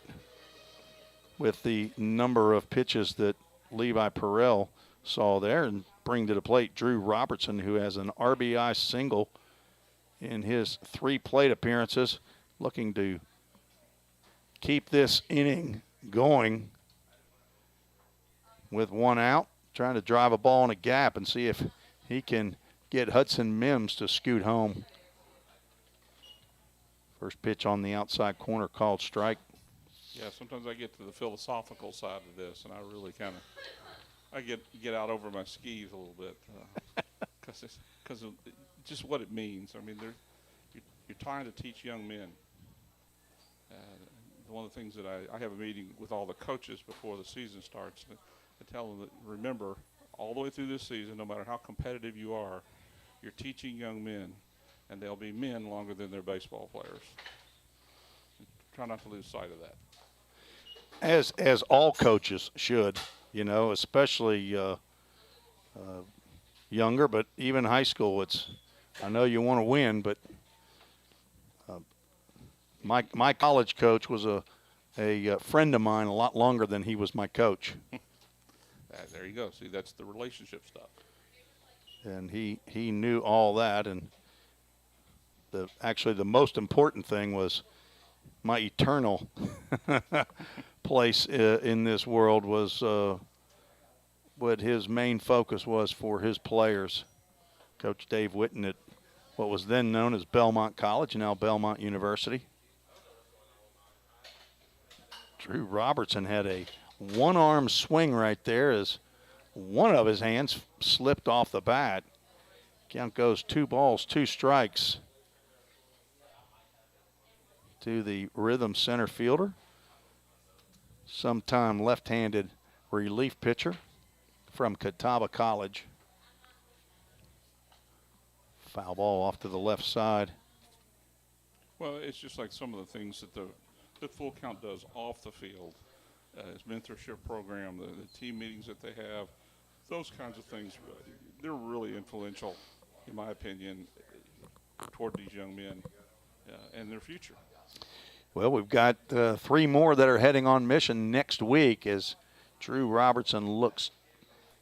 with the number of pitches that Levi Perrell saw there, and bring to the plate Drew Robertson, who has an RBI single in his 3 plate appearances, looking to keep this inning going with 1 out, trying to drive a ball in a gap and see if he can get Hudson Mims to scoot home. First pitch on the outside corner, called strike. Yeah, sometimes I get to the philosophical side of this, and I really kind of I get out over my skis a little bit because of just what it means. I mean, you're trying to teach young men. One of the things that I have a meeting with all the coaches before the season starts. I tell them that, remember, all the way through this season, no matter how competitive you are, you're teaching young men, and they'll be men longer than they're baseball players. Try not to lose sight of that. As all coaches should, you know, especially younger, but even high school. I know you want to win, but my college coach was a friend of mine a lot longer than he was my coach. There you go. See, that's the relationship stuff. And he knew all that, and actually the most important thing was my eternal place in this world was what his main focus was for his players. Coach Dave Witten at what was then known as Belmont College, now Belmont University. Drew Robertson had a one-arm swing right there as one of his hands slipped off the bat. Count goes 2 balls, 2 strikes to the Rhythm center fielder, sometime left-handed relief pitcher from Catawba College. Foul ball off to the left side. Well, it's just like some of the things that Full Count does off the field. His mentorship program, the team meetings that they have, those kinds of things, they're really influential, in my opinion, toward these young men and their future. Well, we've got 3 more that are heading on mission next week as Drew Robertson looks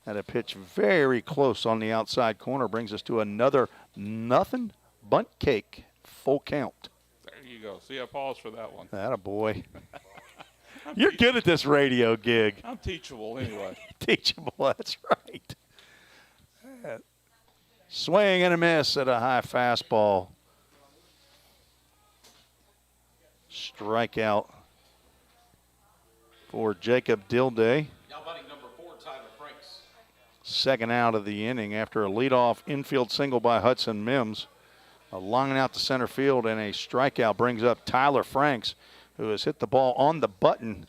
at a pitch very close on the outside corner. Brings us to another nothing bunt cake, full count. There you go. See, I paused for that one. Attaboy. You're good at this radio gig. I'm teachable anyway. Teachable, that's right. Swing and a miss at a high fastball. Strikeout for Jacob Dilday. Now batting number 4, Tyler Franks. Second out of the inning after a leadoff infield single by Hudson Mims. A line out to center field and a strikeout brings up Tyler Franks, who has hit the ball on the button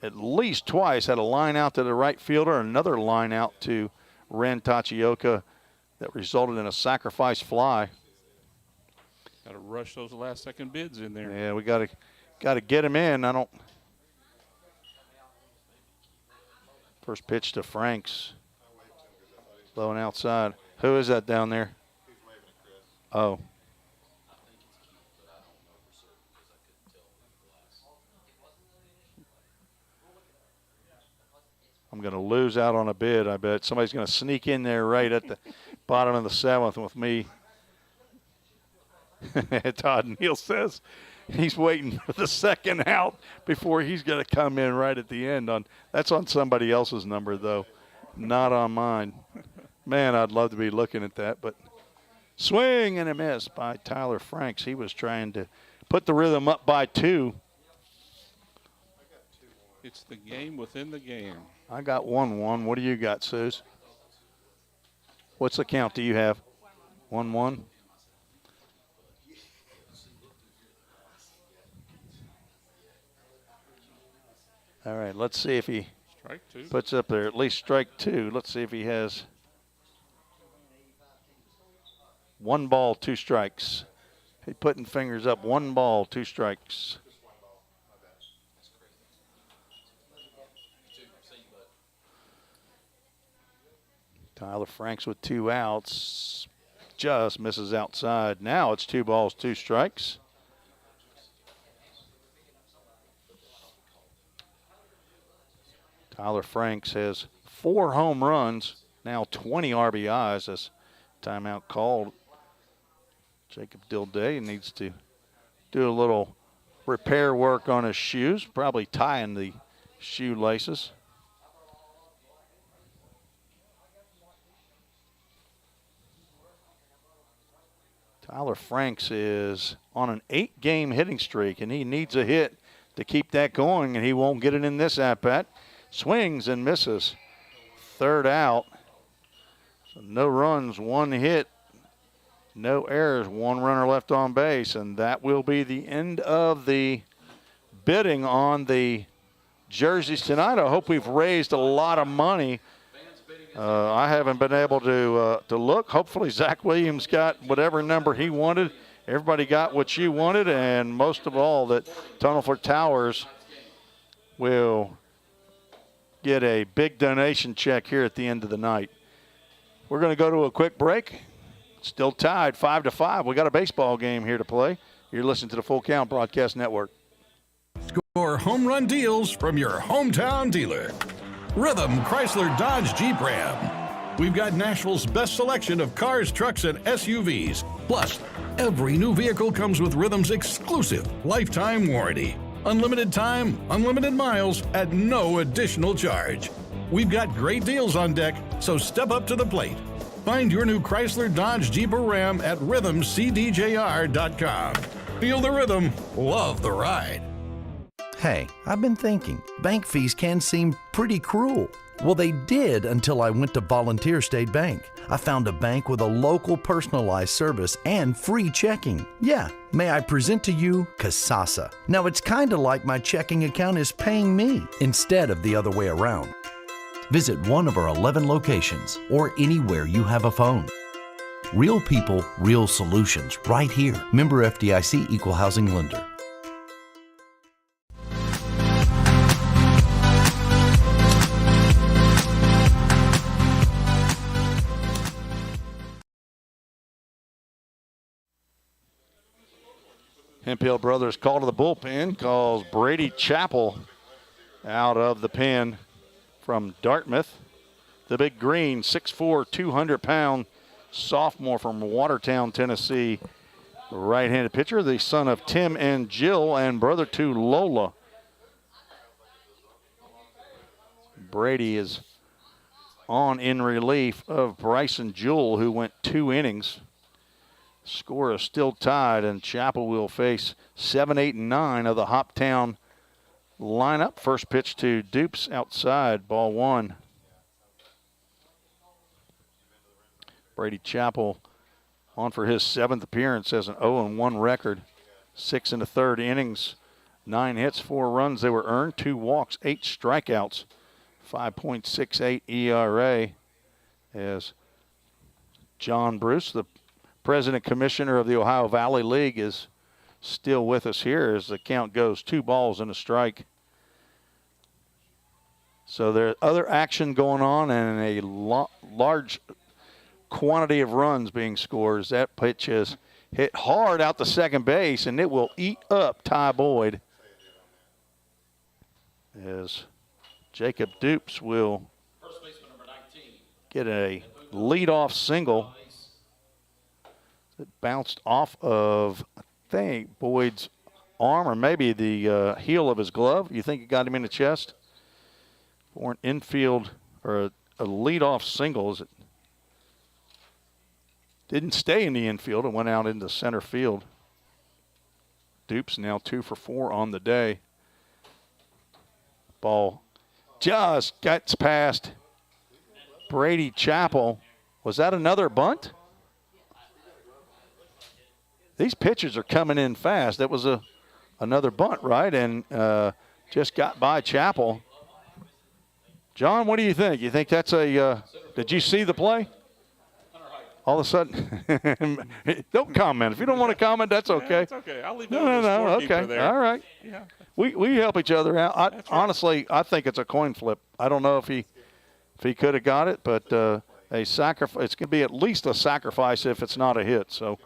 at least twice. Had a line out to the right fielder, another line out to Ren Tachioka that resulted in a sacrifice fly. Got to rush those last-second bids in there. Yeah, we got to get him in. First pitch to Franks. Low and outside. Who is that down there? Oh. I'm going to lose out on a bid, I bet. Somebody's going to sneak in there right at the bottom of the 7th with me. Todd Neal says he's waiting for the second out before he's going to come in right at the end. That's on somebody else's number, though, not on mine. Man, I'd love to be looking at that. But swing and a miss by Tyler Franks. He was trying to put the Rhythm up by 2. It's the game within the game. I got 1-1. What do you got, Suze? What's the count do you have? 1-1? All right, let's see if he Strike 2. Puts up there at least strike 2. Let's see if he has 1 ball, 2 strikes. He putting fingers up. 1 ball, 2 strikes. Tyler Franks with 2 outs. Just misses outside. Now it's 2 balls, 2 strikes. Tyler Franks has 4 home runs, now 20 RBIs. As timeout called. Jacob Dilday needs to do a little repair work on his shoes, probably tying the shoelaces. Tyler Franks is on an 8-game hitting streak, and he needs a hit to keep that going, and he won't get it in this at-bat. Swings and misses. 3rd out. So no runs, 1 hit, no errors, 1 runner left on base, and that will be the end of the bidding on the jerseys tonight. I hope we've raised a lot of money. I haven't been able to look. Hopefully Zach Williams got whatever number he wanted. Everybody got what you wanted, and most of all that Tunnelford Towers will get a big donation check here at the end of the night. We're going to go to a quick break. Still tied 5-5. We got a baseball game here to play. You're listening to the Full Count Broadcast Network. Score home run deals from your hometown dealer. Rhythm Chrysler Dodge Jeep Ram. We've got Nashville's best selection of cars, trucks, and SUVs. Plus, every new vehicle comes with Rhythm's exclusive lifetime warranty. Unlimited time, unlimited miles at no additional charge. We've got great deals on deck, so step up to the plate. Find your new Chrysler Dodge Jeep or Ram at rhythmcdjr.com. Feel the rhythm, love the ride. Hey, I've been thinking, bank fees can seem pretty cruel. Well, they did until I went to Volunteer State Bank. I found a bank with a local personalized service and free checking. Yeah, may I present to you Kasasa. Now, it's kind of like my checking account is paying me instead of the other way around. Visit one of our 11 locations or anywhere you have a phone. Real people, real solutions right here. Member FDIC Equal Housing Lender. Hemphill Brothers call to the bullpen, calls Brady Chappell out of the pen from Dartmouth. The big green, 6'4", 200-pound sophomore from Watertown, Tennessee. Right-handed pitcher, the son of Tim and Jill and brother to Lola. Brady is on in relief of Bryson Jewell, who went 2 innings. Score is still tied, and Chappell will face 7, 8, and 9 of the Hoptown lineup. First pitch to Dupes outside, ball 1. Brady Chappell on for his 7th appearance as an 0-1 record. 6 1/3 innings, 9 hits, 4 runs. They were earned, 2 walks, 8 strikeouts, 5.68 ERA. As John Bruce, the President Commissioner of the Ohio Valley League, is still with us here as the count goes 2 balls and a strike. So there's other action going on and a large quantity of runs being scored. That pitch is hit hard out to second base, and it will eat up Ty Boyd. As Jacob Dupes will get a leadoff single. It bounced off of, I think, Boyd's arm or maybe the heel of his glove. You think it got him in the chest? For an infield or a leadoff single. It didn't stay in the infield. It went out into center field. Dupes now 2 for 4 on the day. Ball just gets past Brady Chappell. Was that another bunt? These pitchers are coming in fast. That was another bunt, right? And just got by Chappell. John, what do you think? You think that's a did you see the play? all of a sudden, don't comment. If you don't want to comment, that's okay. Yeah, it's okay. I'll leave that No, with the scorekeeper okay. there. All right. Yeah. We help each other out. Honestly, I think it's a coin flip. I don't know if he could have got it, but a sacrifice. It's going to be at least a sacrifice if it's not a hit. So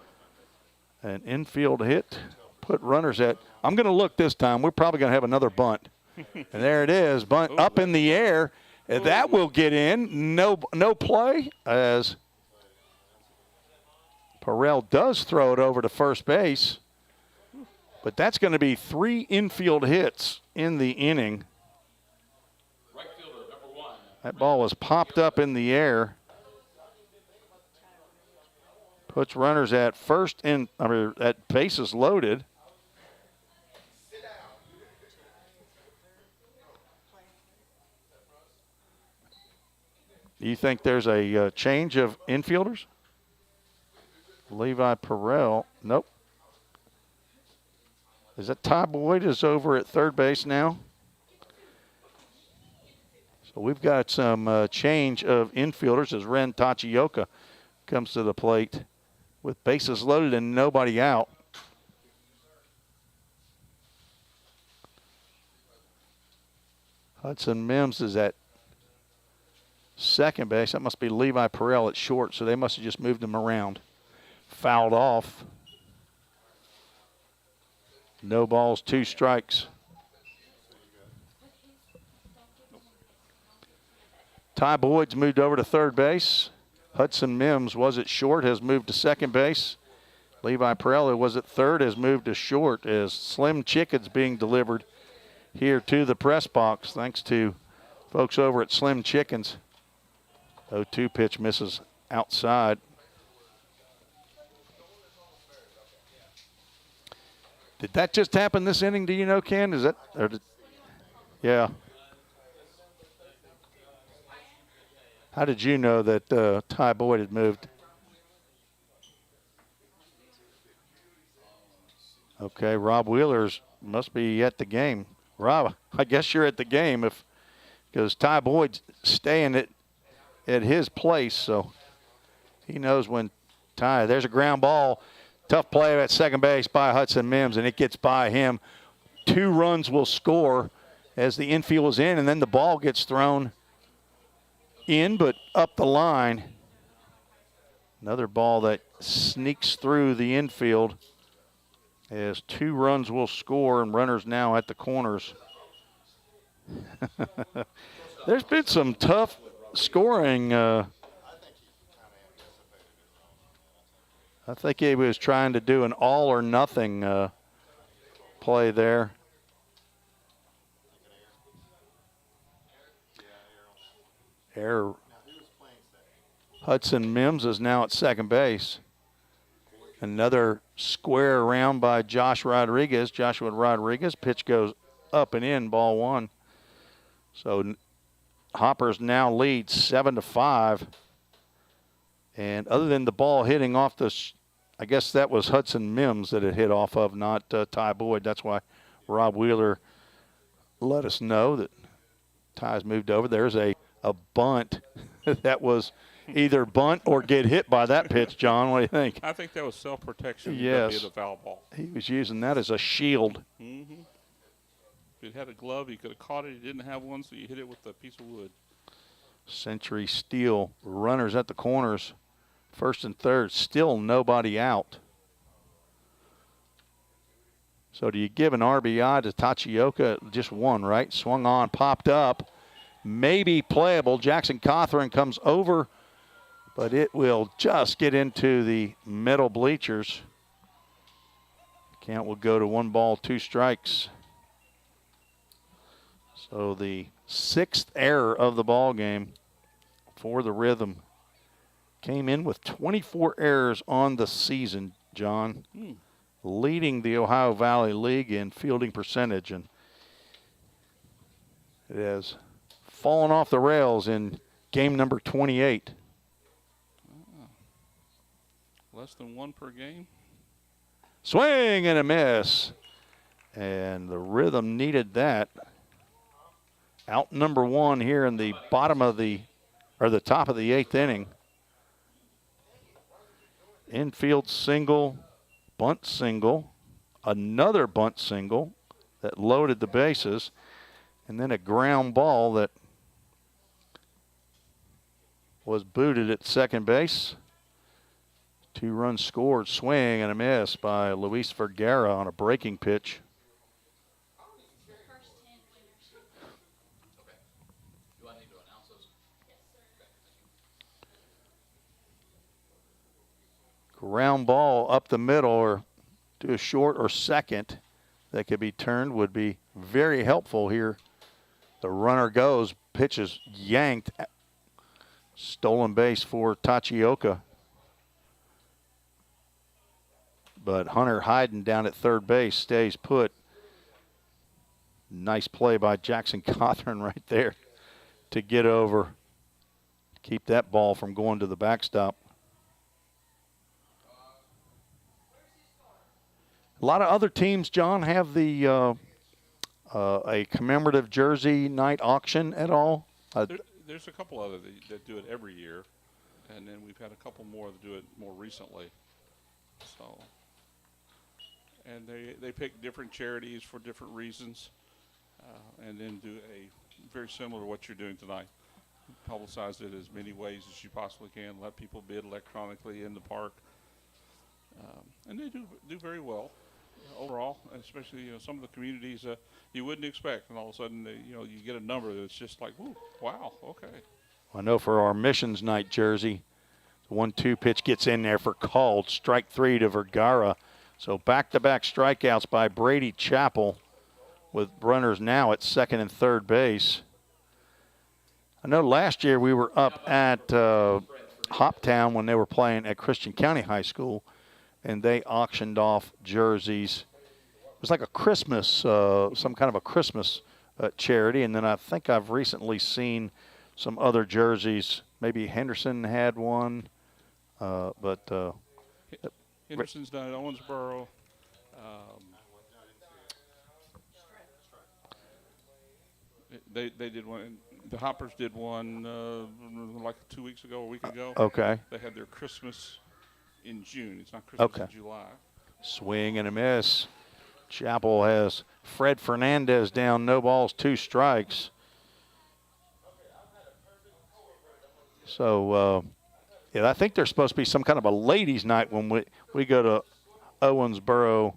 an infield hit, put runners at. I'm going to look this time. We're probably going to have another bunt. And there it is, bunt up in the air. And that will get in. No play as Perrell does throw it over to first base. But that's going to be 3 infield hits in the inning. Right fielder, number 1. That ball was popped up in the air. Puts runners at at bases loaded. Do you think there's a change of infielders? Levi Perrell, nope. Is that Ty Boyd is over at third base now? So we've got some change of infielders as Ren Tachioka comes to the plate with bases loaded and nobody out. Hudson Mims is at second base. That must be Levi Perrell at short, so they must have just moved him around. Fouled off. No balls, 2 strikes. Ty Boyd's moved over to third base. Hudson Mims was at short, has moved to second base. Levi Perrell, who was at third, has moved to short as Slim Chicken's being delivered here to the press box, thanks to folks over at Slim Chickens. 0-2 pitch misses outside. Did that just happen this inning? Do you know, Ken? Is that? Yeah. How did you know that Ty Boyd had moved? Okay, Rob Wheeler's must be at the game. Rob, I guess you're at the game because Ty Boyd's staying at his place, so he knows when Ty. There's a ground ball. Tough play at second base by Hudson Mims, and it gets by him. 2 runs will score as the infield is in, and then the ball gets thrown in, but up the line. Another ball that sneaks through the infield as 2 runs will score, and runners now at the corners. There's been some tough scoring. I think he was trying to do an all or nothing play there. Error. Hudson Mims is now at second base. Another square around by Joshua Rodriguez. Pitch goes up and in, ball 1. So Hoppers now lead 7-5. And other than the ball hitting off I guess that was Hudson Mims that it hit off of, not Ty Boyd. That's why Rob Wheeler let us know that Ty's moved over. There's a bunt that was either bunt or get hit by that pitch, John. What do you think? I think that was self-protection. Yes. The foul ball. He was using that as a shield. Mm-hmm. If he had a glove, he could have caught it. He didn't have one, so you hit it with a piece of wood. Century Steel, runners at the corners, first and third, still nobody out. So do you give an RBI to Tachioka? Just one, right? Swung on, popped up, maybe playable. Jackson Cothran comes over, but it will just get into the middle bleachers. Count will go to 1 ball, 2 strikes. So the 6th error of the ball game for the Rhythm. Came in with 24 errors on the season, John, leading the Ohio Valley League in fielding percentage, and it has fallen off the rails in game number 28. Less than 1 per game. Swing and a miss, and the Rhythm needed that. Out number 1 here in the top of the 8th inning. Infield single, bunt single, another bunt single that loaded the bases, and then a ground ball that was booted at second base. 2 runs scored, swing and a miss by Luis Vergara on a breaking pitch. Ground ball up the middle or to a short or second that could be turned would be very helpful here. The runner goes, pitch is yanked. Stolen base for Tachioka. But Hunter Hyden down at third base stays put. Nice play by Jackson Cawthorn right there to get over. Keep that ball from going to the backstop. A lot of other teams, John, have the a commemorative jersey night auction at all? There's a couple other that do it every year, and then we've had a couple more that do it more recently. So, and they pick different charities for different reasons, and then do a very similar to what you're doing tonight. Publicize it as many ways as you possibly can. Let people bid electronically in the park, and they do very well overall. Especially some of the communities you wouldn't expect, and all of a sudden you get a number that's just like, ooh, wow, okay. I know for our Missions Night jersey, the 1-2 pitch gets in there for called. Strike 3 to Vergara. So back-to-back strikeouts by Brady Chappell with runners now at second and third base. I know last year we were up at Hoptown when they were playing at Christian County High School, and they auctioned off jerseys. It was like a Christmas, some kind of a Christmas charity, and then I think I've recently seen some other jerseys. Maybe Henderson had one, but Henderson's done it, Owensboro. They did one. The Hoppers did one like 2 weeks ago, a week ago. Okay. They had their Christmas in June. It's not Christmas in July. Swing and a miss. Chappell has Fred Fernandez down, no balls, 2 strikes. So, yeah, I think there's supposed to be some kind of a ladies' night when we go to Owensboro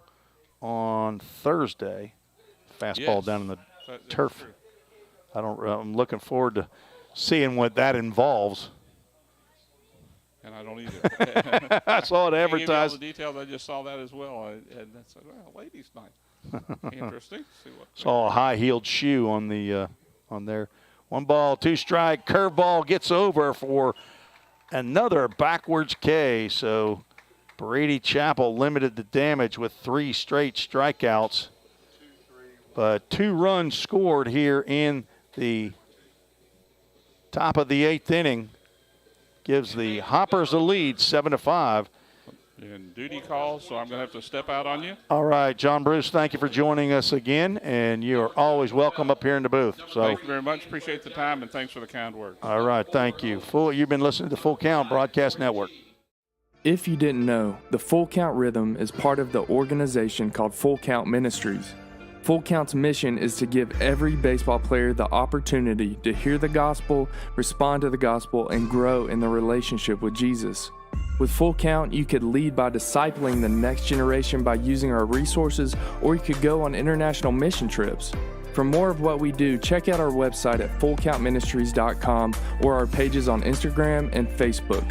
on Thursday. Fastball down in the turf. True. I'm looking forward to seeing what that involves. And I don't either. I saw it advertised. All the details. I just saw that as well. And that's like, well, ladies' night. Interesting. See what saw a high-heeled shoe on the on there. 1 ball, 2 strike. Curveball gets over for another backwards K. So Brady Chappell limited the damage with 3 straight strikeouts. But 2 runs scored here in the top of the 8th inning. Gives the Hoppers a lead, 7-5. And duty calls, so I'm going to have to step out on you. All right, John Bruce, thank you for joining us again, and you are always welcome up here in the booth. So thank you very much. Appreciate the time, and thanks for the kind words. All right, thank you. You've been listening to Full Count Broadcast Network. If you didn't know, the Full Count Rhythm is part of the organization called Full Count Ministries. Full Count's mission is to give every baseball player the opportunity to hear the gospel, respond to the gospel, and grow in the relationship with Jesus. With Full Count, you could lead by discipling the next generation by using our resources, or you could go on international mission trips. For more of what we do, check out our website at fullcountministries.com or our pages on Instagram and Facebook.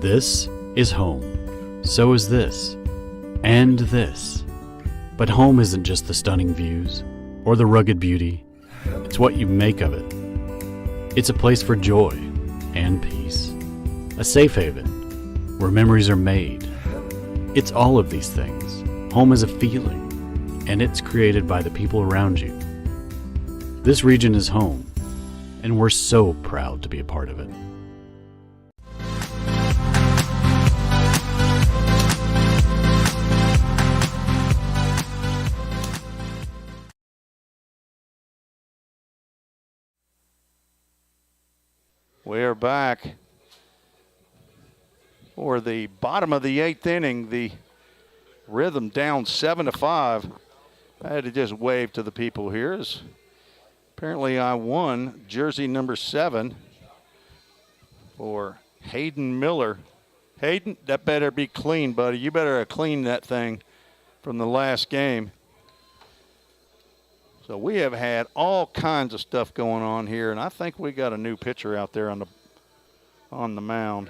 This is home. So is this. And this. But home isn't just the stunning views or the rugged beauty. It's what you make of it. It's a place for joy and peace. A safe haven where memories are made. It's all of these things. Home is a feeling, and it's created by the people around you. This region is home, and we're so proud to be a part of it. We're back. for the bottom of the 8th inning. The Rhythm down 7-5. I had to just wave to the people here. As apparently I won jersey number 7 for Hayden Miller. Hayden, that better be clean, buddy. You better have cleaned that thing from the last game. So we have had all kinds of stuff going on here, and I think we got a new pitcher out there on the mound.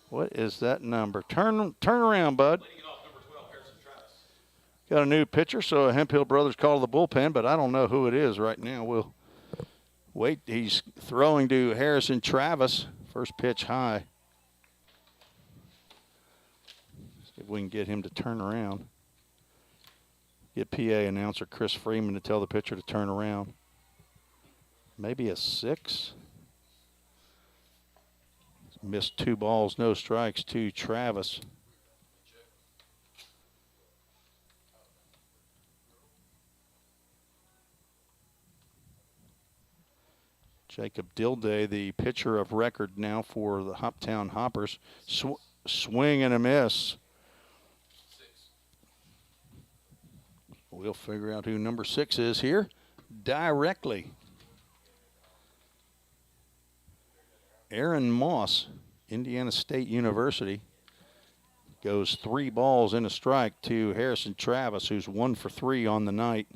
What is that number? Turn around, bud. Got a new pitcher, so Hemphill Brothers called the bullpen, but I don't know who it is right now. We'll wait. He's throwing to Harrison Travis. First pitch high. See if we can get him to turn around. Get PA announcer Chris Freeman to tell the pitcher to turn around. Maybe a 6. Missed 2 balls, no strikes to Travis. Jacob Dilday, the pitcher of record now for the Hoptown Hoppers. Swing and a miss. We'll figure out who number 6 is here directly. Aaron Moss, Indiana State University, goes 3 balls and a strike to Harrison Travis, who's 1 for 3 on the night.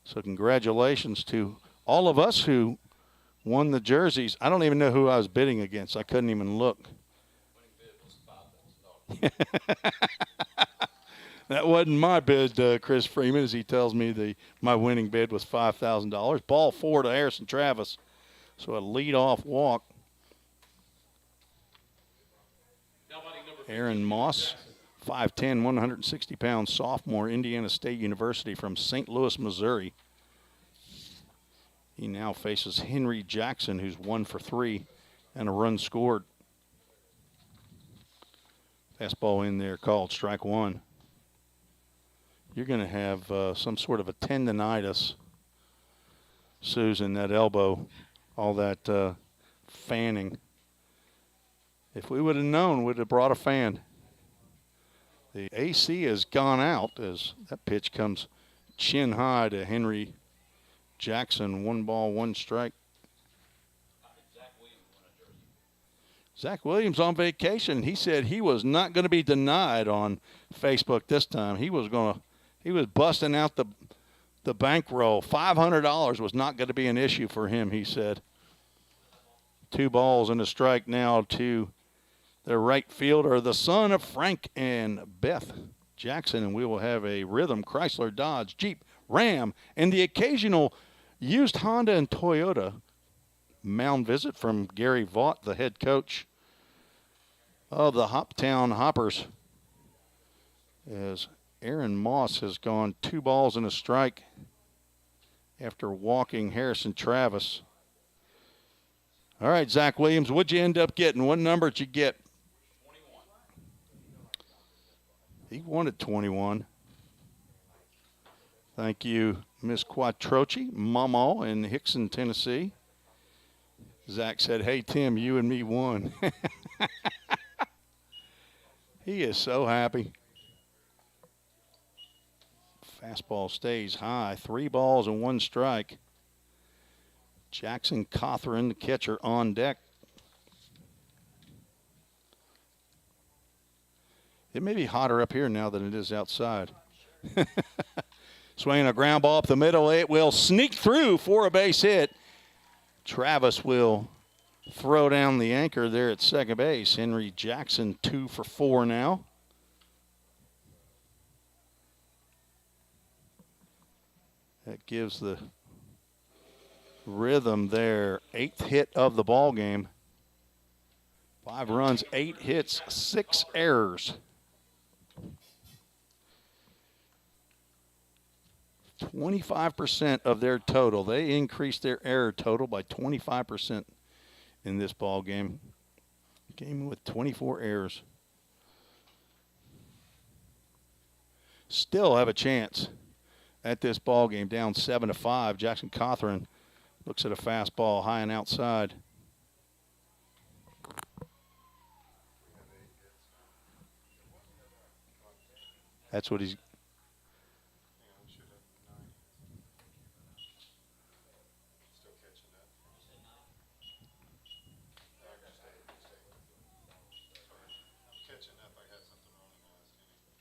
So congratulations to all of us who won the jerseys. I don't even know who I was bidding against. I couldn't even look. That wasn't my bid, Chris Freeman, as he tells me my winning bid was $5,000. Ball 4 to Harrison Travis. So a leadoff walk. Aaron Moss, 5'10", 160-pound sophomore, Indiana State University from St. Louis, Missouri. He now faces Henry Jackson, who's 1 for 3 and a run scored. Fastball in there called strike 1. You're going to have some sort of a tendonitis, Susan, that elbow, all that fanning. If we would have known, we'd have brought a fan. The AC has gone out as that pitch comes chin high to Henry Jackson. 1 ball, 1 strike. Zach Williams on vacation. He said he was not going to be denied on Facebook this time. He was busting out the bankroll. $500 was not going to be an issue for him, he said. 2 balls and a strike now to the right fielder, the son of Frank and Beth Jackson, and we will have a Rhythm Chrysler, Dodge, Jeep, Ram, and the occasional used Honda and Toyota mound visit from Gary Vaught, the head coach of the Hoptown Hoppers, as Aaron Moss has gone 2 balls and a strike after walking Harrison Travis. All right, Zach Williams, what'd you end up getting? What number did you get? 21. He wanted 21. Thank you, Miss Quattrochi, Mama in Hickson, Tennessee. Zach said, hey, Tim, you and me won. He is so happy. Fastball stays high. 3 balls and 1 strike. Jackson Cothran, the catcher, on deck. It may be hotter up here now than it is outside. Swinging a ground ball up the middle. It will sneak through for a base hit. Travis will throw down the anchor there at second base. Henry Jackson 2 for 4 now. That gives the Rhythm their 8th hit of the ball game. 5 runs, 8 hits, 6 errors. 25% of their total. They increased their error total by 25% in this ball game. Game with 24 errors. Still have a chance at this ball game, down 7-5. Jackson Cothran looks at a fastball high and outside. That's what he's.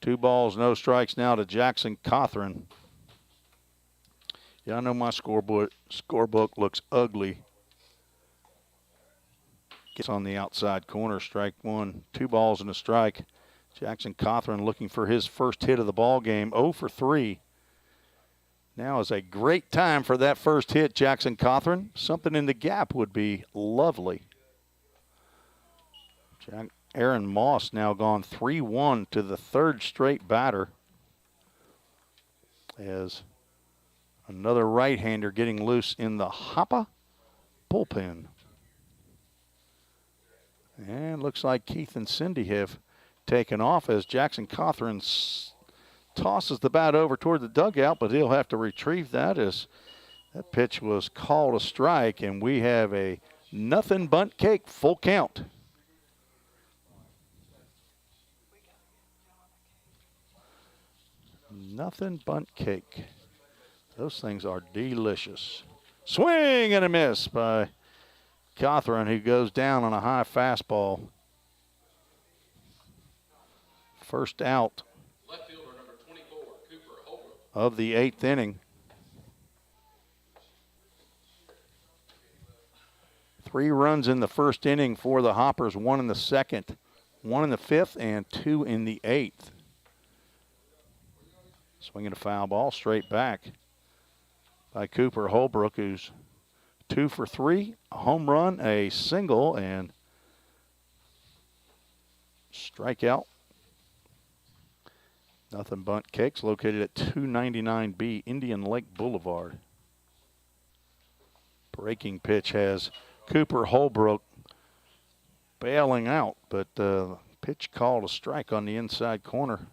Two balls, no strikes now to Jackson Cothran. Yeah, I know my scorebook looks ugly. Gets on the outside corner, strike one. 2 balls and a strike. Jackson Cothran looking for his first hit of the ball game. 0 for 3. Now is a great time for that first hit, Jackson Cothran. Something in the gap would be lovely. Aaron Moss now gone 3-1 to the 3rd straight batter. As another right-hander getting loose in the Hoppa bullpen. And looks like Keith and Cindy have taken off as Jackson Cothran tosses the bat over toward the dugout, but he'll have to retrieve that as that pitch was called a strike, and we have a nothing bunt cake, full count. Nothing bunt cake. Those things are delicious. Swing and a miss by Cothran, who goes down on a high fastball. First out of the 8th inning. 3 runs in the first inning for the Hoppers, 1 in the 2nd, 1 in the 5th, and 2 in the 8th. Swinging a foul ball straight back by Cooper Holbrook, who's 2 for 3, a home run, a single, and strikeout. Nothing bunt cakes located at 299B Indian Lake Boulevard. Breaking pitch has Cooper Holbrook bailing out, but pitch called a strike on the inside corner.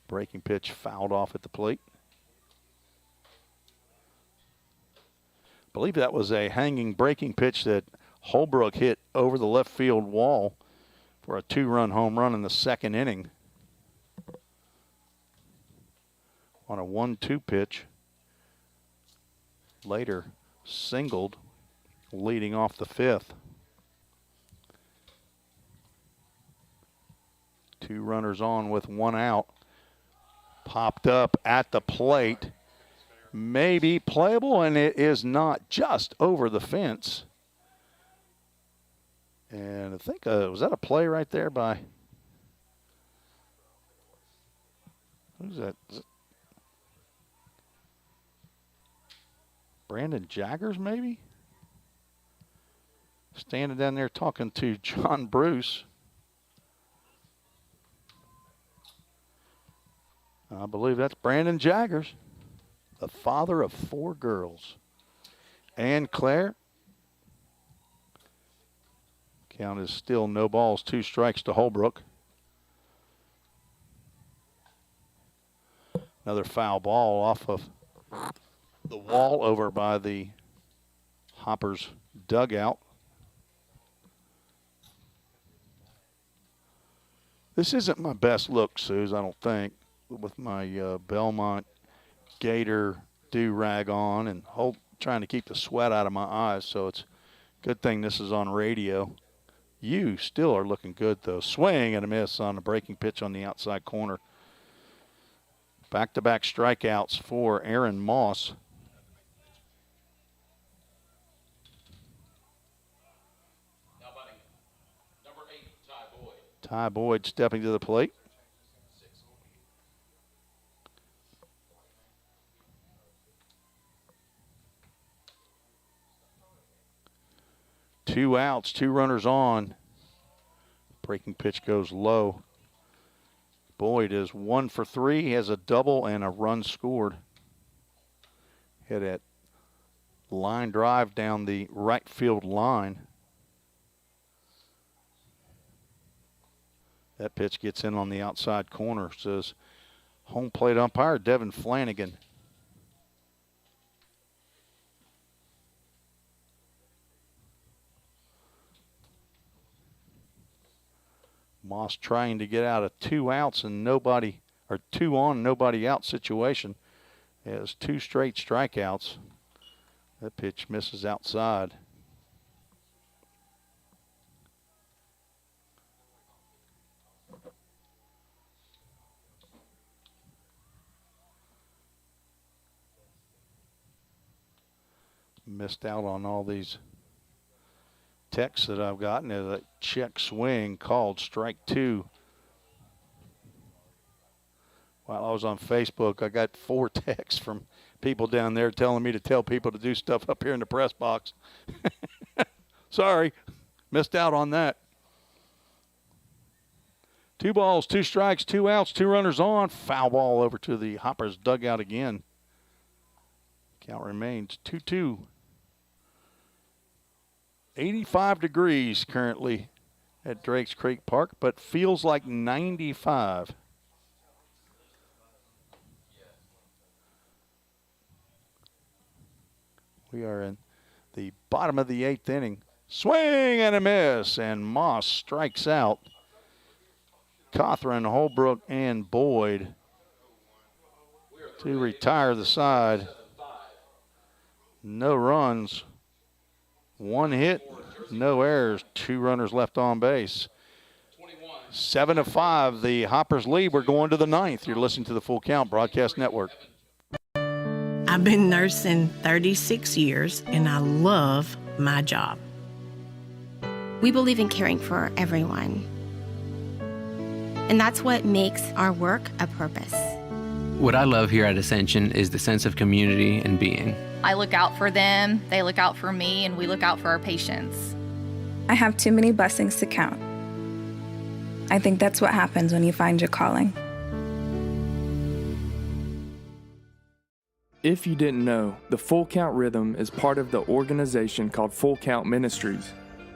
Breaking pitch fouled off at the plate. I believe that was a hanging breaking pitch that Holbrook hit over the left field wall for a 2-run home run in the 2nd inning. On a 1-2 pitch. Later singled, leading off the 5th. 2 runners on with 1 out. Popped up at the plate. May be playable, and it is not, just over the fence. And I think, was that a play right there by, who's that? Is it Brandon Jaggers, maybe? Standing down there talking to John Bruce. I believe that's Brandon Jaggers, the father of 4 girls. And Claire. Count is still no balls, 2 strikes to Holbrook. Another foul ball off of the wall over by the Hoppers dugout. This isn't my best look, Suze, I don't think, with my Belmont Gator do-rag on and trying to keep the sweat out of my eyes, so it's a good thing this is on radio. You still are looking good, though. Swing and a miss on a breaking pitch on the outside corner. Back-to-back strikeouts for Aaron Moss. Now batting, number 8, Ty Boyd. Ty Boyd stepping to the plate. Two outs, 2 runners on. Breaking pitch goes low. Boyd is 1 for 3. He has a double and a run scored. Hit that line drive down the right field line. That pitch gets in on the outside corner, says home plate umpire Devin Flanagan. Moss trying to get out of 2 outs and nobody, or 2 on, nobody out situation. Has 2 straight strikeouts. That pitch misses outside. Missed out on all these texts that I've gotten. As a check swing called strike 2. While I was on Facebook, I got 4 texts from people down there telling me to tell people to do stuff up here in the press box. Sorry, missed out on that. 2 balls, 2 strikes, 2 outs, 2 runners on. Foul ball over to the Hoppers dugout again. Count remains 2-2. 85 degrees currently at Drakes Creek Park, but feels like 95. We are in the bottom of the 8th inning. Swing and a miss, and Moss strikes out. Cothran, Holbrook, and Boyd to retire the side. No runs. 1 hit, no errors, 2 runners left on base. 7-5, the Hoppers lead. We're going to the 9th. You're listening to the Full Count Broadcast Network. I've been nursing 36 years, and I love my job. We believe in caring for everyone. And that's what makes our work a purpose. What I love here at Ascension is the sense of community and being. I look out for them, they look out for me, and we look out for our patients. I have too many blessings to count. I think that's what happens when you find your calling. If you didn't know, the Full Count Rhythm is part of the organization called Full Count Ministries.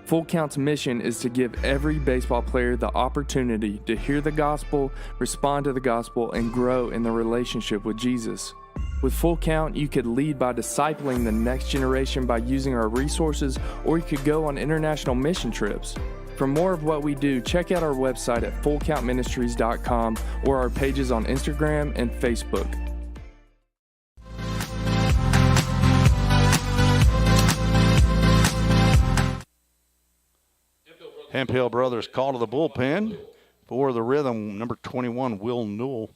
Full Count's mission is to give every baseball player the opportunity to hear the gospel, respond to the gospel, and grow in the relationship with Jesus. With Full Count, you could lead by discipling the next generation by using our resources, or you could go on international mission trips. For more of what we do, check out our website at fullcountministries.com or our pages on Instagram and Facebook. Hemphill Brothers call to the bullpen for the Rhythm. Number 21, Will Newell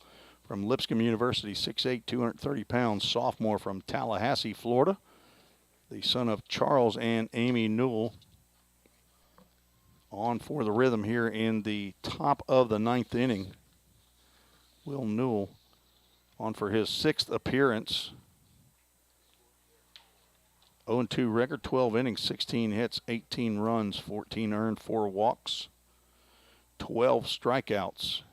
from Lipscomb University, 6'8", 230 pounds, sophomore from Tallahassee, Florida. The son of Charles and Amy Newell. On for the Rhythm here in the top of the 9th inning. Will Newell on for his 6th appearance. 0-2 record, 12 innings, 16 hits, 18 runs, 14 earned, 4 walks, 12 strikeouts.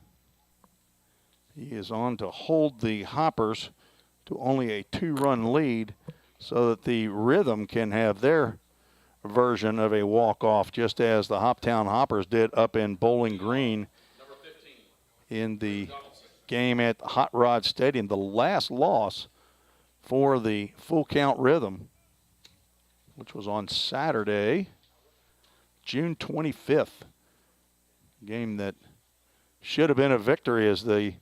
He is on to hold the Hoppers to only a 2-run lead so that the Rhythm can have their version of a walk-off, just as the Hoptown Hoppers did up in Bowling Green in the game at Hot Rod Stadium. The last loss for the Full Count Rhythm, which was on Saturday, June 25th. Game that should have been a victory as the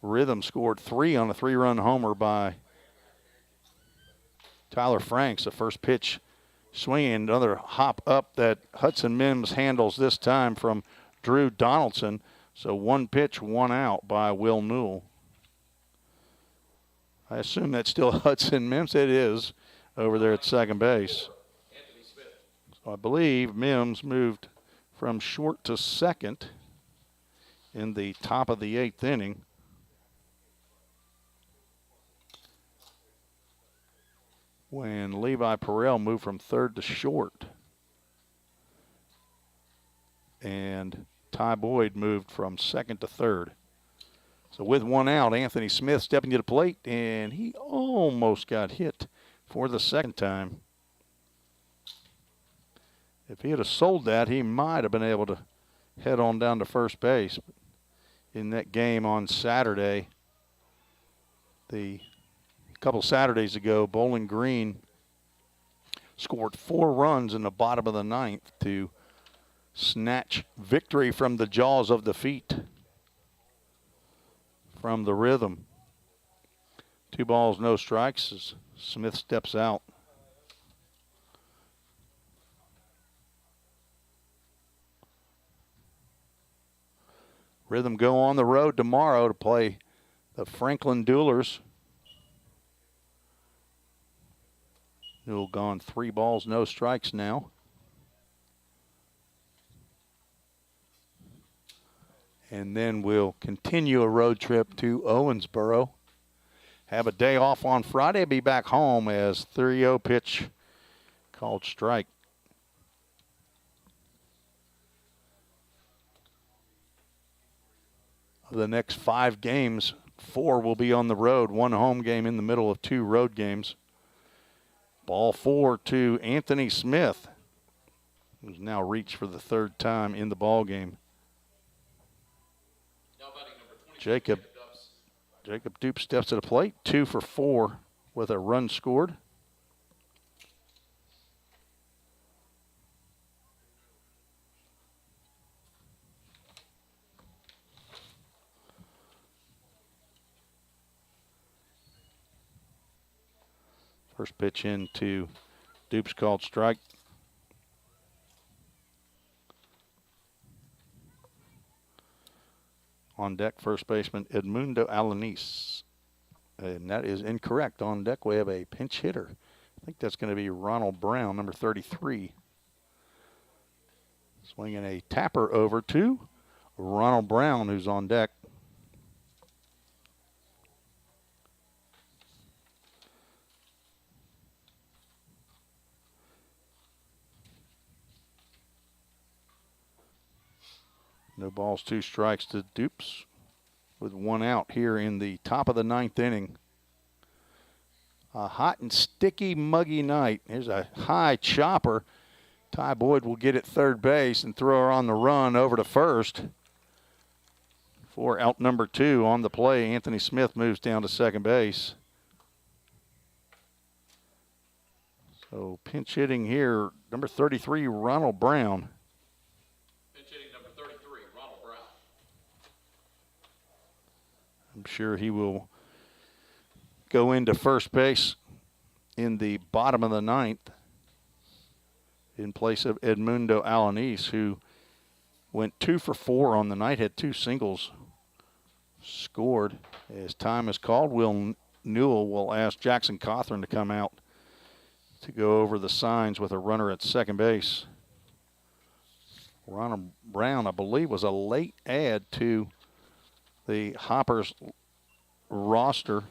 Rhythm scored 3 on a 3-run homer by Tyler Franks. The first pitch swinging, another hop up that Hudson Mims handles this time from Drew Donaldson. So 1 pitch, 1 out by Will Newell. I assume that's still Hudson Mims. It is over there at second base. So I believe Mims moved from short to second in the top of the 8th inning. When Levi Perrell moved from third to short. And Ty Boyd moved from second to third. So with 1 out, Anthony Smith stepping to the plate, and he almost got hit for the second time. If he had sold that, he might have been able to head on down to first base. In that game on Saturday, a couple Saturdays ago, Bowling Green scored 4 runs in the bottom of the 9th to snatch victory from the jaws of defeat from the Rhythm. 2 balls, no strikes as Smith steps out. Rhythm go on the road tomorrow to play the Franklin Duelers. Newell gone 3 balls, no strikes now. And then we'll continue a road trip to Owensboro. Have a day off on Friday, be back home as 3-0 pitch called strike. Of the next 5 games, 4 will be on the road. 1 home game in the middle of 2 road games. Ball 4 to Anthony Smith, who's now reached for the 3rd time in the ball game. Jacob Dupe steps to the plate, 2 for 4 with a run scored. First pitch into Dupe's called strike. On deck, first baseman Edmundo Alanis. And that is incorrect. On deck, we have a pinch hitter. I think that's going to be Ronald Brown, number 33. Swinging a tapper over to Ronald Brown, who's on deck. No balls, 2 strikes to Dupes with 1 out here in the top of the 9th inning. A hot and sticky, muggy night. Here's a high chopper. Ty Boyd will get at third base and throw her on the run over to first. For out number 2 on the play, Anthony Smith moves down to second base. So pinch hitting here, number 33, Ronald Brown. I'm sure he will go into first base in the bottom of the 9th in place of Edmundo Alanis, who went 2 for 4 on the night, had 2 singles scored. As time is called, Will Newell will ask Jackson Cawthorn to come out to go over the signs with a runner at second base. Ronald Brown, I believe, was a late add to the Hoppers roster,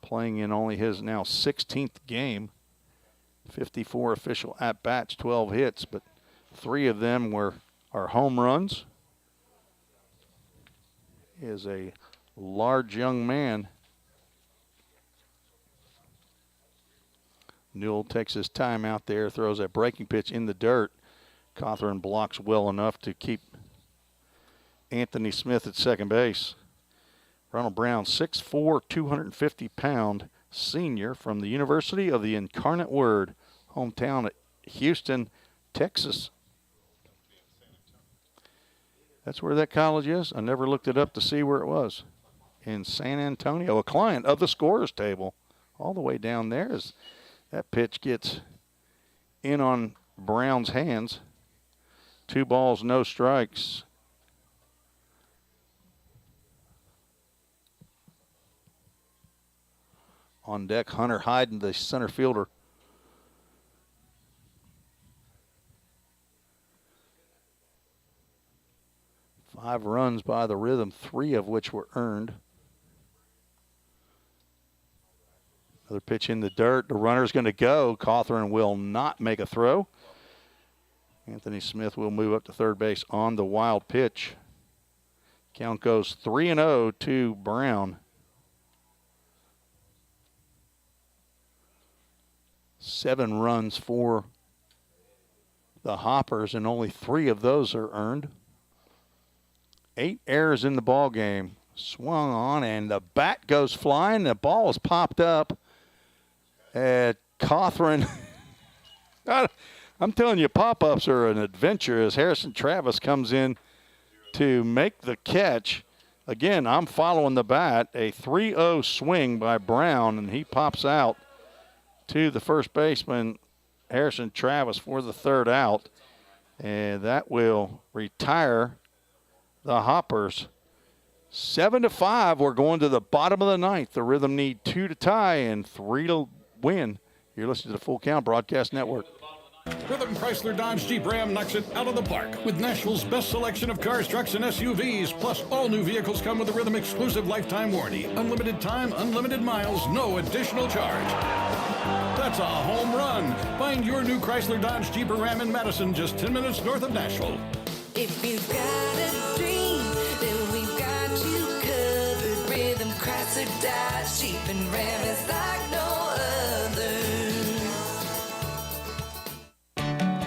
playing in only his now 16th game. 54 official at-bats, 12 hits, but 3 of them are home runs. He is a large young man. Newell takes his time out there, throws a breaking pitch in the dirt. Cawthorn blocks well enough to keep Anthony Smith at second base. Ronald Brown, 6'4", 250-pound senior from the University of the Incarnate Word, hometown at Houston, Texas. That's where that college is? I never looked it up to see where it was. In San Antonio, a client of the scorer's table. All the way down there as that pitch gets in on Brown's hands. 2 balls, no strikes. On deck, Hunter Hyden, the center fielder. Five runs by the Rhythm, 3 of which were earned. Another pitch in the dirt. The runner's going to go. Cawthorn will not make a throw. Anthony Smith will move up to third base on the wild pitch. Count goes 3-0 to Brown. 7 runs for the Hoppers, and only 3 of those are earned. 8 errors in the ball game. Swung on, and the bat goes flying. The ball is popped up. Cawthorn, I'm telling you, pop-ups are an adventure as Harrison Travis comes in to make the catch. Again, I'm following the bat. A 3-0 swing by Brown, and he pops out to the first baseman, Harrison Travis, for the third out. And that will retire the Hoppers. 7-5. We're going to the bottom of the ninth. The Rhythm need 2 to tie and 3 to win. You're listening to the Full Count Broadcast Network. Rhythm Chrysler Dodge Jeep Ram knocks it out of the park with Nashville's best selection of cars, trucks, and SUVs. Plus, all new vehicles come with a Rhythm exclusive lifetime warranty. Unlimited time, unlimited miles, no additional charge. That's a home run. Find your new Chrysler Dodge Jeep or Ram in Madison, just 10 minutes north of Nashville. If you've got a dream, then we've got you covered. Rhythm Chrysler Dodge Jeep and Ram is like no other.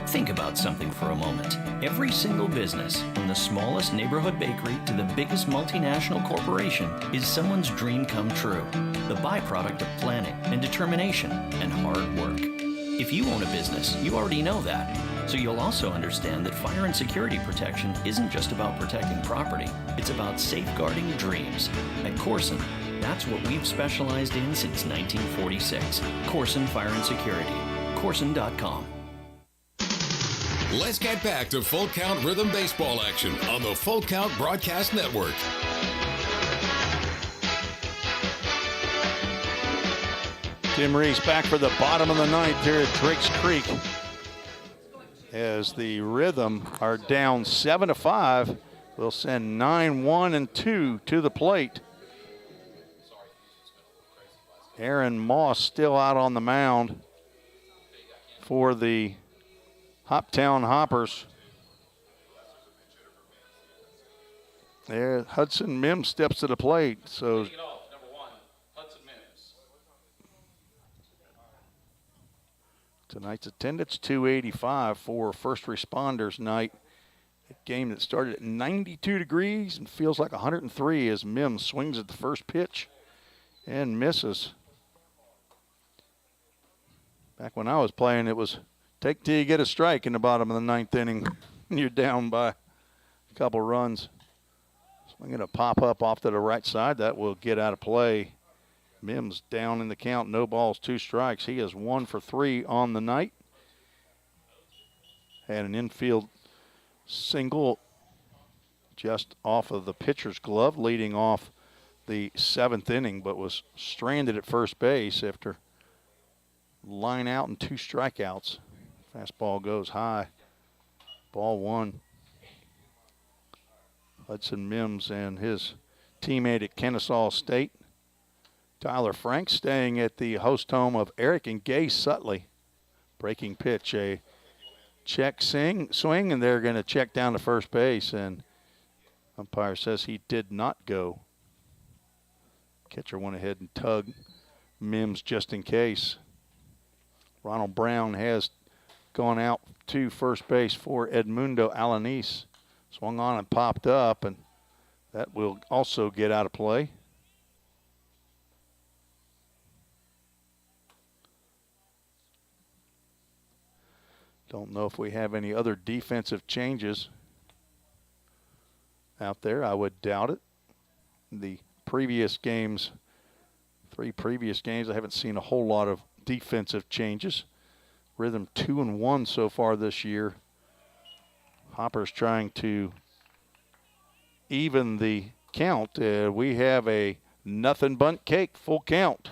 Think about something for a moment. Every single business, from the smallest neighborhood bakery to the biggest multinational corporation, is someone's dream come true. The byproduct of planning and determination and hard work. If you own a business, you already know that. So you'll also understand that fire and security protection isn't just about protecting property. It's about safeguarding dreams. At Corson, that's what we've specialized in since 1946. Corson Fire and Security. Corson.com. Let's get back to Full Count Rhythm Baseball action on the Full Count Broadcast Network. Tim Reese back for the bottom of the ninth here at Drakes Creek. As the Rhythm are down 7-5, we'll send 9-1 and 2 to the plate. Aaron Moss still out on the mound for the Hoptown Hoppers. There, Hudson Mims steps to the plate. So tonight's attendance 285 for First Responders Night. A game that started at 92 degrees and feels like 103 as Mims swings at the first pitch and misses. Back when I was playing, it was take till you get a strike in the bottom of the ninth inning. You're down by a couple runs. Swinging a pop-up off to the right side. That will get out of play. Mims down in the count. No balls, 2 strikes. He is 1 for 3 on the night. Had an infield single just off of the pitcher's glove, leading off the 7th inning, but was stranded at first base after line out and 2 strikeouts. Fastball goes high. Ball 1. Hudson Mims and his teammate at Kennesaw State, Tyler Frank, staying at the host home of Eric and Gay Sutley. Breaking pitch, a check swing, and they're going to check down to first base, and umpire says he did not go. Catcher went ahead and tugged Mims just in case. Ronald Brown has gone out to first base for Edmundo Alanis. Swung on and popped up, and that will also get out of play. Don't know if we have any other defensive changes out there. I would doubt it. The previous games, 3 previous games, I haven't seen a whole lot of defensive changes. Rhythm 2-1 so far this year. Hoppers trying to even the count. We have a nothing bunt cake, full count.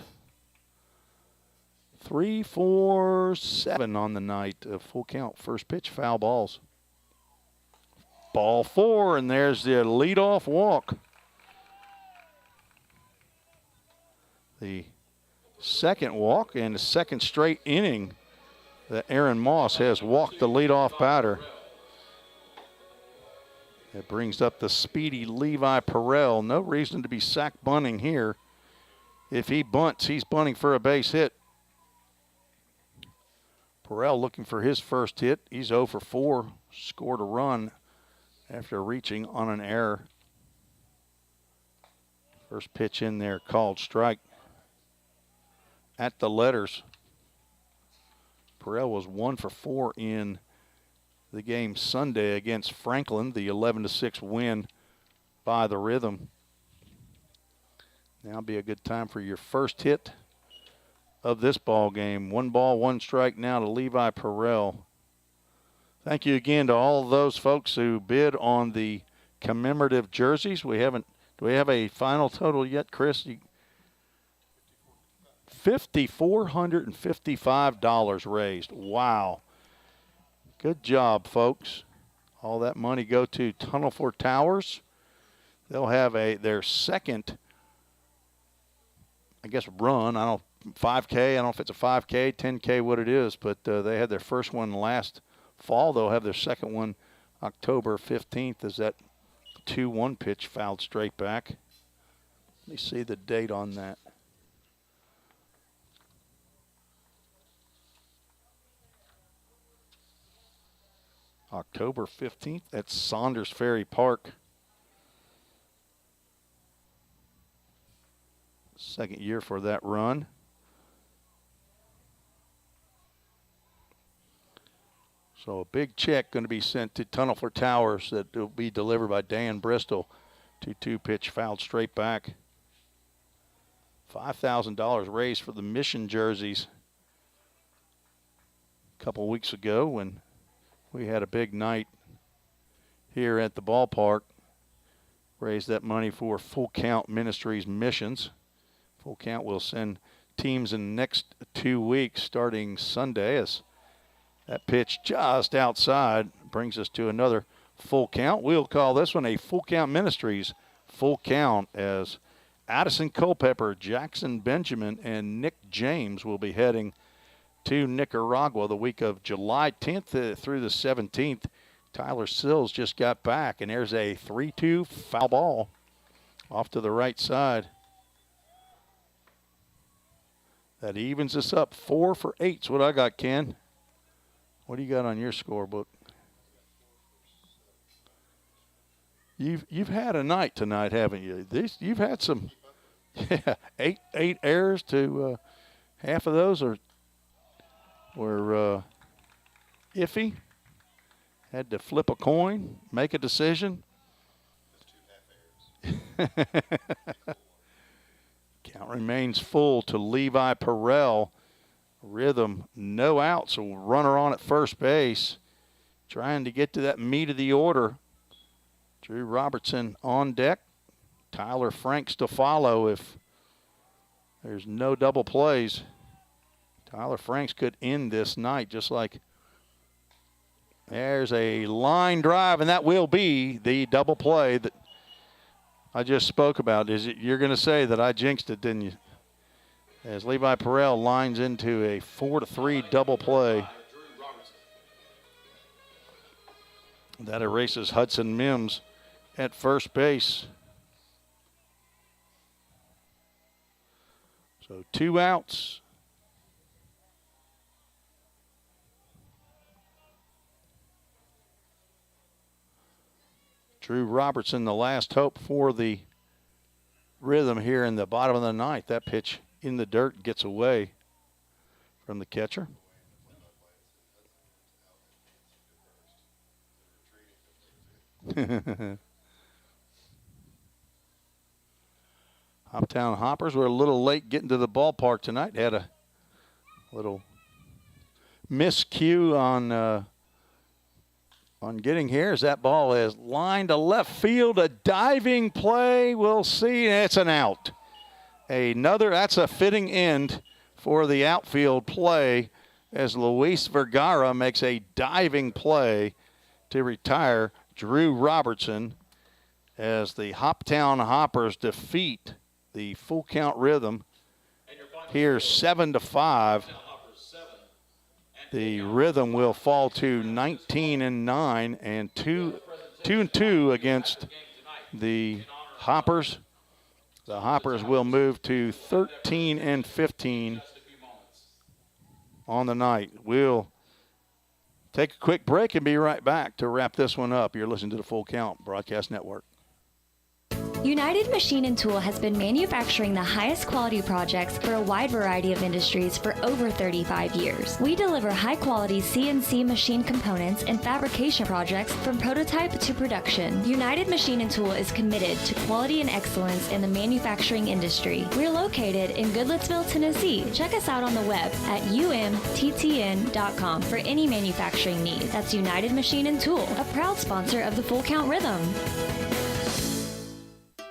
3-4-7 on the night of full count. First pitch, foul balls. Ball 4, and there's the leadoff walk. The second walk and the second straight inning that Aaron Moss has walked the leadoff batter. It brings up the speedy Levi Perrell. No reason to be sack bunting here. If he bunts, he's bunting for a base hit. Perrell looking for his first hit. He's 0 for 4. Scored a run after reaching on an error. First pitch in there called strike. At the letters. Perel was 1 for 4 in the game Sunday against Franklin, the 11-6 win by the Rhythm. Now be a good time for your first hit of this ball game. 1 ball, 1 strike now to Levi Perel. Thank you again to all those folks who bid on the commemorative jerseys. Do we have a final total yet, Chris? $5,455 raised. Wow. Good job, folks. All that money go to Tunnel for Towers. They'll have their second, I guess, run. 5K. I don't know if it's a 5K, 10K, what it is, but they had their first one last fall. They'll have their second one October 15th as that 2-1 pitch fouled straight back. Let me see the date on that. October 15th at Saunders Ferry Park. Second year for that run. So a big check going to be sent to Tunnel for Towers that will be delivered by Dan Bristol. 2-2 pitch fouled straight back. $5,000 raised for the Mission jerseys a couple weeks ago when we had a big night here at the ballpark. Raised that money for Full Count Ministries missions. Full Count will send teams in the next 2 weeks starting Sunday as that pitch just outside brings us to another full count. We'll call this one a Full Count Ministries full count as Addison Culpepper, Jackson Benjamin, and Nick James will be heading to Nicaragua the week of July 10th through the 17th. Tyler Sills just got back, and there's a 3-2 foul ball off to the right side. That evens us up. 4 for 8 is what I got, Ken. What do you got on your scorebook? You've had a night tonight, haven't you? You've had some, eight errors to half of those were iffy. Had to flip a coin, make a decision. Count remains full to Levi Perel. Rhythm, no outs, so runner on at first base. Trying to get to that meat of the order. Drew Robertson on deck. Tyler Franks to follow if there's no double plays. Tyler Franks could end this night just like there's a line drive, and that will be the double play that I just spoke about. You're going to say that I jinxed it, didn't you? As Levi Perel lines into a 4-3 double play. That erases Hudson Mims at first base. So 2 outs. Drew Robertson, the last hope for the Rhythm here in the bottom of the ninth. That pitch in the dirt gets away from the catcher. Hoptown Hoppers were a little late getting to the ballpark tonight. Had a little miscue on getting here as that ball is lined to left field. A diving play. We'll see. It's an out. That's a fitting end for the outfield play as Luis Vergara makes a diving play to retire Drew Robertson as the Hoptown Hoppers defeat the Full Count Rhythm here 7-5. The Rhythm will fall to 19-9 and 2-2 against the Hoppers. The Hoppers will move to 13-15 on the night. We'll take a quick break and be right back to wrap this one up. You're listening to the Full Count Broadcast Network. United Machine and Tool has been manufacturing the highest quality projects for a wide variety of industries for over 35 years. We deliver high-quality CNC machine components and fabrication projects from prototype to production. United Machine and Tool is committed to quality and excellence in the manufacturing industry. We're located in Goodlettsville, Tennessee. Check us out on the web at umttn.com for any manufacturing need. That's United Machine and Tool, a proud sponsor of the Full Count Rhythm.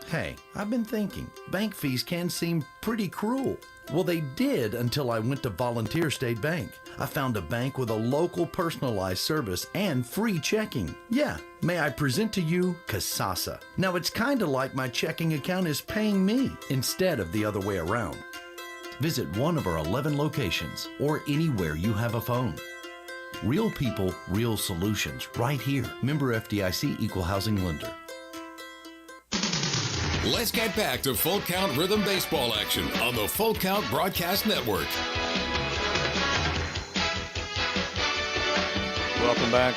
Hey, I've been thinking, bank fees can seem pretty cruel. Well, they did until I went to Volunteer State Bank. I found a bank with a local personalized service and free checking. Yeah, may I present to you Kasasa. Now, it's kind of like my checking account is paying me instead of the other way around. Visit one of our 11 locations or anywhere you have a phone. Real people, real solutions, right here. Member FDIC Equal Housing Lender. Let's get back to Full Count Rhythm Baseball action on the Full Count Broadcast Network. Welcome back.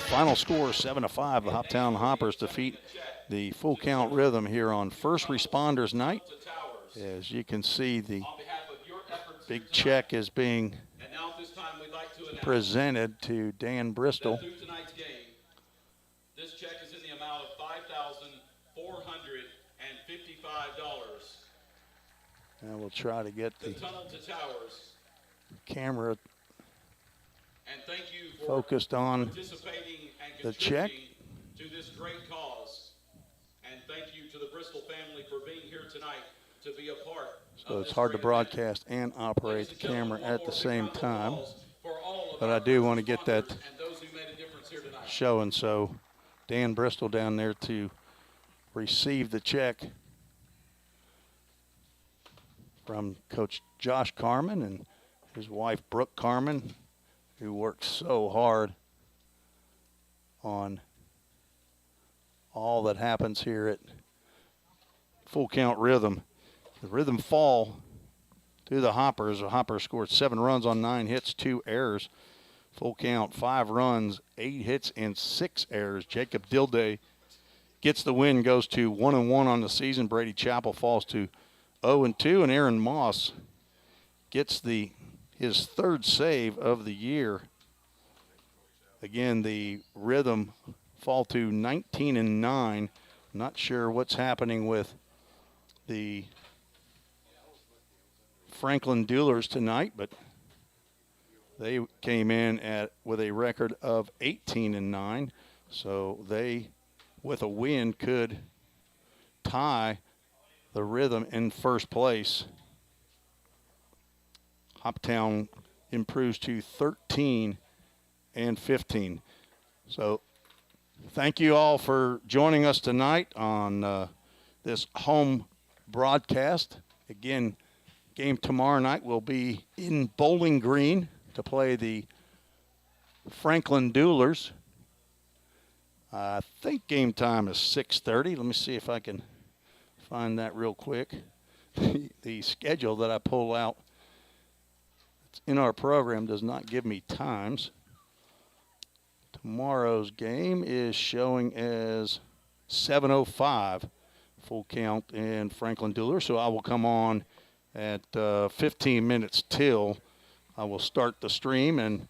Final score 7-5. The Hoptown Hoppers defeat the Full Count Rhythm here on First Responders Night. As you can see, the big check is being presented to Dan Bristol. This check is in the amount of $5,455. And we'll try to get the Tunnel to Towers. camera and thank you for focused on participating and the check. To this great cause. And thank you to the Bristol family for being here tonight to be a part. So it's hard to broadcast and operate the camera at the same time. But I do want to get that showing. So Dan Bristol down there to receive the check from Coach Josh Carmen and his wife Brooke Carmen, who works so hard on all that happens here at Full Count Rhythm. The Rhythm fall to the Hoppers. The Hoppers scored 7 runs on 9 hits, 2 errors. Full count, 5 runs, 8 hits, and 6 errors. Jacob Dilday gets the win, goes to 1-1 on the season. Brady Chappell falls to 0-2, and Aaron Moss gets his 3rd save of the year. Again, the Rhythm fall to 19-9. Not sure what's happening with the Franklin Duelers tonight, but they came in with a record of 18-9. So they, with a win, could tie the Rhythm in first place. Hoptown improves to 13-15. So thank you all for joining us tonight on this home broadcast. Again, game tomorrow night will be in Bowling Green to play the Franklin Duelers. I think game time is 6:30. Let me see if I can find that real quick. The schedule that I pull out in our program does not give me times. Tomorrow's game is showing as 7:05 Full Count and Franklin Dueler. So I will come on at 15 minutes till. I will start the stream, and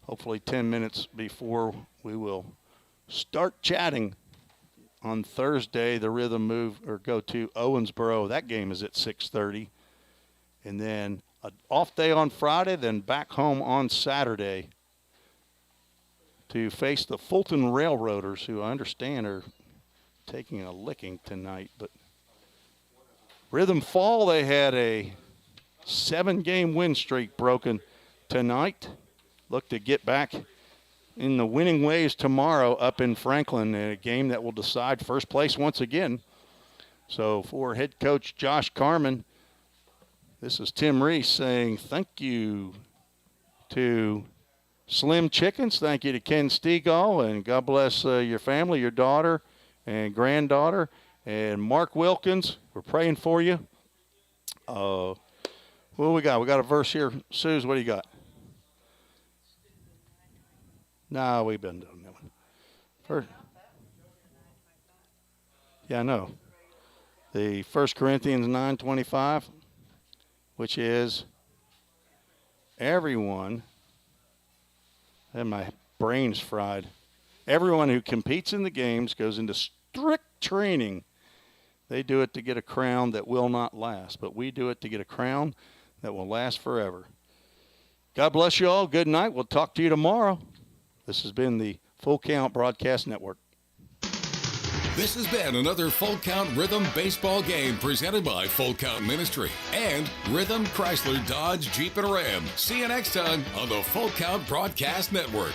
hopefully 10 minutes before we will start chatting. On Thursday, the Rhythm go to Owensboro. That game is at 6:30. And then an off day on Friday, then back home on Saturday to face the Fulton Railroaders, who I understand are taking a licking tonight. But Rhythm fall, they had a 7-game win streak broken tonight. Look to get back in the winning ways tomorrow up in Franklin in a game that will decide first place once again. So for head coach Josh Carmen, this is Tim Reese saying thank you to Slim Chickens. Thank you to Ken Stegall, and God bless your family, your daughter and granddaughter. And Mark Wilkins, we're praying for you. What do we got? We got a verse here. Suze, what do you got? No, we've been doing that one. First. Yeah, I know. the 1 Corinthians 9:25, which is everyone, and my brain's fried, everyone who competes in the games goes into strict training. They do it to get a crown that will not last, but we do it to get a crown that will last forever. God bless you all. Good night. We'll talk to you tomorrow. This has been the Full Count Broadcast Network. This has been another Full Count Rhythm baseball game presented by Full Count Ministry and Rhythm Chrysler Dodge Jeep and Ram. See you next time on the Full Count Broadcast Network.